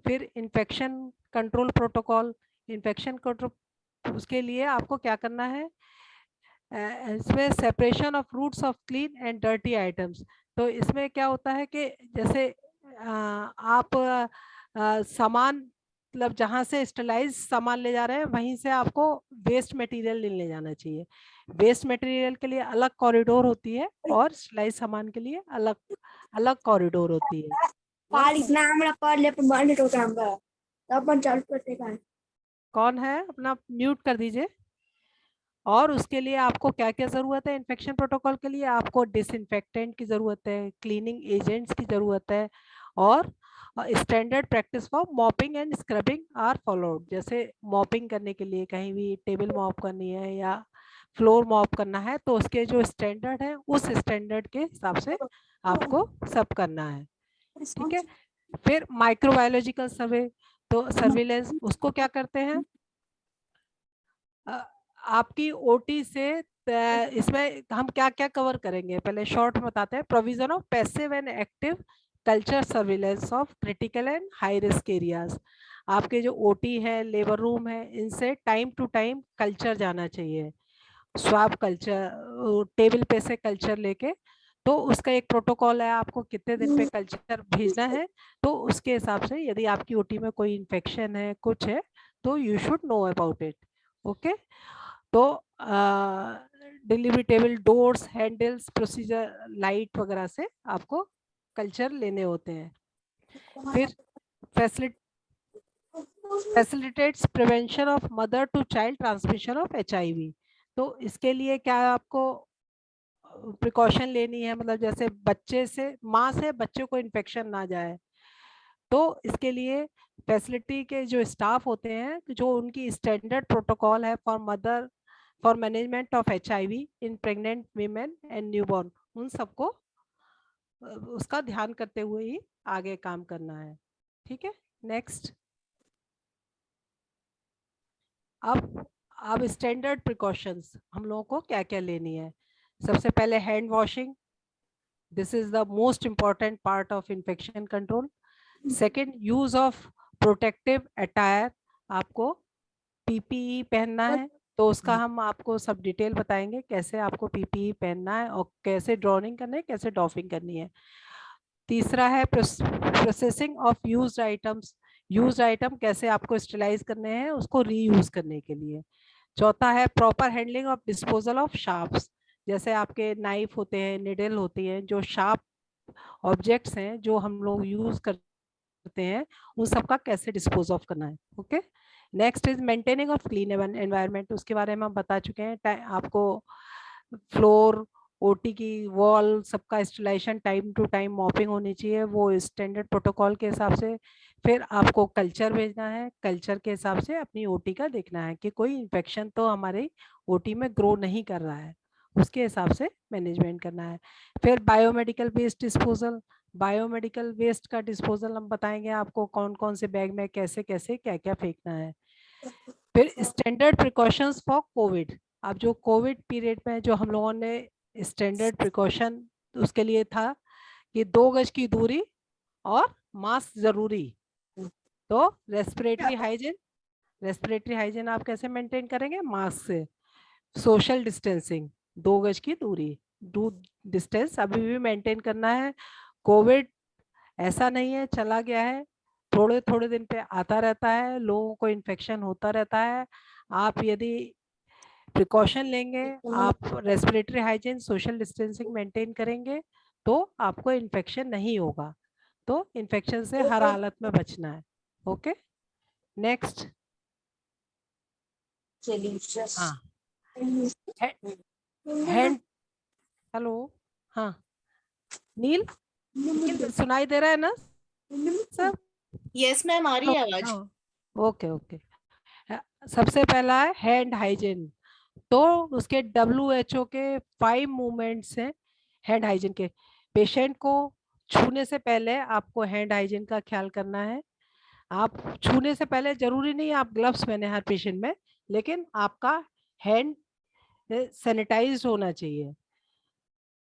फिर infection control protocol, infection control उसके लिए आपको क्या करना है, इसमें separation of routes of clean and dirty items. तो इसमें क्या होता है कि जैसे आप सामान मतलब जहाँ से स्टेलाइज सामान ले जा रहे हैं वहीं से आपको वेस्ट मटेरियल ले जाना चाहिए। वेस्ट मटेरियल के लिए अलग कॉरिडोर होती है और स्टेलाइज सामान के लिए अलग अलग कॉरिडोर होती है। कौन है, अपना म्यूट कर दीजिए। और उसके लिए आपको क्या क्या जरूरत है, इन्फेक्शन प्रोटोकॉल के लिए आपको डिसइंफेक्टेंट की जरूरत है, क्लीनिंग एजेंट्स की जरूरत है, और standard practice for mopping and scrubbing are followed. जैसे मॉपिंग करने के लिए कहीं भी टेबल मॉप करनी है या फ्लोर मॉप करना है तो उसके जो स्टैंडर्ड है उस स्टैंडर्ड के हिसाब से आपको सब करना है, ठीक है। फिर माइक्रोबायोलॉजिकल सर्वे, तो सर्विलेंस उसको क्या करते हैं, आपकी ओटी से इसमें हम क्या क्या कवर करेंगे पहले शॉर्ट में बताते हैं। Provision of passive and active culture surveillance of critical and high risk areas. आपके जो ओटी है, लेबर रूम है, इनसे टाइम टू टाइम कल्चर जाना चाहिए, स्वाब कल्चर, टेबल पे से कल्चर लेके, तो उसका एक प्रोटोकॉल है आपको कितने दिन पे कल्चर भेजना है। तो उसके हिसाब से यदि आपकी ओटी में कोई इन्फेक्शन है कुछ है तो you should know about it, okay. तो delivery table, doors, handles, procedure, light वगैरह से आपको कल्चर लेने होते हैं। फिर facilitates prevention of mother to child transmission of HIV। तो इसके लिए क्या आपको प्रिकॉशन लेनी है, मतलब जैसे बच्चे से माँ से बच्चे को इन्फेक्शन ना जाए, तो इसके लिए फैसिलिटी के जो स्टाफ होते हैं, जो उनकी स्टैंडर्ड प्रोटोकॉल है for management of HIV in pregnant women and newborn, उन सबको उसका ध्यान करते हुए ही आगे काम करना है। ठीक है, नेक्स्ट। अब स्टैंडर्ड प्रिकॉशंस हम लोगों को क्या क्या लेनी है। सबसे पहले hand washing, this is the most important part of infection control. Second, use of protective attire, आपको PPE पहनना है, तो उसका हम आपको सब डिटेल बताएंगे कैसे आपको PPE पहनना है और कैसे ड्रॉनिंग करना है, कैसे डॉफिंग करनी है। तीसरा है processing of used items, used item कैसे आपको स्टेलाइज करने हैं उसको रीयूज करने के लिए। चौथा है proper handling of disposal of sharps, जैसे आपके नाइफ होते हैं, निडल होती है, जो शार्प ऑब्जेक्ट्स हैं जो हम लोग यूज करते हैं, उन सब का कैसे डिस्पोज ऑफ करना है। Okay, next is maintaining of clean environment, उसके बारे में हम बता चुके हैं। आपको फ्लोर, OT की वॉल, सबका sterilisation time to time mopping होनी चाहिए, वो स्टैंडर्ड प्रोटोकॉल के हिसाब से। फिर आपको कल्चर भेजना है, कल्चर के हिसाब से अपनी OT का देखना है कि कोई इन्फेक्शन तो हमारे OT में ग्रो नहीं कर रहा है, उसके हिसाब से मैनेजमेंट करना है। फिर biomedical waste disposal, biomedical waste का डिस्पोजल हम बताएंगे आपको कौन कौन से बैग में कैसे कैसे क्या क्या फेंकना है। फिर स्टैंडर्ड प्रिकॉशंस फॉर कोविड, अब जो कोविड पीरियड में जो हम लोगों ने स्टैंडर्ड प्रिकॉशन उसके लिए था कि 2 गज की दूरी और मास्क जरूरी। तो रेस्पिरेटरी हाइजीन आप कैसे मेंटेन करेंगे? मास्क से। सोशल डिस्टेंसिंग, 2 गज की दूरी, डिस्टेंस अभी भी मेंटेन करना है। कोविड ऐसा नहीं है चला गया है, थोड़े थोड़े दिन पे आता रहता है, लोगों को इन्फेक्शन होता रहता है। आप यदि प्रिकॉशन लेंगे, आप respiratory hygiene, social distancing maintain करेंगे, तो आपको इन्फेक्शन नहीं होगा। तो इन्फेक्शन से हर हालत में बचना है। Okay, next. हाँ, हैंड, हेलो, हाँ नील, सुनाई दे रहा है ना सब? यस मैम, आ रही है आवाज। Okay okay. सबसे पहला है हैंड हाइजीन, तो उसके WHO के 5 मूवमेंट्स हैं हैंड हाइजीन के। पेशेंट को छूने से पहले आपको हैंड हाइजीन का ख्याल करना है। आप छूने से पहले जरूरी नहीं आप ग्लव्स पहने हर पेशेंट में, लेकिन आपका हैंड सैनिटाइज्ड होना चाहिए।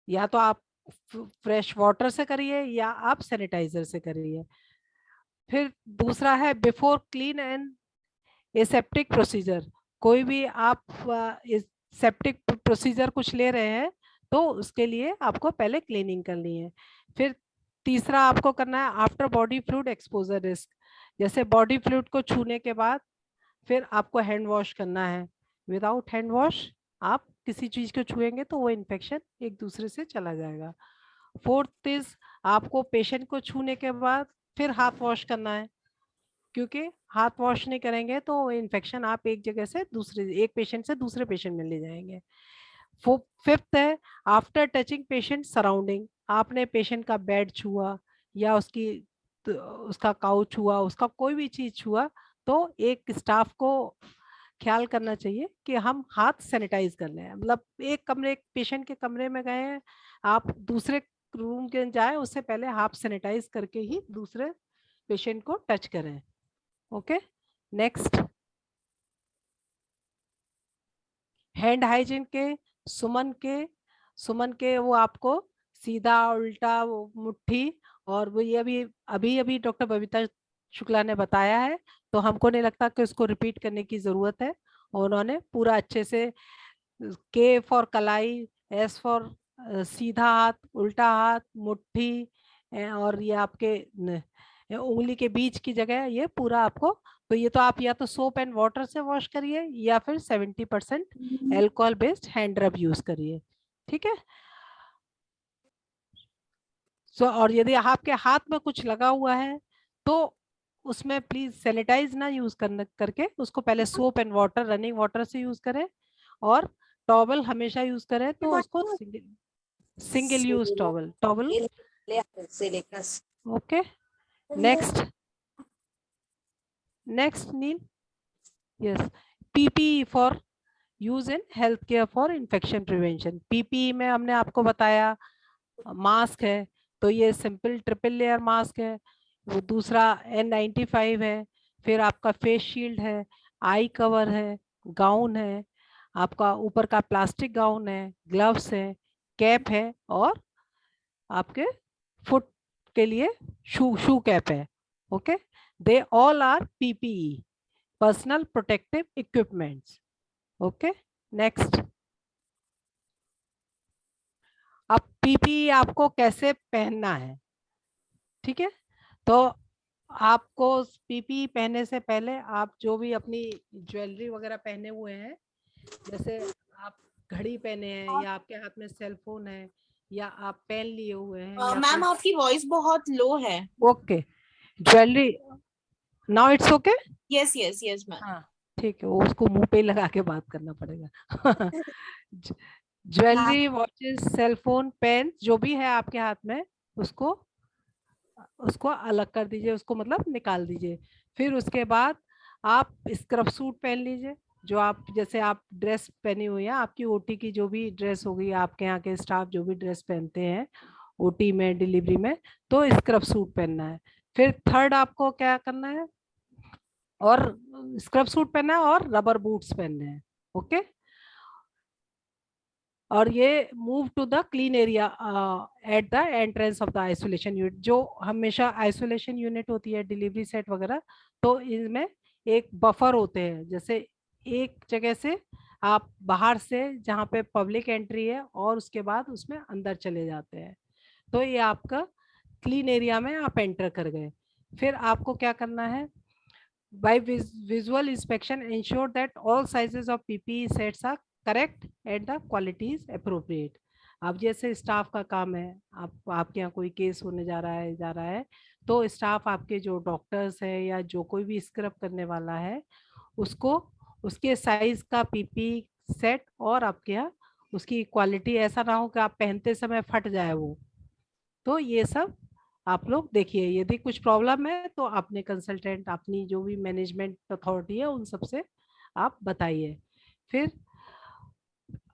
या तो आप फ्रेश वाटर से करिए या आप सैनिटाइजर से करिए। फिर दूसरा है before clean and aseptic procedure, कोई भी आप सेप्टिक प्रोसीजर कुछ ले रहे हैं तो उसके लिए आपको पहले क्लीनिंग करनी है। फिर तीसरा आपको करना है after body fluid exposure risk, जैसे बॉडी फ्लूइड को छूने के बाद फिर आपको हैंड वॉश करना है। विदाउट हैंड वॉश आप किसी चीज को छुएंगे तो वो इन्फेक्शन एक दूसरे से चला जाएगा। फोर्थ इज आपको पेशेंट को छूने के बाद फिर हाथ वॉश करना है, क्योंकि हाथ वॉश नहीं करेंगे तो इन्फेक्शन आप एक जगह से एक पेशेंट से दूसरे पेशेंट में ले जाएंगे। फिफ्थ है आफ्टर टचिंग पेशेंट सराउंडिंग, आपने पेशेंट का बेड छुआ या उसका काउच छुआ, उसका कोई भी चीज छुआ, तो एक स्टाफ को ख्याल करना चाहिए कि हम हाथ सैनिटाइज कर लें। मतलब एक पेशेंट के कमरे में गए हैं, आप दूसरे रूम के जाए उससे पहले हाथ सैनिटाइज करके ही दूसरे पेशेंट को टच करें। Okay, next. हैंड हाइजीन के सुमन के वो आपको सीधा उल्टा मुट्ठी, और वो ये अभी डॉक्टर बबीता शुक्ला ने बताया है, तो हमको नहीं लगता कि उसको रिपीट करने की जरूरत है। और उन्होंने पूरा अच्छे से K फॉर कलाई, S फॉर सीधा हाथ, उल्टा हाथ, मुट्ठी, और ये आपके उंगली के बीच की जगह ये पूरा आपको, तो ये तो आप या तो सोप एंड वाटर से वॉश करिए या फिर 70% अल्कोहल बेस्ड हैंड रब यूज करिए। ठीक है। और यदि आपके हाथ में कुछ लगा हुआ है तो उसमें प्लीज सैनिटाइज ना यूज करके उसको पहले soap and water, running water से यूज करें, और टॉवल हमेशा यूज करें, तो उसको single use towel. Okay, next Neil. Yes, PPE for use in healthcare for infection prevention. PPE में हमने आपको बताया मास्क है, तो ये सिंपल ट्रिपल लेयर मास्क है, वो दूसरा N95 है, फिर आपका फेस शील्ड है, आई कवर है, गाउन है, आपका ऊपर का प्लास्टिक गाउन है, ग्लव्स है, कैप है, और आपके फुट के लिए शू कैप है. Okay, they all are PPE, personal protective equipments. Okay, next. अब PPE आपको कैसे पहनना है, ठीक है. तो आपको PPE पहनने से पहले आप जो भी अपनी ज्वेलरी वगैरह पहने हुए हैं, जैसे आप घड़ी पहने हैं, या आपके हाथ में सेल फोन है, या आप पेन लिए हुए हैं. मैम आपकी वॉइस बहुत लो है. Okay, jewellery now it's okay. Yes yes yes ma'am. हाँ ठीक है, वो उसको मुंह पे लगा के बात करना पड़ेगा. Jewellery, watches, cell phone, pen, जो भी है आपके हाथ में, उसको अलग कर दीजिए, उसको मतलब निकाल दीजिए. फिर उसके बाद आप स्क्रब सूट पहन लीजिए, जो आप जैसे आप ड्रेस पहनी हुई है, आपकी ओटी की जो भी ड्रेस होगी, आपके यहाँ के स्टाफ जो भी ड्रेस पहनते हैं ओटी में, डिलीवरी में, तो स्क्रब सूट पहनना है. फिर थर्ड आपको क्या करना है, और स्क्रब सूट पहनना है और रबर बूट्स पहनने हैं. ओके, और ये move to the clean area at the entrance of the isolation unit. जो हमेशा आइसोलेशन यूनिट होती है, डिलीवरी सेट वगैरह, तो इनमें एक बफर होते हैं. जैसे एक जगह से आप बाहर से जहाँ पे पब्लिक एंट्री है, और उसके बाद उसमें अंदर चले जाते हैं, तो ये आपका क्लीन एरिया में आप एंटर कर गए. फिर आपको क्या करना है, by visual inspection ensure that all sizes of PPE sets are correct and the quality is appropriate. अब जैसे स्टाफ का काम है, आपके यहाँ कोई केस होने जा रहा है, तो स्टाफ आपके जो डॉक्टर्स है या जो कोई भी स्क्रब करने वाला है, उसको उसके साइज का PPE सेट, और आपके यहाँ उसकी क्वालिटी ऐसा ना हो कि आप पहनते समय फट जाए वो. तो ये सब आप लोग देखिए. यदि कुछ प्रॉब्लम है तो अपने कंसल्टेंट, अपनी जो भी मैनेजमेंट अथॉरिटी है, उन सब से आप बताइए. फिर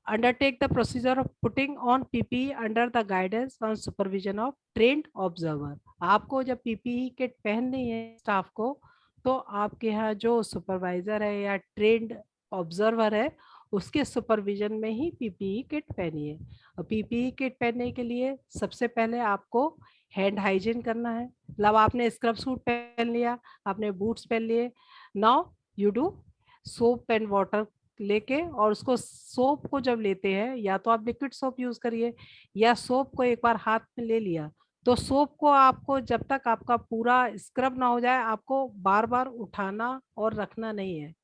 undertake the procedure of putting on PPE under the guidance and supervision of trained observer. आपको जब PPE किट पहननी है स्टाफ को, तो आपके यहाँ जो सुपरवाइजर है या ट्रेंड ऑब्जर्वर है, उसके सुपरविजन में ही PPE किट पहनिए. और PPE किट पहनने के लिए सबसे पहले आपको हैंड हाइजीन करना है. मतलब आपने स्क्रब सूट पहन लिया, आपने बूट्स पहन लिए, now you do soap and water लेके, और उसको सोप को जब लेते हैं, या तो आप लिक्विड सोप यूज करिए, या सोप को एक बार हाथ में ले लिया, तो सोप को आपको जब तक आपका पूरा स्क्रब ना हो जाए, आपको बार बार उठाना और रखना नहीं है.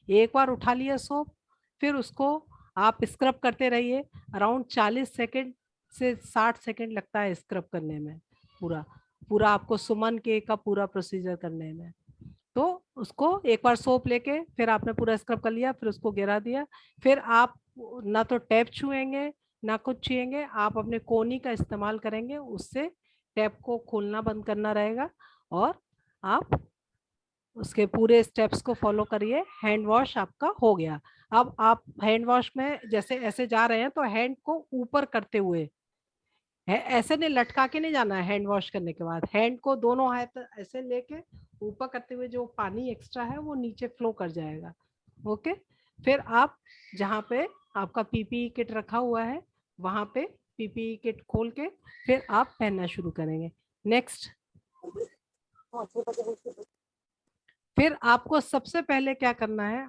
एक बार उठा लिया सोप, फिर उसको आप स्क्रब करते रहिए. अराउंड 40 सेकेंड से 60 सेकेंड लगता है स्क्रब करने में, पूरा आपको सुमन के का पूरा प्रोसीजर करने में. तो उसको एक बार सोप लेके फिर आपने पूरा स्क्रब कर लिया, फिर उसको गिरा दिया. फिर आप ना तो टैप छुएंगे ना कुछ छुएंगे, आप अपने कोनी का इस्तेमाल करेंगे, उससे टैप को खोलना बंद करना रहेगा, और आप उसके पूरे स्टेप्स को फॉलो करिए. हैंड वॉश आपका हो गया. अब आप हैंड वॉश में जैसे ऐसे जा रहे हैं, तो हैंड को ऊपर करते हुए, ऐसे नहीं लटका के नहीं जाना है. हैंड वॉश करने के बाद हैंड को दोनों हाथ ऐसे लेके ऊपर करते हुए, जो पानी एक्स्ट्रा है वो नीचे फ्लो कर जाएगा. ओके, फिर आप जहाँ पे आपका PPE किट रखा हुआ है, वहां पे PPE किट खोल के फिर आप पहनना शुरू करेंगे. नेक्स्ट, फिर आपको सबसे पहले क्या करना है,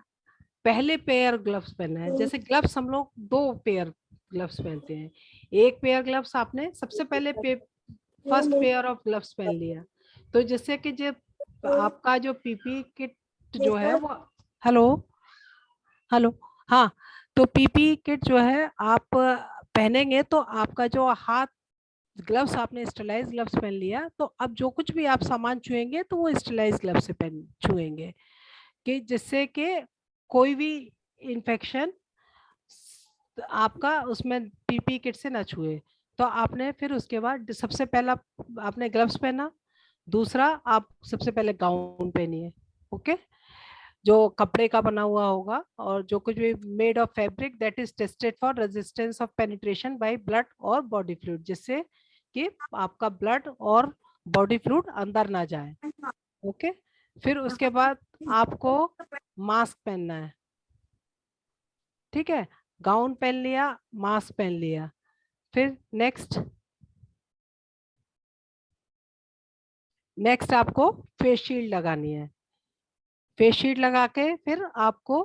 पहले पेयर ग्लव्स पहनना है. जैसे ग्लव्स हम लोग 2 पेयर ग्लव्स पहनते हैं. एक पेयर ग्लव्स आपने सबसे पहले फर्स्ट पेयर ऑफ ग्लव्स पहन लिया, तो जैसे कि जब आपका जो PPE किट जो है वो, हेलो हाँ, तो PPE किट जो है आप पहनेंगे, तो आपका जो हाथ ग्लव्स आपने स्टेलाइज ग्लव्स पहन लिया, तो अब जो कुछ भी आप सामान छुएंगे तो वो स्टेलाइज ग्लव्स से छुएंगे, कि जिससे कि कोई भी इन्फेक्शन आपका उसमें PPE किट से ना छुए. तो आपने फिर उसके बाद सबसे पहला आपने ग्लव्स पहना, दूसरा आप सबसे पहले गाउन पहनिए, ओके, जो कपड़े का बना हुआ होगा और जो कुछ भी made of fabric that is tested for resistance of penetration by blood और बॉडी फ्लूइड, जिससे कि आपका ब्लड और बॉडी फ्लूइड अंदर ना जाए, ओके। फिर उसके बाद आपको मास्क पहनना है, ठीक है, गाउन पहन लिया, मास्क पहन लिया। फिर नेक्स्ट आपको फेस शील्ड लगानी है। फेस शील्ड लगा के फिर आपको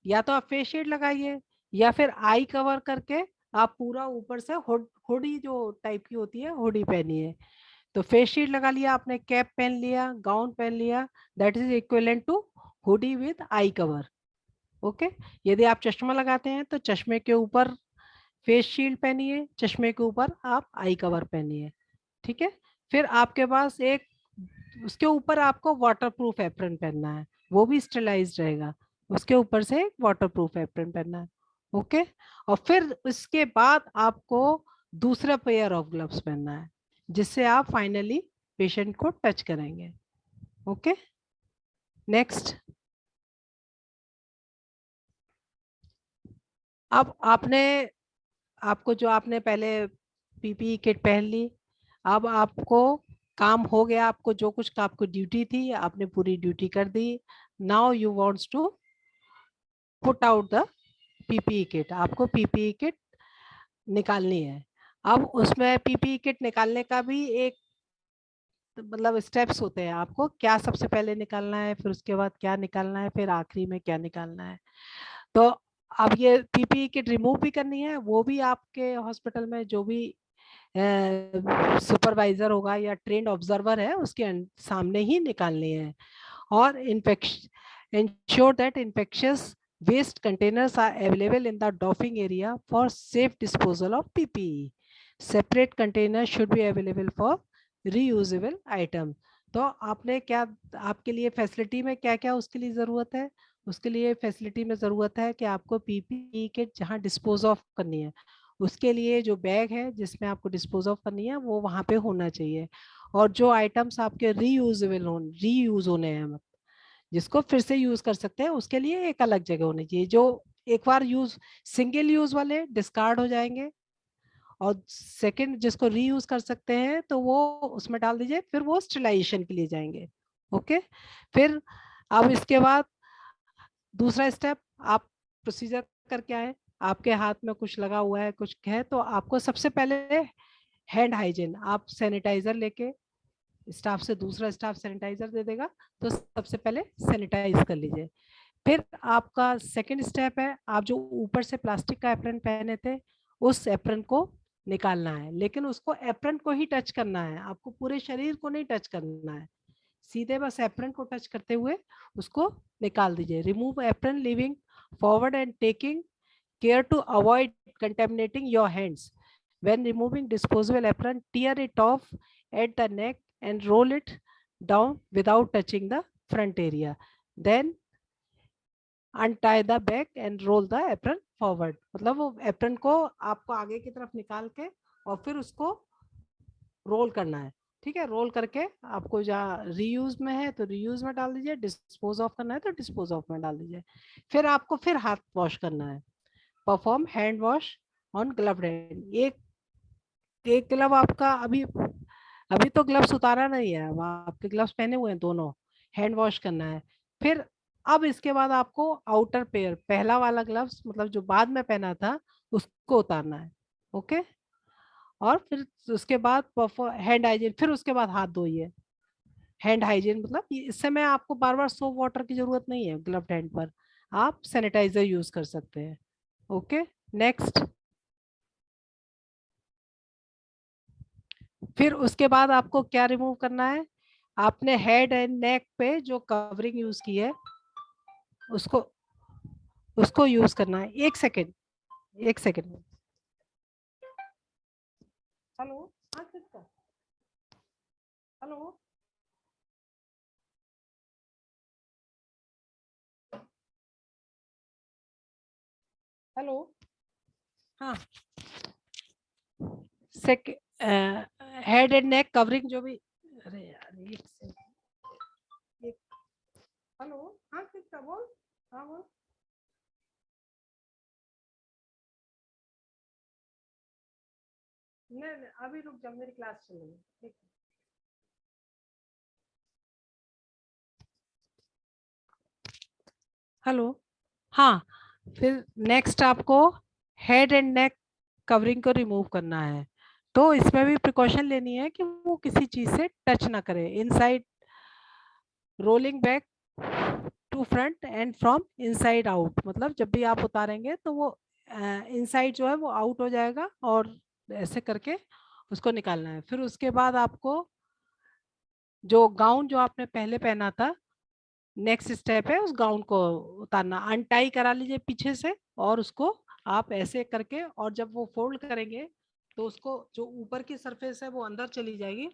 या तो आप फेस शील्ड लगाइए या फिर आई कवर करके आप पूरा ऊपर से हुडी जो टाइप की होती है हुडी पहनिए। तो फेस शील्ड लगा लिया आपने, कैप पहन लिया, गाउन पहन लिया, that is equivalent to hoodie with eye cover, okay. यदि आप चश्मा लगाते हैं तो चश्मे के ऊपर फेस शील्ड पहनिए, चश्मे के ऊपर आप आई कवर पहनिए, ठीक है। फिर आपके पास एक उसके ऊपर आपको वाटरप्रूफ एप्रन पहनना है, वो भी स्टेलाइज्ड रहेगा, उसके ऊपर से एक वाटरप्रूफ एप्रन पहनना है, ओके। और फिर उसके बाद आपको दूसरा पेयर ऑफ ग्लव्स पहनना है, जिससे आप फाइनली पेशेंट को टच करेंगे, ओके। नेक्स्ट, अब आपको जो आपने पहले पीपीई किट पहन ली, अब आपको काम हो गया, आपको जो कुछ आपको ड्यूटी थी आपने पूरी ड्यूटी कर दी। Now you wants to put out the PPE kit, आपको पीपीई किट निकालनी है। अब उसमें पीपीई किट निकालने का भी एक मतलब स्टेप्स होते हैं, आपको क्या सबसे पहले निकालना है, फिर उसके बाद क्या निकालना है, फिर आखिरी में क्या निकालना है। तो अब ये पीपीई किट रिमूव भी करनी है, वो भी आपके हॉस्पिटल में जो भी सुपरवाइजर होगा या ट्रेंड ऑब्जर्वर है उसके सामने ही निकालनी है। और ensure that infectious waste containers are available in the doffing area for safe disposal of PPE. Separate containers should be available for reusable item. तो आपने क्या, आपके लिए फैसिलिटी में क्या क्या उसके लिए ज़रूरत है, उसके लिए फैसिलिटी में ज़रूरत है कि आपको पीपीई किट जहाँ डिस्पोज ऑफ करनी है उसके लिए जो बैग है जिसमें आपको डिस्पोज ऑफ करनी है वो वहाँ पे होना चाहिए। और जो आइटम्स आपके रीयूज होने हैं, जिसको फिर से यूज कर सकते हैं, उसके लिए एक अलग जगह होनी चाहिए। जो एक बार यूज सिंगल यूज वाले डिस्कार्ड हो जाएंगे, और सेकंड जिसको रीयूज कर सकते हैं तो वो उसमें डाल दीजिए, फिर वो स्टेलाइजेशन के लिए जाएंगे, ओके। फिर अब इसके बाद दूसरा स्टेप, आप प्रोसीजर करके आए, आपके हाथ में कुछ लगा हुआ है कुछ है, तो आपको सबसे पहले हैंड हाइजीन, आप सैनिटाइजर लेके, स्टाफ से दूसरा स्टाफ सैनिटाइजर दे देगा तो सबसे पहले सैनिटाइज कर लीजिए। फिर आपका सेकंड स्टेप है, आप जो ऊपर से प्लास्टिक का एप्रन पहने थे उस एप्रन को निकालना है, लेकिन उसको एप्रन को ही टच करना है, आपको पूरे शरीर को नहीं टच करना है, सीधे बस एप्रन को टच करते हुए उसको निकाल दीजिए। Remove apron leaving forward and taking care to avoid contaminating your hands. When removing disposable apron, tear it off at the neck and roll it down without touching the front area. Then untie the back and roll the apron forward. मतलब वो apron को आपको आगे की तरफ निकाल के और फिर उसको रोल करना है, ठीक है। रोल करके आपको जहाँ रीयूज में है तो रीयूज में डाल दीजिए, डिस्पोज ऑफ करना है तो डिस्पोज ऑफ में डाल दीजिए। फिर आपको फिर हाथ वॉश करना है, perform hand wash on gloved hand. एक ग्लव आपका अभी तो ग्लव्स उतारा नहीं है, अब आपके ग्लव्स पहने हुए हैं दोनों, हैंड वॉश करना है। फिर अब इसके बाद आपको आउटर पेयर, पहला वाला ग्लव्स मतलब जो बाद में पहना था उसको उतारना है, ओके। और फिर उसके बाद हैंड हाइजीन, फिर उसके बाद हाथ धोइए। हैंड हाइजीन मतलब इस समय आपको बार बार सोप वाटर की जरूरत नहीं है, ग्लव्ड हैंड पर आप सैनिटाइजर यूज कर सकते हैं, ओके। नेक्स्ट, फिर उसके बाद आपको क्या रिमूव करना है, आपने हेड एंड नेक पे जो कवरिंग यूज की है उसको उसको यूज करना है। एक सेकेंड हेलो, हाँ किसका, हेलो, हेलो, हाँ हेड एंड नेक कवरिंग जो भी, अरे यार हेलो, हाँ किसका बोल, हाँ बोल। नहीं अभी रुक जा, मेरी क्लास चल रही है, ठीक है। हेलो, हाँ, फिर नेक्स्ट आपको हेड एंड नेक कवरिंग को रिमूव करना है। तो इसमें भी प्रिकॉशन लेनी है कि वो किसी चीज से टच ना करे। Inside rolling back to front and from inside out, मतलब जब भी आप उतारेंगे तो वो इनसाइड जो है वो आउट हो जाएगा और ऐसे करके उसको निकालना है। फिर उसके बाद आपको जो गाउन जो आपने पहले पहना था, नेक्स्ट स्टेप है उस गाउन को उतारना। अनटाई करा लीजिए पीछे से और उसको आप ऐसे करके, और जब वो फोल्ड करेंगे तो उसको जो ऊपर की सरफेस है वो अंदर चली जाएगी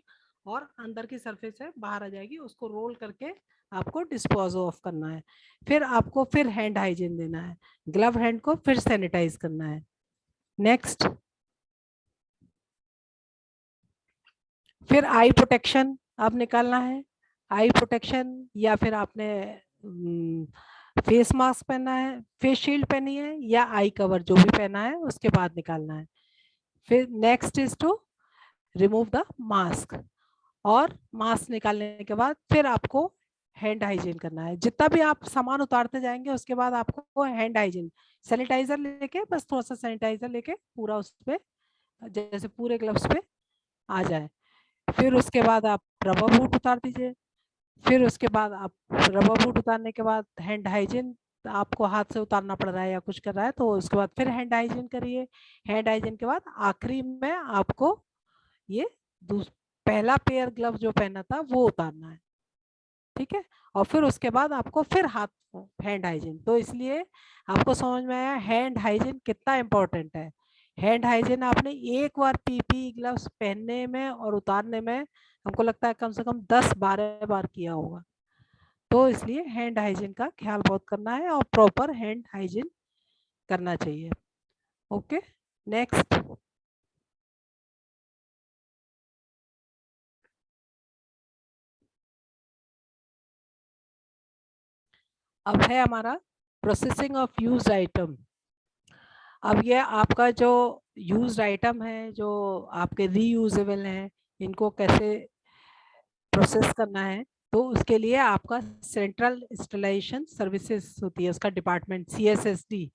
और अंदर की सरफेस है बाहर आ जाएगी। उसको रोल करके आपको डिस्पोज ऑफ करना है। फिर आपको फिर हैंड हाइजीन देना है, ग्लव हैंड को फिर सैनिटाइज करना है। नेक्स्ट, फिर आई प्रोटेक्शन आप निकालना है। आई प्रोटेक्शन या फिर आपने फेस मास्क पहना है, फेस शील्ड पहनी है या आई कवर जो भी पहना है उसके बाद निकालना है। फिर next is to remove the mask, और मास्क निकालने के बाद फिर आपको हैंड हाइजीन करना है। जितना भी आप सामान उतारते जाएंगे उसके बाद आपको हैंड हाइजीन, सैनिटाइजर लेके, बस थोड़ा सा सैनिटाइजर लेके पूरा उस पे जैसे पूरे ग्लव्स पे आ जाए। फिर उसके बाद आप रबर बूट उतार दीजिए। फिर उसके बाद आप रबर बूट उतारने के बाद हैंड हाइजीन, आपको हाथ से उतारना पड़ रहा है या कुछ कर रहा है तो उसके बाद फिर हैंड हाइजीन करिए। हैंड हाइजीन के बाद आखिरी में आपको ये पहला पेयर ग्लव जो पहना था वो उतारना है, ठीक है। और फिर उसके बाद आपको फिर हाथ हैंड हाइजीन। तो इसलिए आपको समझ में आया हैंड हाइजीन कितना इंपॉर्टेंट है। हैंड हाइजीन आपने एक बार पीपी ग्लव्स पहनने में और उतारने में हमको लगता है कम से कम 10-12 बार किया होगा। तो इसलिए हैंड हाइजीन का ख्याल बहुत करना है और प्रॉपर हैंड हाइजीन करना चाहिए। Okay, next. अब है हमारा प्रोसेसिंग ऑफ यूज्ड आइटम। अब ये आपका जो यूज्ड आइटम है, जो आपके रीयूजेबल हैं, इनको कैसे प्रोसेस करना है। तो उसके लिए आपका सेंट्रल स्टरलाइजेशन सर्विसेज होती है, उसका डिपार्टमेंट CSSD।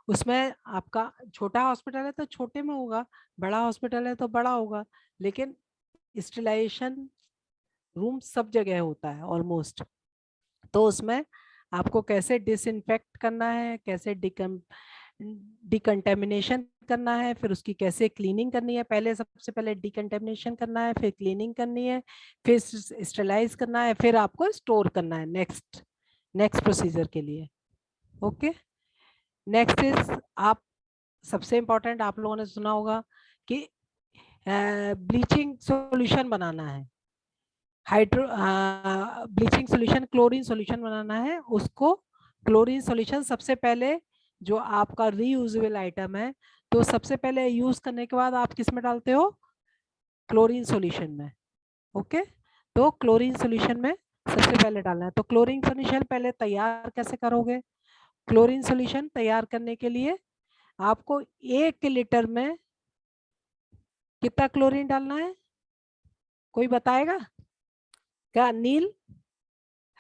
उसमें आपका छोटा हॉस्पिटल है तो छोटे में होगा, बड़ा हॉस्पिटल है तो बड़ा होगा, लेकिन स्टरलाइजेशन रूम सब जगह होता है ऑलमोस्ट। तो उसमें आपको कैसे डिसइंफेक्ट करना है, कैसे डिकंटेमिनेशन करना है, फिर उसकी कैसे क्लीनिंग करनी है। पहले सबसे पहले डिकंटेमिनेशन करना है, फिर क्लीनिंग करनी है, फिर स्टरलाइज करना है, फिर आपको स्टोर करना है नेक्स्ट प्रोसीजर के लिए। ओके, नेक्स्ट इज आप सबसे इम्पोर्टेंट आप लोगों ने सुना होगा कि ब्लीचिंग सॉल्यूशन बनाना है, ब्लीचिंग सॉल्यूशन, क्लोरीन सॉल्यूशन बनाना है। उसको क्लोरीन सॉल्यूशन सबसे पहले जो आपका रीयूजेबल आइटम है, तो सबसे पहले यूज करने के बाद आप किस में डालते हो, क्लोरीन सॉल्यूशन में। ओके, तो क्लोरीन सॉल्यूशन में सबसे पहले डालना है। तो क्लोरीन सॉल्यूशन पहले तैयार कैसे करोगे? क्लोरीन सॉल्यूशन तैयार करने के लिए आपको 1 लीटर में कितना क्लोरीन डालना है, कोई बताएगा क्या? नील,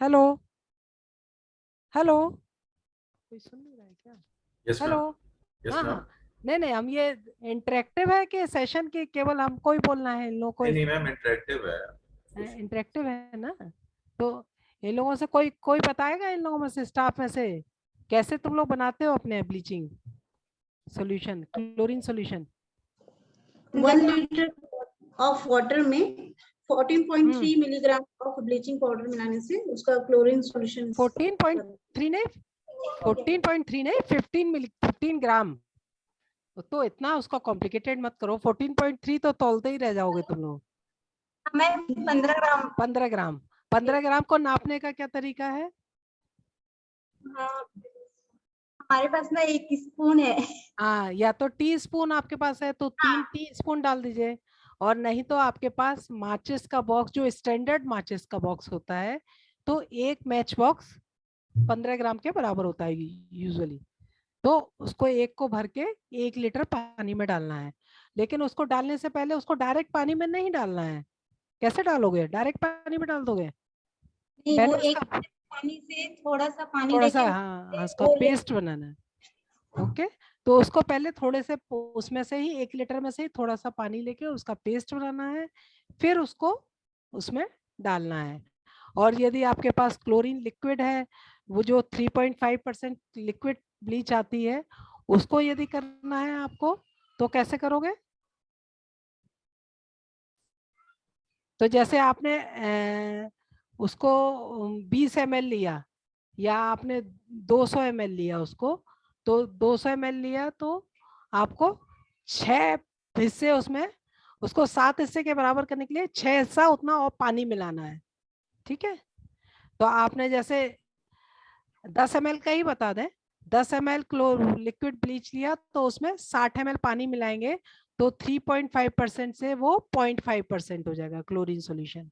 हेलो हेलो, कोई सुन नहीं रहा है क्या? Yes, हेलो, Yes, हाँ ma'am. हाँ, नहीं हम ये इंटरेक्टिव है कि सेशन की केवल हमको ही बोलना है, इन लोगों को? नहीं मैम, इंटरेक्टिव है। इंटरेक्टिव है ना? तो इन लोगों से कोई बताएगा, इन लोगों में से, स्टाफ में से, कैसे तुम लोग बनाते हो अपने bleaching solution, chlorine solution? 1 litre of water में 14.3 मिलीग्राम ऑफ ब्लीचिंग पाउडर मिलाने से उसका क्लोरीन सॉल्यूशन 14.3 नहीं, 14.3 नहीं, 15 ग्राम। तो इतना उसका कॉम्प्लिकेटेड मत करो। 14.3 तो तौलते ही रह जाओगे तुम लोग। मैं 15 ग्राम 15 ग्राम को नापने का क्या तरीका है? हमारे पास ना 1 स्पून है। हाँ, या तो टी स्पून आपके पास है तो 3 टी स्पून डाल दीजिए, और नहीं तो आपके पास माचिस का बॉक्स, जो स्टैंडर्ड माचिस का बॉक्स होता है, तो एक मैच बॉक्स 15 ग्राम के बराबर होता है यूजुअली। तो उसको एक को भर के 1 लीटर पानी में डालना है, लेकिन उसको डालने से पहले उसको डायरेक्ट पानी में नहीं डालना है। कैसे डालोगे? डायरेक्ट पानी में डाल दोगे? नहीं, वो पहले एक उसका पानी से थोड़ा सा पानी थोड़ा लेके सा, हाँ, उसका वो ले- पेस्ट बनाना है। ओके, तो उसको पहले थोड़े से उसमें से ही 1 लीटर में से ही थोड़ा सा पानी लेके उसका पेस्ट बनाना है, फिर उसको उसमें डालना है। और यदि आपके पास क्लोरीन लिक्विड है, वो जो 3.5% लिक्विड ब्लीच आती है, उसको यदि करना है आपको, तो कैसे करोगे? तो जैसे आपने उसको 20 ml लिया, या आपने 200 ml लिया उसको, तो 200 ml लिया तो आपको 6 हिस्से उसमें, उसको 7 हिस्से के बराबर करने के लिए 6 हिस्सा उतना और पानी मिलाना है। ठीक है, तो आपने जैसे 10 ml का ही बता दें, 10 ml लिक्विड ब्लीच लिया तो उसमें 60 ml पानी मिलाएंगे, तो 3.5% से वो 0.5% हो जाएगा क्लोरीन सॉल्यूशन।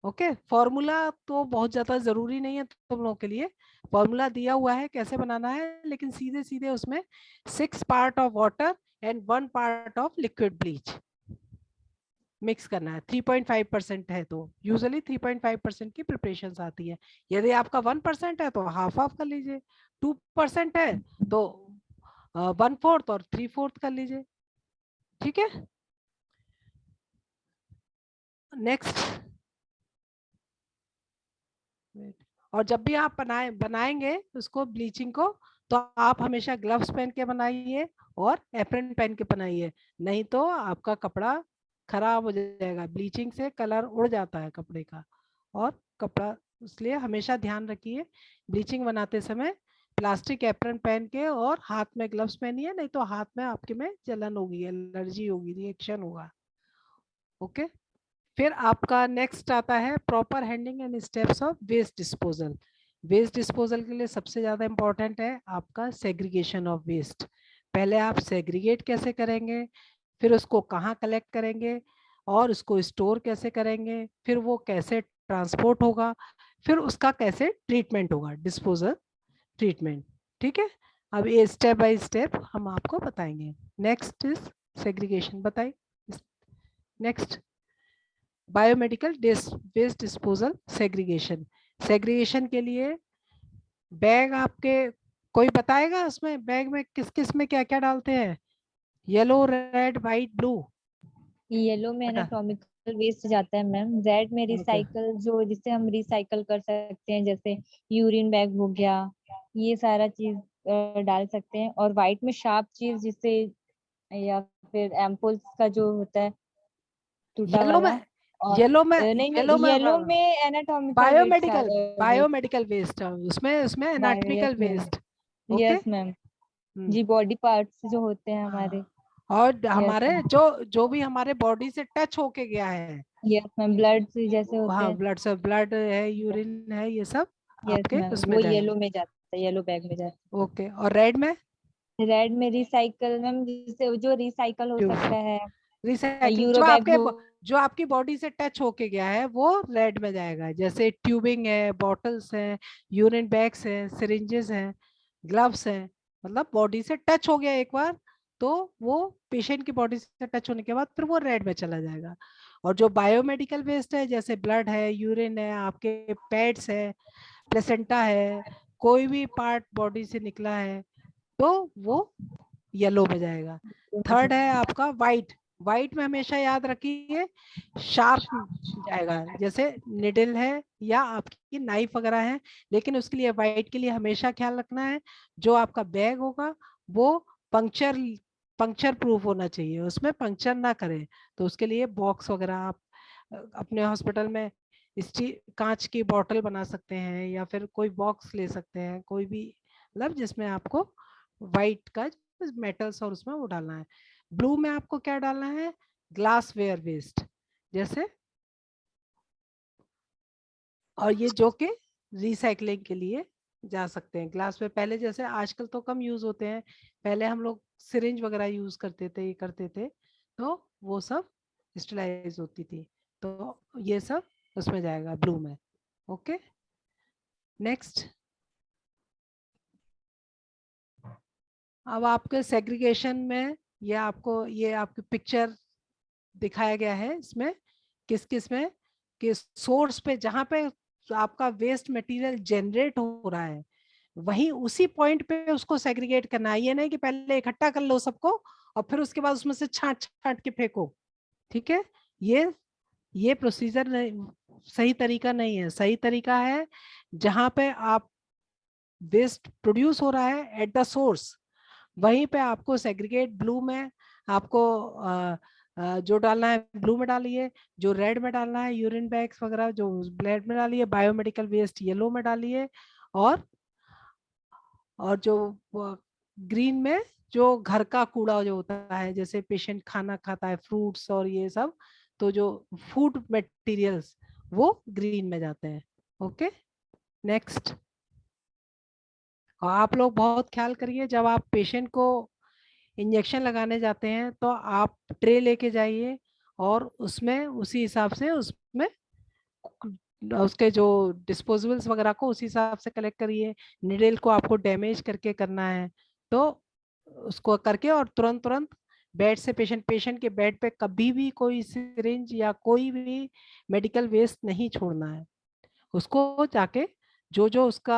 ओके, फॉर्मूला तो बहुत ज्यादा जरूरी नहीं है तुम लोगों के लिए, फॉर्मूला दिया हुआ है कैसे बनाना है, लेकिन सीधे सीधे उसमें 6 part of water and 1 part of liquid bleach mix करना है। 3.5% है तो यूजुअली 3.5% की प्रिपरेशन आती है। यदि आपका 1% है तो हाफ हाफ कर लीजिए, 2% है तो 1/4 और 3/4 कर लीजिए। ठीक है, नेक्स्ट। और जब भी आप बनाएंगे उसको ब्लीचिंग को, तो आप हमेशा ग्लव्स पहन के बनाइए और एप्रन पहन के बनाइए, नहीं तो आपका कपड़ा खराब हो जाएगा। ब्लीचिंग से कलर उड़ जाता है कपड़े का, और कपड़ा, इसलिए हमेशा ध्यान रखिए ब्लीचिंग बनाते समय प्लास्टिक एप्रन पहन के, और हाथ में ग्लव्स पहनिए, नहीं तो हाथ में आपके में जलन होगी, एलर्जी होगी, रिएक्शन होगा। ओके, फिर आपका नेक्स्ट आता है proper handling and steps of waste disposal. Waste disposal के लिए सबसे ज्यादा इंपॉर्टेंट है आपका सेग्रीगेशन ऑफ वेस्ट। पहले आप सेग्रीगेट कैसे करेंगे, फिर उसको कहाँ कलेक्ट करेंगे, और उसको स्टोर कैसे करेंगे, फिर वो कैसे ट्रांसपोर्ट होगा, फिर उसका कैसे ट्रीटमेंट होगा, डिस्पोजल ट्रीटमेंट। ठीक है, अब ये स्टेप बाय स्टेप हम आपको बताएंगे। नेक्स्ट इज सेग्रीगेशन, बताइए। Next, biomedical waste disposal segregation. Segregation के लिए बैग आपके, कोई बताएगा उसमें बैग में किस किस में क्या क्या डालते हैं? Yellow, red, white, blue. Yellow में बता। एनाटॉमिकल वेस्ट जाता है मैम, रेड में ओके, रिसाइकल, जो जिससे हम रिसाइकल कर सकते हैं, जैसे यूरिन बैग हो गया, ये सारा चीज डाल सकते हैं। और व्हाइट में शार्प चीज, जिससे, या फिर एम्पुल्स का जो होता है टूटा येलो में, वाला। और येलो में, नहीं येलो नहीं, में येलो में anatomical waste, biomedical, biomedical waste, उसमें उसमें yes anatomical ma'am, waste. Okay, yes ma'am, जी बॉडी पार्ट्स जो होते हैं हमारे। और यस हमारे मैम, जो जो भी हमारे बॉडी से टच होके गया है, यस मैम, ब्लड जैसे होते हाँ, हैं। ब्लड से, ब्लड है, यूरिन है, ये सब यस आपके मैम, उसमें वो जाएगा। येलो में जाता है, येलो बैग में जाता ओके, और रेड में है। रेड में रिसाइकल मैम, जिससे जो रिसाइकल हो जो सकता है, रिसाइकलिंग, यूरो बैग हो। जो आपकी बॉडी से टच होके गया है वो रेड में जाएगा, जैसे ट्यूबिंग है, बॉटल्स हैं, यूरिन बैग्स हैं, सिरिंजेस हैं, ग्लव्स हैं, मतलब बॉडी से टच हो गया एक बार, तो वो पेशेंट की बॉडी से टच होने के बाद फिर वो रेड में चला जाएगा। और जो बायोमेडिकल वेस्ट है, जैसे ब्लड है, यूरिन है, आपके पैड्स है, प्लेसेंटा है, कोई भी पार्ट बॉडी से निकला है, तो वो येलो में जाएगा। थर्ड है आपका वाइट। वाइट में हमेशा याद रखिए शार्प जाएगा, जैसे निडल है या आपकी नाइफ वगैरह है, लेकिन उसके लिए वाइट के लिए हमेशा ख्याल रखना है जो आपका बैग होगा वो पंक्चर पंक्चर प्रूफ होना चाहिए, उसमें पंक्चर ना करे। तो उसके लिए बॉक्स वगैरह आप अपने हॉस्पिटल में स्टील कांच की बोतल बना सकते हैं, या फिर कोई बॉक्स ले सकते हैं, कोई भी, मतलब जिसमें आपको वाइट का मेटल्स और उसमें वो डालना है। ब्लू में आपको क्या डालना है? ग्लास वेयर वेस्ट, जैसे, और ये जो कि रिसाइकलिंग के लिए जा सकते हैं। ग्लास में पहले जैसे आजकल तो कम यूज होते हैं, पहले हम लोग सिरिंज वगैरह यूज करते थे, ये करते थे, तो वो सब स्टेलाइज होती थी। तो ये सब उसमें जाएगा ब्लू में। Okay, next. अब आपके सेग्रीगेशन में ये आपकी पिक्चर दिखाया गया है, इसमें किस किस में कि सोर्स पे जहां पे आपका वेस्ट मटेरियल जनरेट हो रहा है वहीं उसी पॉइंट पे उसको सेग्रीगेट करना है। ये नहीं कि पहले इकट्ठा कर लो सबको और फिर उसके बाद उसमें से छांट छांट के फेंको। ठीक है, ये प्रोसीजर सही तरीका नहीं है। सही तरीका है जहां पे आप वेस्ट प्रोड्यूस हो रहा है एट द सोर्स, वहीं पे आपको सेग्रीगेट ब्लू में आपको जो डालना है ब्लू में डालिए, जो रेड में डालना है यूरिन बैग्स वगैरह जो ब्लड में डालिए, बायोमेडिकल वेस्ट येलो में डालिए, और जो ग्रीन में जो घर का कूड़ा जो होता है, जैसे पेशेंट खाना खाता है फ्रूट्स और ये सब, तो जो फूड मटेरियल्स वो ग्रीन में जाते हैं। Okay, next. और आप लोग बहुत ख्याल करिए, जब आप पेशेंट को इंजेक्शन लगाने जाते हैं तो आप ट्रे लेके जाइए और उसमें उसी हिसाब से उसमें उसके जो डिस्पोजेबल्स वगैरह को उसी हिसाब से कलेक्ट करिए। निडल को आपको डैमेज करके करना है तो उसको करके और तुरंत तुरंत बेड से पेशेंट के बेड पे कभी भी कोई सिरिंज या कोई भी मेडिकल वेस्ट नहीं छोड़ना है। उसको जाके जो जो उसका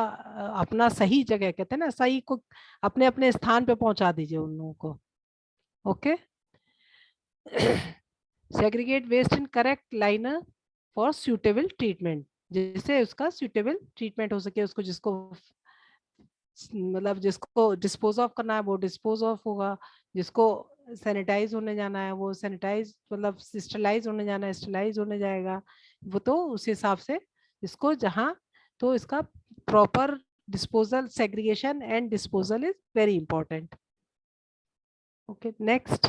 अपना सही जगह कहते हैं ना, सही को अपने अपने स्थान पे पहुंचा दीजिए उन लोगों को। Okay, segregate waste in correct liner for suitable treatment, जिससे उसका सुटेबल ट्रीटमेंट हो सके। उसको जिसको मतलब जिसको डिस्पोज ऑफ करना है वो डिस्पोज ऑफ होगा, जिसको सैनिटाइज होने जाना है वो सैनिटाइज मतलब स्टरलाइज होने जाना है स्टरलाइज होने जाएगा। वो तो उस हिसाब से इसको जहाँ तो इसका proper disposal segregation and disposal is very important. Okay, next.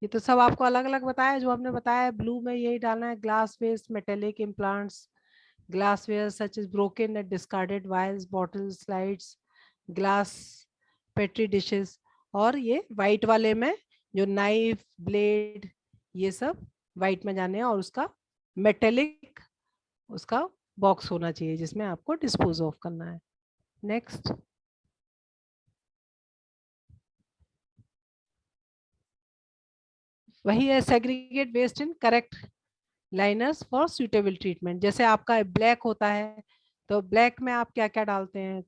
ये तो सब आपको अलग अलग बताया, जो हमने बताया ब्लू में यही डालना है। Glass waste, metallic implants, glassware such as broken and discarded vials, bottles, slides, glass, petri dishes, और ये व्हाइट वाले में जो नाइफ ब्लेड ये सब व्हाइट में जाने हैं, और उसका मेटेलिक उसका बॉक्स होना चाहिए जिसमें आपको डिस्पोज ऑफ करना है। नेक्स्ट। वही है segregate waste in correct liners for suitable treatment. जैसे आपका ब्लैक होता है तो ब्लैक में आप क्या क्या डालते हैं,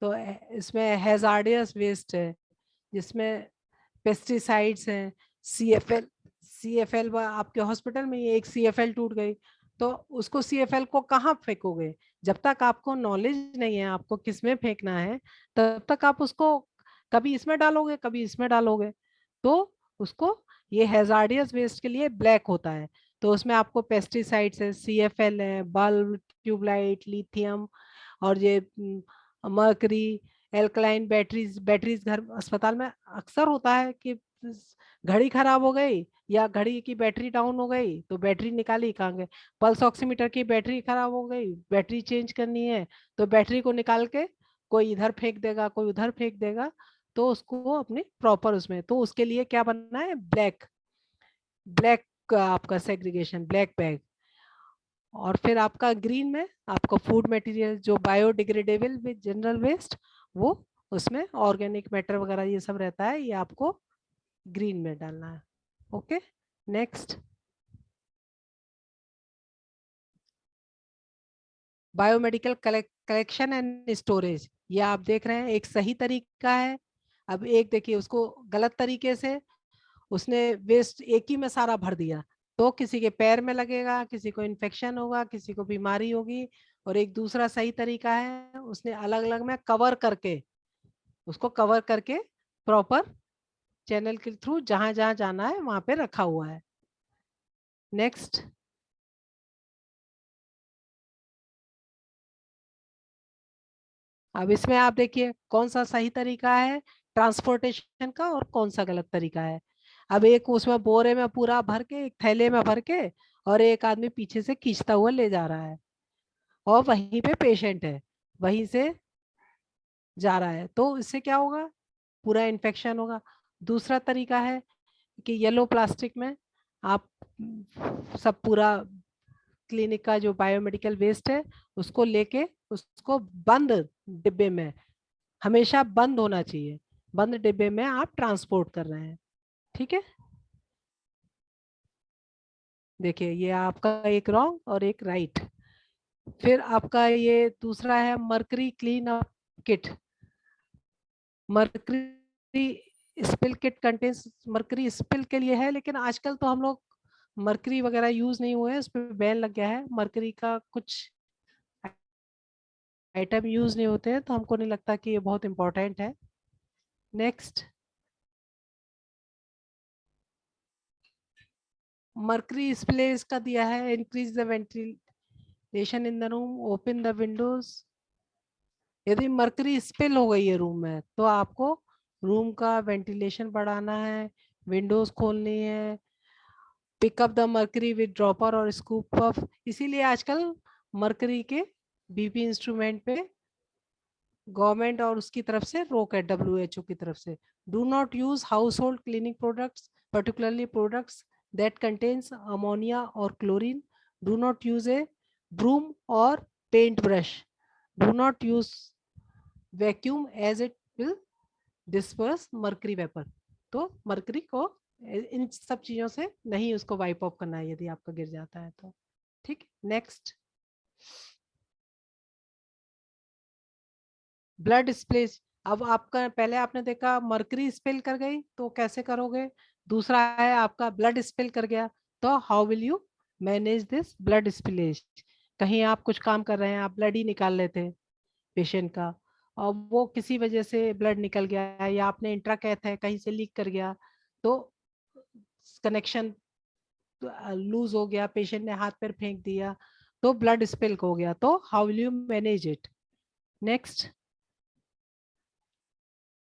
तो इसमें हैजार्डियस वेस्ट है जिसमें पेस्टिसाइड्स हैं, सीएफएल आपके हॉस्पिटल में ये एक सीएफएल टूट गई तो उसको सीएफएल को कहाँ फेंकोगे? जब तक आपको नॉलेज नहीं है आपको किसमें फेंकना है तब तक आप उसको कभी इसमें डालोगे कभी इसमें डालोगे, तो उसको ये हैजार्डियस वेस्ट के लिए ब्लैक होता है। तो उसमें आपको पेस्टिसाइड्स है, सीएफएल है, बल्ब, ट्यूबलाइट, लिथियम, और ये मर्करी, एल्कलाइन बैटरीज घर अस्पताल में अक्सर होता है कि घड़ी खराब हो गई या घड़ी की बैटरी डाउन हो गई तो बैटरी निकाली कहाँ गए, पल्स ऑक्सीमीटर की बैटरी खराब हो गई बैटरी चेंज करनी है तो बैटरी को निकाल के कोई इधर फेंक देगा कोई उधर फेंक देगा, तो उसको अपने प्रॉपर उसमें, तो उसके लिए क्या बनना है ब्लैक आपका सेग्रीगेशन ब्लैक बैग। और फिर आपका ग्रीन में आपका फूड मटेरियल जो बायोडिग्रेडेबल विद जनरल वेस्ट, वो उसमें ऑर्गेनिक मैटर वगैरह ये सब रहता है, ये आपको ग्रीन में डालना है। Okay, next. Biomedical collection and storage, ये आप देख रहे हैं एक सही तरीका है। अब एक देखिए उसको गलत तरीके से उसने वेस्ट एक ही में सारा भर दिया तो किसी के पैर में लगेगा, किसी को इन्फेक्शन होगा, किसी को बीमारी होगी। और एक दूसरा सही तरीका है उसने अलग अलग में कवर करके उसको कवर करके प्रॉपर चैनल के थ्रू जहां जहां जाना है वहां पे रखा हुआ है। नेक्स्ट। अब इसमें आप देखिए कौन सा सही तरीका है ट्रांसपोर्टेशन का और कौन सा गलत तरीका है। अब एक उसमें बोरे में पूरा भर के एक थैले में भर के और एक आदमी पीछे से खींचता हुआ ले जा रहा है और वहीं पे पेशेंट है, वहीं से जा रहा है, तो इससे क्या होगा, पूरा इन्फेक्शन होगा। दूसरा तरीका है कि येलो प्लास्टिक में आप सब पूरा क्लिनिक का जो बायोमेडिकल वेस्ट है उसको लेके उसको बंद डिब्बे में, हमेशा बंद होना चाहिए, बंद डिब्बे में आप ट्रांसपोर्ट कर रहे हैं। ठीक है, देखिए ये आपका एक रॉन्ग और एक राइट। फिर आपका ये दूसरा है mercury clean up kit. Mercury spill kit contains, mercury spill के लिए है, लेकिन आजकल तो हम लोग मर्करी वगैरह यूज नहीं हुए हैं, उस पर बैन लग गया है, मर्करी का कुछ आइटम यूज नहीं होते हैं, तो हमको नहीं लगता कि ये बहुत इंपॉर्टेंट है। नेक्स्ट, मर्करी स्प्लेस का दिया है, increase the ventilation in the room, open the Windows. यदि मर्करी स्पिल हो गई है रूम में तो आपको रूम का वेंटिलेशन बढ़ाना है, विंडोज खोलनी है, pick up the mercury with dropper और स्कूप ऑफ। इसीलिए आजकल मर्करी के बीपी इंस्ट्रूमेंट पे गवर्नमेंट और उसकी तरफ से रोक है, WHO की तरफ से। Do not use household cleaning products, particularly products that contains ammonia और chlorine. Do not use a broom और paint brush. Do not use vacuum as it will disperse mercury vapour. तो mercury को इन सब चीजों से नहीं उसको वाइप ऑफ करना है यदि आपका गिर जाता है तो। ठीक, नेक्स्ट, ब्लड स्प्लेज। अब आपका पहले आपने देखा मर्करी स्पिल कर गई तो कैसे करोगे, दूसरा है आपका ब्लड स्पिल कर गया, तो how will you manage this blood spillage. कहीं आप कुछ काम कर रहे हैं, आप ब्लड ही निकाल लेते हैं पेशेंट का, और वो किसी वजह से ब्लड निकल गया या आपने इंट्राकैथ है कहीं से लीक कर गया, तो कनेक्शन लूज हो गया, पेशेंट ने हाथ पैर फेंक दिया, तो ब्लड स्पिल हो गया, तो how will you manage it. Next,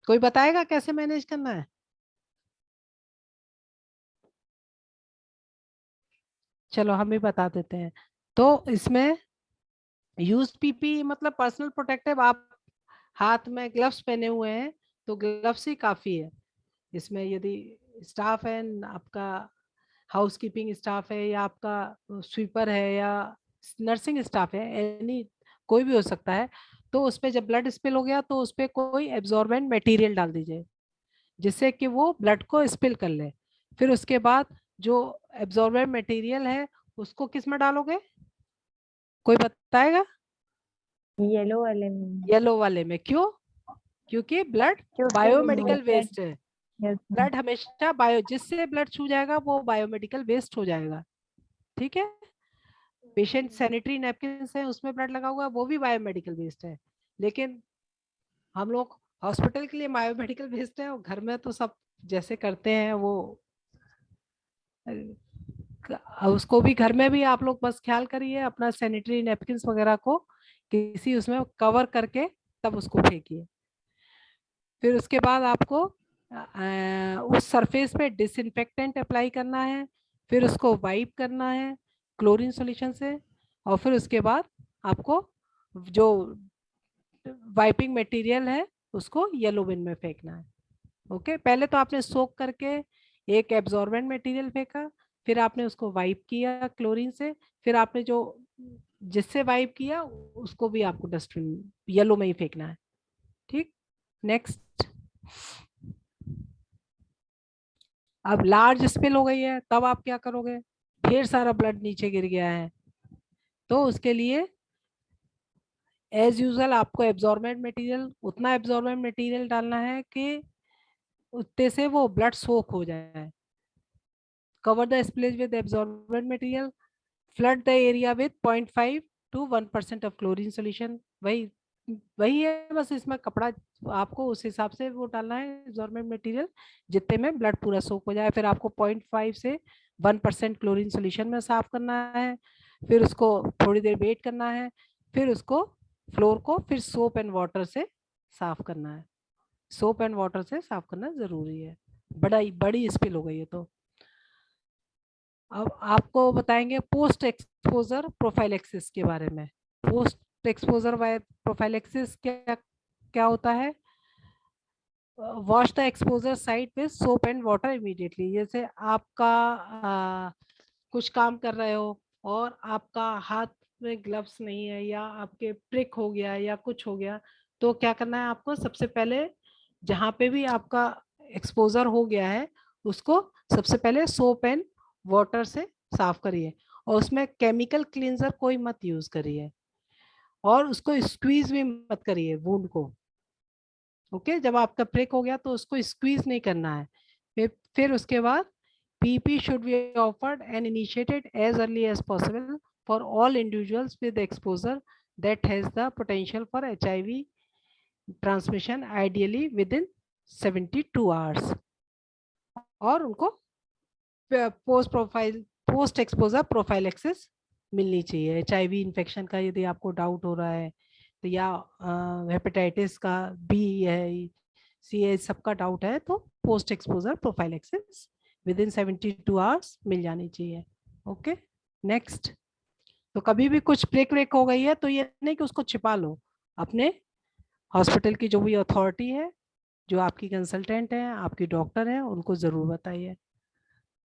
कोई बताएगा कैसे मैनेज करना है? चलो हम भी बता देते हैं। तो इसमें यूज पीपी मतलब पर्सनल प्रोटेक्टिव, आप हाथ में ग्लव्स पहने हुए हैं तो ग्लव्स ही काफी है। इसमें यदि स्टाफ है आपका, हाउसकीपिंग स्टाफ है या आपका स्वीपर है या नर्सिंग स्टाफ है, एनी कोई भी हो सकता है, तो उस पर जब ब्लड स्पिल हो गया तो उस पर कोई एब्जॉर्बेंट मटेरियल डाल दीजिए जिससे कि वो ब्लड को स्पिल कर ले। फिर उसके बाद जो एब्जॉर्बेंट मटेरियल है उसको किस में डालोगे, कोई बताएगा? येलो वाले में। येलो वाले में। क्यों? क्योंकि ब्लड क्योंकि बायोमेडिकल blood- वेस्ट है। yes, ब्लड हमेशा बायो, जिससे ब्लड छू जाएगा वो बायोमेडिकल वेस्ट हो जाएगा। ठीक है, पेशेंट सैनिटरी नैपकिन है उसमें ब्लड लगा हुआ है वो भी बायोमेडिकल वेस्ट है, लेकिन हम लोग हॉस्पिटल के लिए बायोमेडिकल वेस्ट है और घर में तो सब जैसे करते हैं वो उसको भी घर में भी आप लोग बस ख्याल करिए अपना सैनिटरी नैपकिन वगैरह को किसी उसमें कवर करके तब उसको फेंकिए। फिर उसके बाद आपको उस सरफेस पे डिसइंफेक्टेंट अप्लाई करना है, फिर उसको वाइप करना है क्लोरीन सॉल्यूशन से, और फिर उसके बाद आपको जो वाइपिंग मटेरियल है उसको येलो बिन में फेंकना है। ओके, पहले तो आपने सोक करके एक एब्जॉर्बेंट मटेरियल फेंका, फिर आपने उसको वाइप किया क्लोरीन से, फिर आपने जो जिससे वाइप किया उसको भी आपको डस्टबिन येलो में ही फेंकना है। ठीक, नेक्स्ट, अब लार्ज स्पिल हो गई है तब आप क्या करोगे, ढेर सारा ब्लड नीचे गिर गया है, तो उसके लिए एज यूजुअल आपको एब्जॉर्बेंट मटेरियल, उतना एब्जॉर्बेंट मटेरियल डालना है कि उतने से वो ब्लड सोक हो जाए। Cover the spillage with absorbent material, flood the area with 0.5 to 1% of chlorine solution. वही वही है, बस इसमें कपड़ा आपको उस हिसाब से वो डालना है एब्जॉर्बेंट मटेरियल जितने में ब्लड पूरा सोक हो जाए। फिर आपको 0.5 से 1% क्लोरीन सॉल्यूशन में साफ करना है, फिर उसको थोड़ी देर वेट करना है, फिर उसको फ्लोर को फिर सोप एंड वाटर से साफ करना है। सोप एंड वाटर से साफ करना जरूरी है, बड़ी स्पिल हो गई है तो। अब आपको बताएंगे पोस्ट एक्सपोजर प्रोफाइलेक्सिस के बारे में। पोस्ट एक्सपोजर प्रोफाइलेक्सिस क्या क्या होता है? Wash the exposure site with soap and water immediately. जैसे आपका कुछ काम कर रहे हो और आपका हाथ में ग्लव्स नहीं है या आपके प्रिक हो गया या कुछ हो गया, तो क्या करना है आपको? सबसे पहले जहाँ पे भी आपका एक्सपोजर हो गया है उसको सबसे पहले सोप एंड वाटर से साफ करिए, और उसमें केमिकल क्लींजर कोई मत यूज करिए, और उसको स्क्वीज भी मत करिए वुंड को। ओके, जब आपका प्रिक हो गया तो उसको स्क्वीज नहीं करना है। फिर उसके बाद PP should be offered and initiated as early as possible for all individuals with exposure that has the potential for HIV transmission, ideally within 72 hours. और उनको पोस्ट एक्सपोजर प्रोफाइलेक्सिस मिलनी चाहिए। HIV इन्फेक्शन का यदि आपको डाउट हो रहा है तो, या हेपेटाइटिस का B है, CA सबका डाउट है, तो post exposure prophylaxis within 72 hours मिल जानी चाहिए। Okay, next. तो कभी भी कुछ ब्रेक हो गई है तो ये नहीं कि उसको छिपा लो, अपने हॉस्पिटल की जो भी अथॉरिटी है, जो आपकी कंसल्टेंट है, आपकी डॉक्टर है, उनको जरूर बताइए।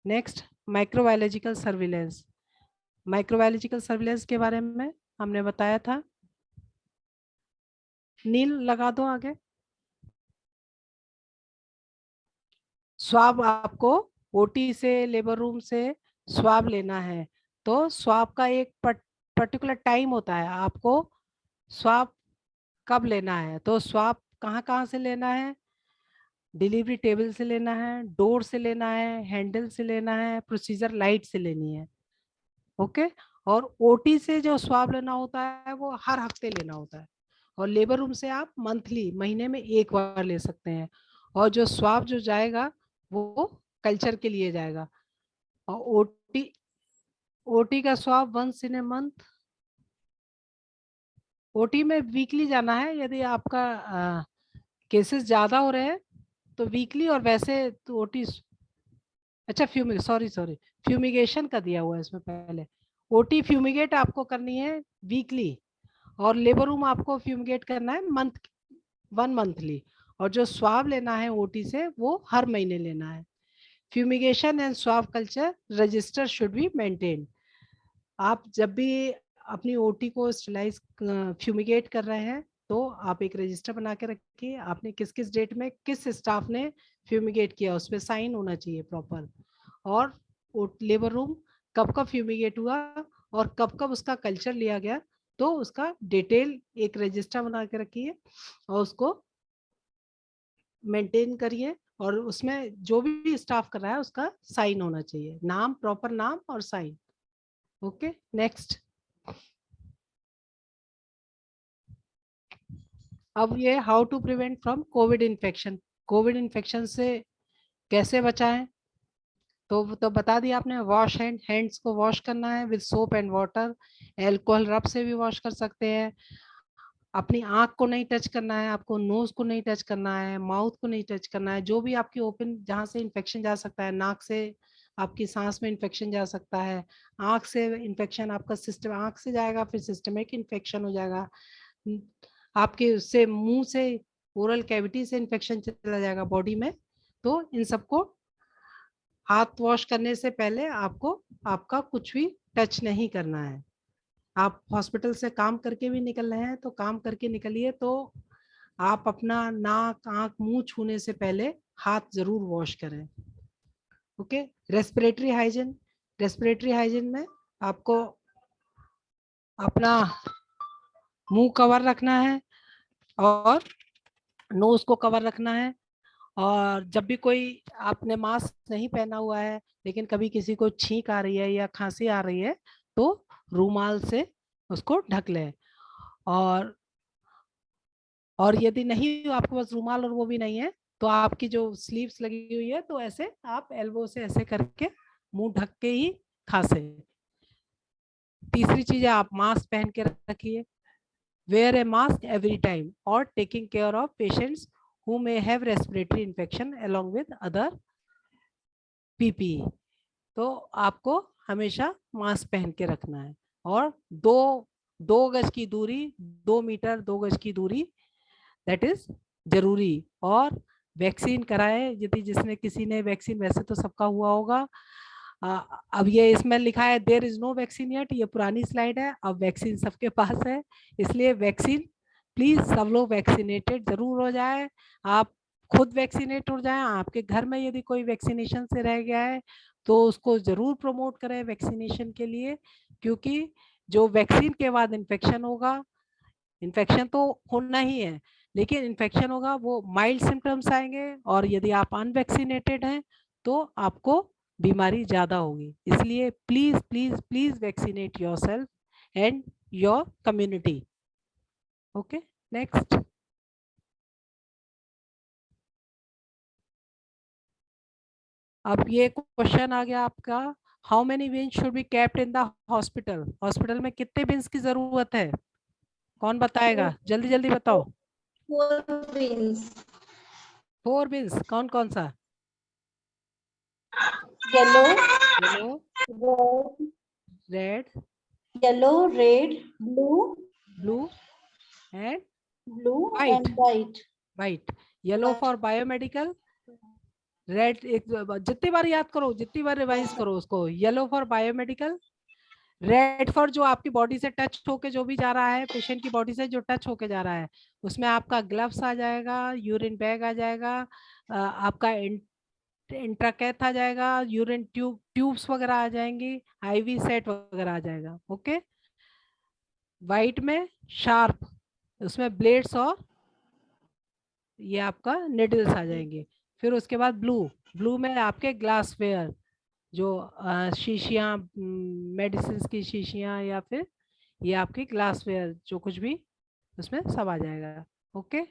Next, microbiological surveillance. Microbiological surveillance के बारे में हमने बताया था। नील लगा दो आगे। स्वाब आपको ओटी से, लेबर रूम से स्वाब लेना है, तो स्वाब का एक पर्टिकुलर टाइम होता है। आपको स्वाब कब लेना है, तो स्वाब कहाँ से लेना है? डिलीवरी टेबल से लेना है, डोर से लेना है, हैंडल से लेना है, प्रोसीजर लाइट से लेनी है। ओके, और ओटी से जो स्वाब लेना होता है वो हर हफ्ते लेना होता है, और लेबर रूम से आप मंथली, महीने में एक बार ले सकते हैं। और जो स्वाब जो जाएगा वो कल्चर के लिए जाएगा, और ओटी का swab once in a month. OT में वीकली जाना है, यदि आपका केसेस ज्यादा हो रहे हैं तो वीकली, और वैसे तो ओटी, अच्छा फ्यूमिगेशन का दिया हुआ है इसमें पहले। ओटी फ्यूमिगेट आपको करनी है वीकली, और लेबर रूम आपको फ्यूमिगेट करना है वन मंथली, और जो स्वाब लेना है ओटी से वो हर महीने लेना है। Fumigation and swab culture register should be maintain. आप जब भी अपनी ओटी को स्टरलाइज फ्यूमिगेट कर रहे हैं तो आप एक रजिस्टर बना के रखिए, आपने किस किस डेट में किस स्टाफ ने फ्यूमिगेट किया, उस पर साइन होना चाहिए प्रॉपर, और लेबर रूम कब कब फ्यूमिगेट हुआ और कब कब उसका कल्चर लिया गया, तो उसका डिटेल एक रजिस्टर बना के रखिए और उसको मेंटेन करिए, और उसमें जो भी स्टाफ कर रहा है उसका साइन होना चाहिए, नाम, प्रॉपर नाम और साइन। Okay, next. अब ये how to prevent from COVID infection. COVID infection से कैसे बचाएं, तो बता दिया आपने। वॉश हैंड्स को वॉश करना है with soap and water. Alcohol रब से भी वॉश कर सकते हैं। अपनी आंख को नहीं टच करना है, आपको नोज को नहीं टच करना है, माउथ को नहीं टच करना है। जो भी आपकी ओपन, जहाँ से इन्फेक्शन जा सकता है, नाक से आपकी सांस में इन्फेक्शन जा सकता है, आंख से इन्फेक्शन आपका सिस्टम, आंख से जाएगा फिर सिस्टमिक इन्फेक्शन हो जाएगा, आपके उससे मुंह से ओरल कैविटी से इन्फेक्शन चला जाएगा बॉडी में। तो इन सबको हाथ वॉश करने से पहले आपको आपका कुछ भी टच नहीं करना है। आप हॉस्पिटल से काम करके भी निकल रहे हैं तो काम करके निकलिए, तो आप अपना नाक, आंख, मुंह छूने से पहले हाथ जरूर वॉश करें। Okay, respiratory hygiene. Respiratory hygiene में आपको अपना मुंह कवर रखना है और नोज को कवर रखना है, और जब भी कोई, आपने मास्क नहीं पहना हुआ है लेकिन कभी किसी को छींक आ रही है या खांसी आ रही है तो रूमाल से उसको ढक लें। और यदि नहीं आपके पास रूमाल और वो भी नहीं है तो आपकी जो स्लीव्स लगी हुई है तो ऐसे आप एल्बो से ऐसे करके मुंह ढक के ही खांसे। तीसरी चीज है, आप मास्क पहन के रखिए। Wear a mask every time, और taking care of patients who may have respiratory infection along with other PPE। तो आपको हमेशा मास्क पहन के रखना है, और 2 2 गज की दूरी, 2 मीटर 2 गज की दूरी, दैट इज जरूरी। और वैक्सीन कराए, यदि जिसने किसी ने वैक्सीन, वैसे तो सबका हुआ होगा। अब ये इसमें लिखा है there is no vaccine yet, ये पुरानी स्लाइड है, अब वैक्सीन सबके पास है, इसलिए वैक्सीन प्लीज सब लोग वैक्सीनेटेड जरूर हो जाए। आप खुद वैक्सीनेट हो जाए, आपके घर में यदि कोई वैक्सीनेशन से रह गया है तो उसको जरूर प्रमोट करें वैक्सीनेशन के लिए, क्योंकि जो वैक्सीन के बाद इन्फेक्शन होगा, इन्फेक्शन तो होना ही है, लेकिन इन्फेक्शन होगा वो माइल्ड सिम्टम्स आएंगे, और यदि आप अनवैक्सीनेटेड हैं तो आपको बीमारी ज्यादा होगी। इसलिए please please please vaccinate yourself and your community. Okay, next. अब ये क्वेश्चन आ गया आपका, how many beans should be kept in the hospital. Hospital में कितने बिन्स की जरूरत है, कौन बताएगा, जल्दी जल्दी बताओ। 4 bins, 4 बिन्स, कौन कौन सा? yellow, yellow, red, red, yellow, red, blue, blue and blue White. and white. White. Yellow for biomedical, red, एक जितनी बार याद करो, जितनी बार रिवाइज करो उसको। Yellow for biomedical, red for जो आपकी बॉडी से टच होके जो भी जा रहा है, पेशेंट की बॉडी से जो टच होके जा रहा है, उसमें आपका ग्लव्स आ जाएगा, यूरिन बैग आ जाएगा, आपका इंट्राकैथ आ जाएगा, यूरिन ट्यूब्स वगैरह आ जाएंगी, आईवी सेट वगैरह आ जाएगा। ओके। वाइट में शार्प, उसमें ब्लेड्स और ये आपका निडल्स आ जाएंगे। फिर उसके बाद ब्लू, ब्लू में आपके ग्लासवेयर, जो शीशियाँ, मेडिसिन की शीशियाँ, या फिर ये आपकी ग्लासवेयर, जो कुछ भी उसमें सब आ जाएगा। ओके।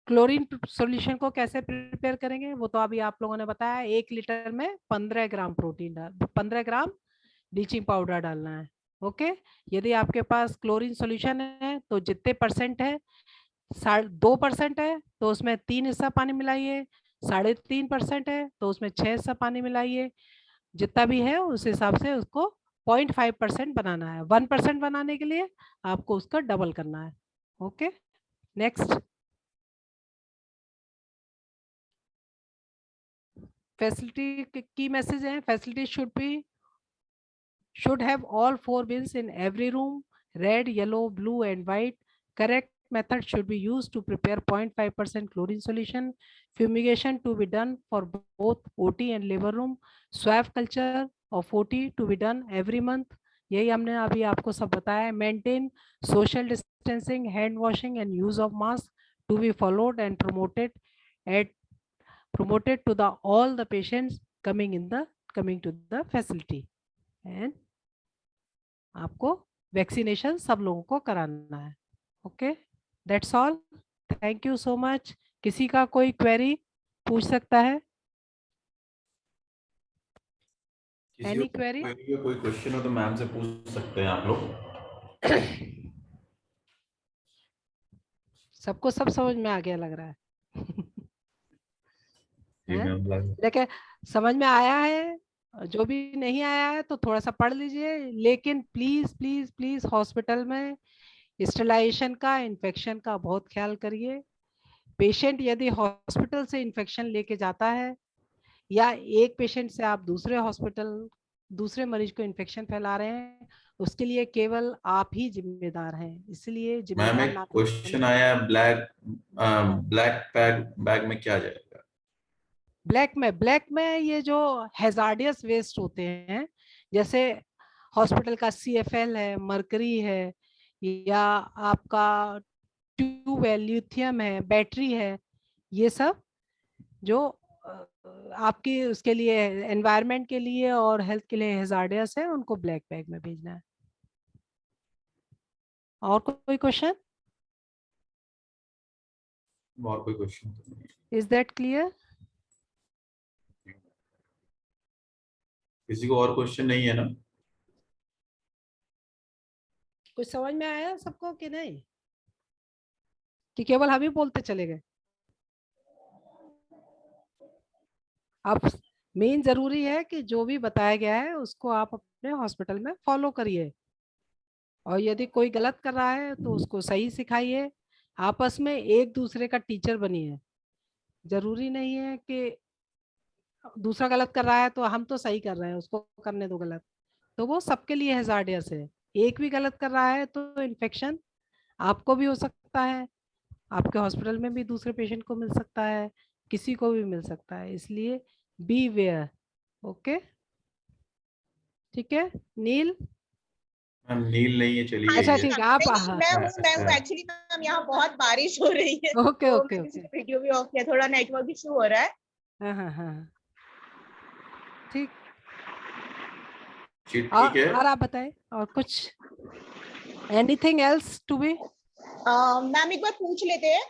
क्लोरीन सॉल्यूशन को कैसे प्रिपेयर करेंगे वो तो अभी आप लोगों ने बताया, 1 लीटर में 15 ग्राम प्रोटीन डाल, 15 ग्राम ब्लीचिंग पाउडर डालना है। ओके। यदि आपके पास क्लोरीन सॉल्यूशन है तो जितने परसेंट है, 2% है तो उसमें 3 हिस्सा पानी मिलाइए, 3.5% है तो उसमें 6 हिस्सा पानी मिलाइए, जितना भी है उस हिसाब से उसको 0.5% बनाना है। 1% बनाने के लिए आपको उसका डबल करना है। Okay, next. फैसिलिटी की मैसेज है, facility should have all 4 bins in every room, red, yellow, blue and white. Correct method should be used to prepare 0.5% chlorine solution. Fumigation to be done for both OT and labor room. Swab culture of OT to be done every month. यही हमने अभी आपको सब बताया। Maintain social distancing, hand washing and use of mask to be followed and promoted to the all the patients coming to the facility. And आपको vaccination सब लोगों को कराना है। Okay, that's all, thank you so much. किसी का कोई query पूछ सकता है? Any query? कोई क्वेश्चन हो तो मैम से पूछ सकते हैं आप लोग। सबको सब समझ में आ गया लग रहा है। लेकिन समझ में आया है, जो भी नहीं आया है तो थोड़ा सा पढ़ लीजिए, लेकिन प्लीज प्लीज प्लीज हॉस्पिटल में स्टेलाइजेशन का, इन्फेक्शन का बहुत ख्याल करिए। पेशेंट यदि हॉस्पिटल से इन्फेक्शन लेके जाता है, या एक पेशेंट से आप दूसरे मरीज को इन्फेक्शन फैला रहे हैं, उसके लिए केवल आप ही जिम्मेदार हैं। इसलिए जिम्मेदार ना क्वेश्चन आया, ब्लैक बैग में क्या जाएगा? ब्लैक में ये जो हैजार्डियस वेस्ट होते हैं, जैसे हॉस्पिटल का CFL है, मरकरी है, या आपका ट्यूब है, लिथियम है, बैटरी है, ये सब जो आपकी उसके लिए, एनवायरनमेंट के लिए और हेल्थ के लिए हैजार्डियस है, उनको ब्लैक बैग में भेजना है। और कोई क्वेश्चन? और कोई क्वेश्चन तो नहीं? Is that clear? किसी को और क्वेश्चन नहीं है ना? कुछ समझ में आया सबको कि नहीं, कि केवल हम ही बोलते चले गए? अब मेन जरूरी है कि जो भी बताया गया है उसको आप अपने हॉस्पिटल में फॉलो करिए, और यदि कोई गलत कर रहा है तो उसको सही सिखाइए, आपस में एक दूसरे का टीचर बनिए। जरूरी नहीं है कि दूसरा गलत कर रहा है तो हम तो सही कर रहे हैं, उसको करने दो गलत, तो वो सबके लिए हैजार्डियस है। एक भी गलत कर रहा है तो इन्फेक्शन आपको भी हो सकता है, आपके हॉस्पिटल में भी दूसरे पेशेंट को मिल सकता है, किसी को भी मिल सकता है, इसलिए बी वेयर। ओके, ठीक है नील। मैम नील नहीं है, चलिए अच्छा ये ठीक है, आप मैं हूँ एक्चुअली मैम, यहाँ बहुत बारिश हो रही है ओके तो ओके मैंने ओके, वीडियो भी ऑफ किया, थोड़ा नेटवर्क इशू हो रहा है। हाँ हाँ हाँ ठीक। ठीक है। और आप बताएं और कुछ, anything else to be? Ma'am एक बार पूछ लेते हैं,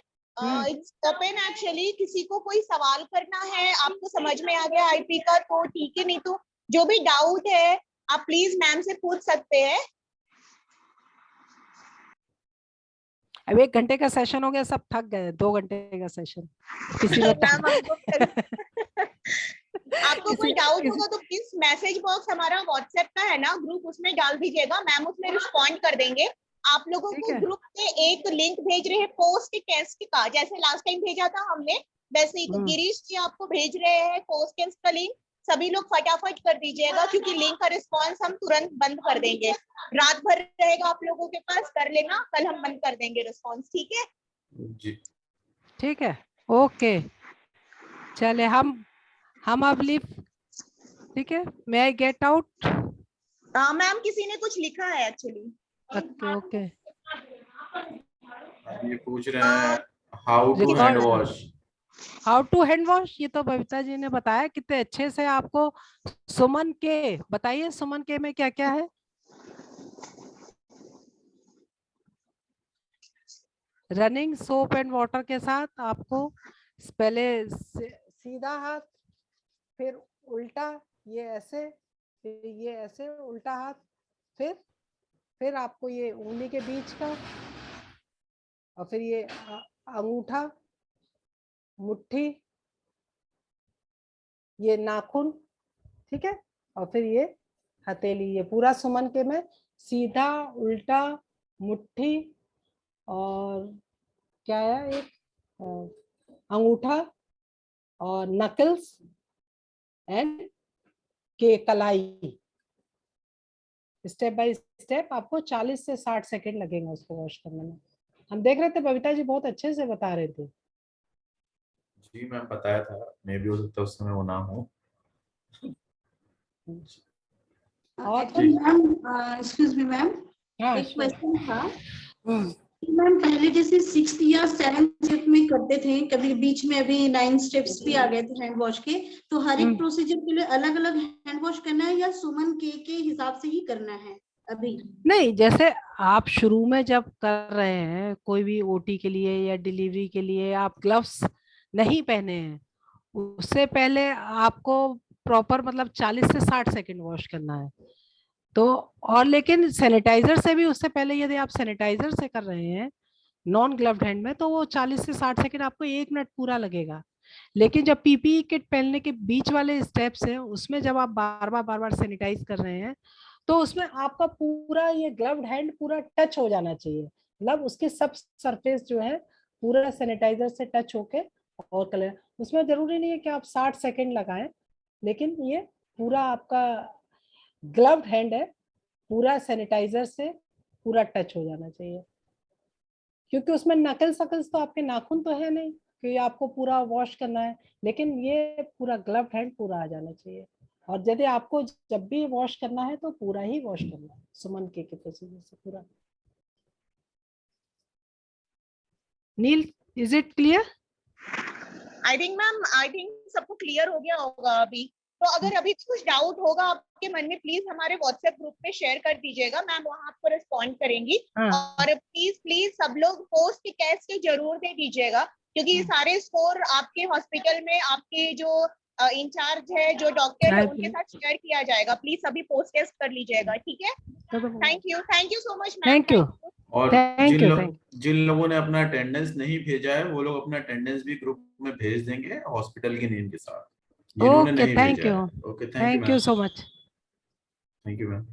इट्स ओपन एक्चुअली, किसी को कोई सवाल करना है, आपको समझ में आ गया आईपी का तो ठीक है, नहीं तो जो भी डाउट है आप प्लीज मैम से पूछ सकते हैं। अब 1 घंटे का सेशन हो गया, सब थक गए, 2 घंटे का सेशन किसी में मैम आपको कोई डाउट होगा तो प्लीज मैसेज बॉक्स हमारा व्हाट्सएप का है ना ग्रुप, उसमें डाल दीजिएगा, मैम उसमें रिस्पॉन्ड कर देंगे। आप लोगों को ग्रुप में एक लिंक भेज रहे हैं पोस्ट टेस्ट का, जैसे लास्ट टाइम भेजा था हमने वैसे ही, तो गिरीश जी आपको भेज रहे हैं पोस्ट टेस्ट का लिंक, सभी लोग फटाफट कर दीजिएगा क्योंकि लिंक का रिस्पॉन्स हम तुरंत बंद कर देंगे, रात भर रहेगा आप लोगों के पास, कर लेना, कल हम बंद कर देंगे रिस्पॉन्स, ठीक है जी? ठीक है, ओके चले हम अब लीव, ठीक है, मे आई गेट आउट? मैम किसी ने कुछ लिखा है एक्चुअली। ओके ओके, ये पूछ रहे हैं how to hand wash. How to hand wash, ये तो बबीता जी ने बताया कितने अच्छे से आपको। सुमन के बताइए, सुमन के में क्या क्या है? रनिंग सोप एंड वाटर के साथ आपको पहले सीधा हाथ, फिर उल्टा, ये ऐसे, फिर ये ऐसे उल्टा हाथ, फिर आपको ये उंगली के बीच का, और फिर ये अंगूठा, मुट्ठी, ये नाखून, ठीक है, और फिर ये हथेली, ये पूरा सुमन के में सीधा उल्टा मुट्ठी और क्या है, एक अंगूठा और नकल्स एंड के कलाई। स्टेप बाय स्टेप आपको 40 से 60 सेकंड लगेगा उसको वॉश करने में। हम देख रहे थे बबीता जी बहुत अच्छे से बता रहे थे। जी मैम बताया था, मैं भी हो सकता उस समय वो ना हो। मैम एक्सक्यूज मी मैम, एक क्वेश्चन था मैम, पहले जैसे 6th या 7th स्टेप में करते थे, कभी बीच में अभी 9 स्टेप्स भी आ गए थे हैंड वॉश के, तो हर एक प्रोसीजर के लिए अलग अलग हैंड वॉश करना है या सुमन के हिसाब से ही करना है अभी? नहीं, जैसे आप शुरू में जब कर रहे हैं कोई भी ओटी के लिए या डिलीवरी के लिए, आप ग्लव्स नहीं पहने हैं, उससे पहले आपको प्रॉपर मतलब 40 से 60 सेकंड वॉश करना है। तो और लेकिन सैनिटाइजर से भी उससे पहले यदि आप सैनिटाइजर से कर रहे हैं नॉन ग्लव्ड हैंड में, तो वो 40 से 60 सेकंड आपको 1 मिनट पूरा लगेगा। लेकिन जब पीपीई किट पहनने के बीच वाले स्टेप्स हैं, उसमें जब आप बार बार सैनिटाइज कर रहे हैं, तो उसमें आपका पूरा ये ग्लव्ड हैंड पूरा टच हो जाना चाहिए, मतलब उसके सब सरफेस जो है पूरा सैनिटाइजर से टच होके, और कलर उसमें जरूरी नहीं है कि आप 60 सेकंड लगाएं, लेकिन ये पूरा आपका ग्लव्ड हैंड है, पूरा सैनिटाइजर से पूरा टच हो जाना चाहिए, क्योंकि उसमें नकल्स तो आपके नाखून तो है नहीं कि आपको पूरा वॉश करना है, लेकिन ये पूरा ग्लव्ड हैंड पूरा आ जाना चाहिए। और यदि आपको जब भी वॉश करना है तो पूरा ही वॉश करना है सुमन के प्रोसीजर से पूरा। Neel, is it clear? I think सबको क्लियर हो गया होगा अभी। तो अगर अभी कुछ डाउट होगा आपके मन में, प्लीज हमारे व्हाट्सएप ग्रुप पे शेयर कर दीजिएगा, मैम वहां आपको रिस्पॉन्ड करेंगी। और प्लीज सब लोग पोस्ट टेस्ट जरूर दे दीजिएगा, क्योंकि सारे स्कोर आपके हॉस्पिटल में आपके जो इंचार्ज है, जो डॉक्टर है, उनके साथ शेयर किया जाएगा। प्लीज सभी पोस्ट टेस्ट कर लीजिएगा, ठीक है? Thank you so much ma'am. Thank you. और जिन लोगों ने अपना अटेंडेंस नहीं भेजा है, वो लोग अपना अटेंडेंस भी ग्रुप में भेज देंगे हॉस्पिटल के नेम के साथ। Okay, thank you, okay, thank you so much. Thank you ma'am.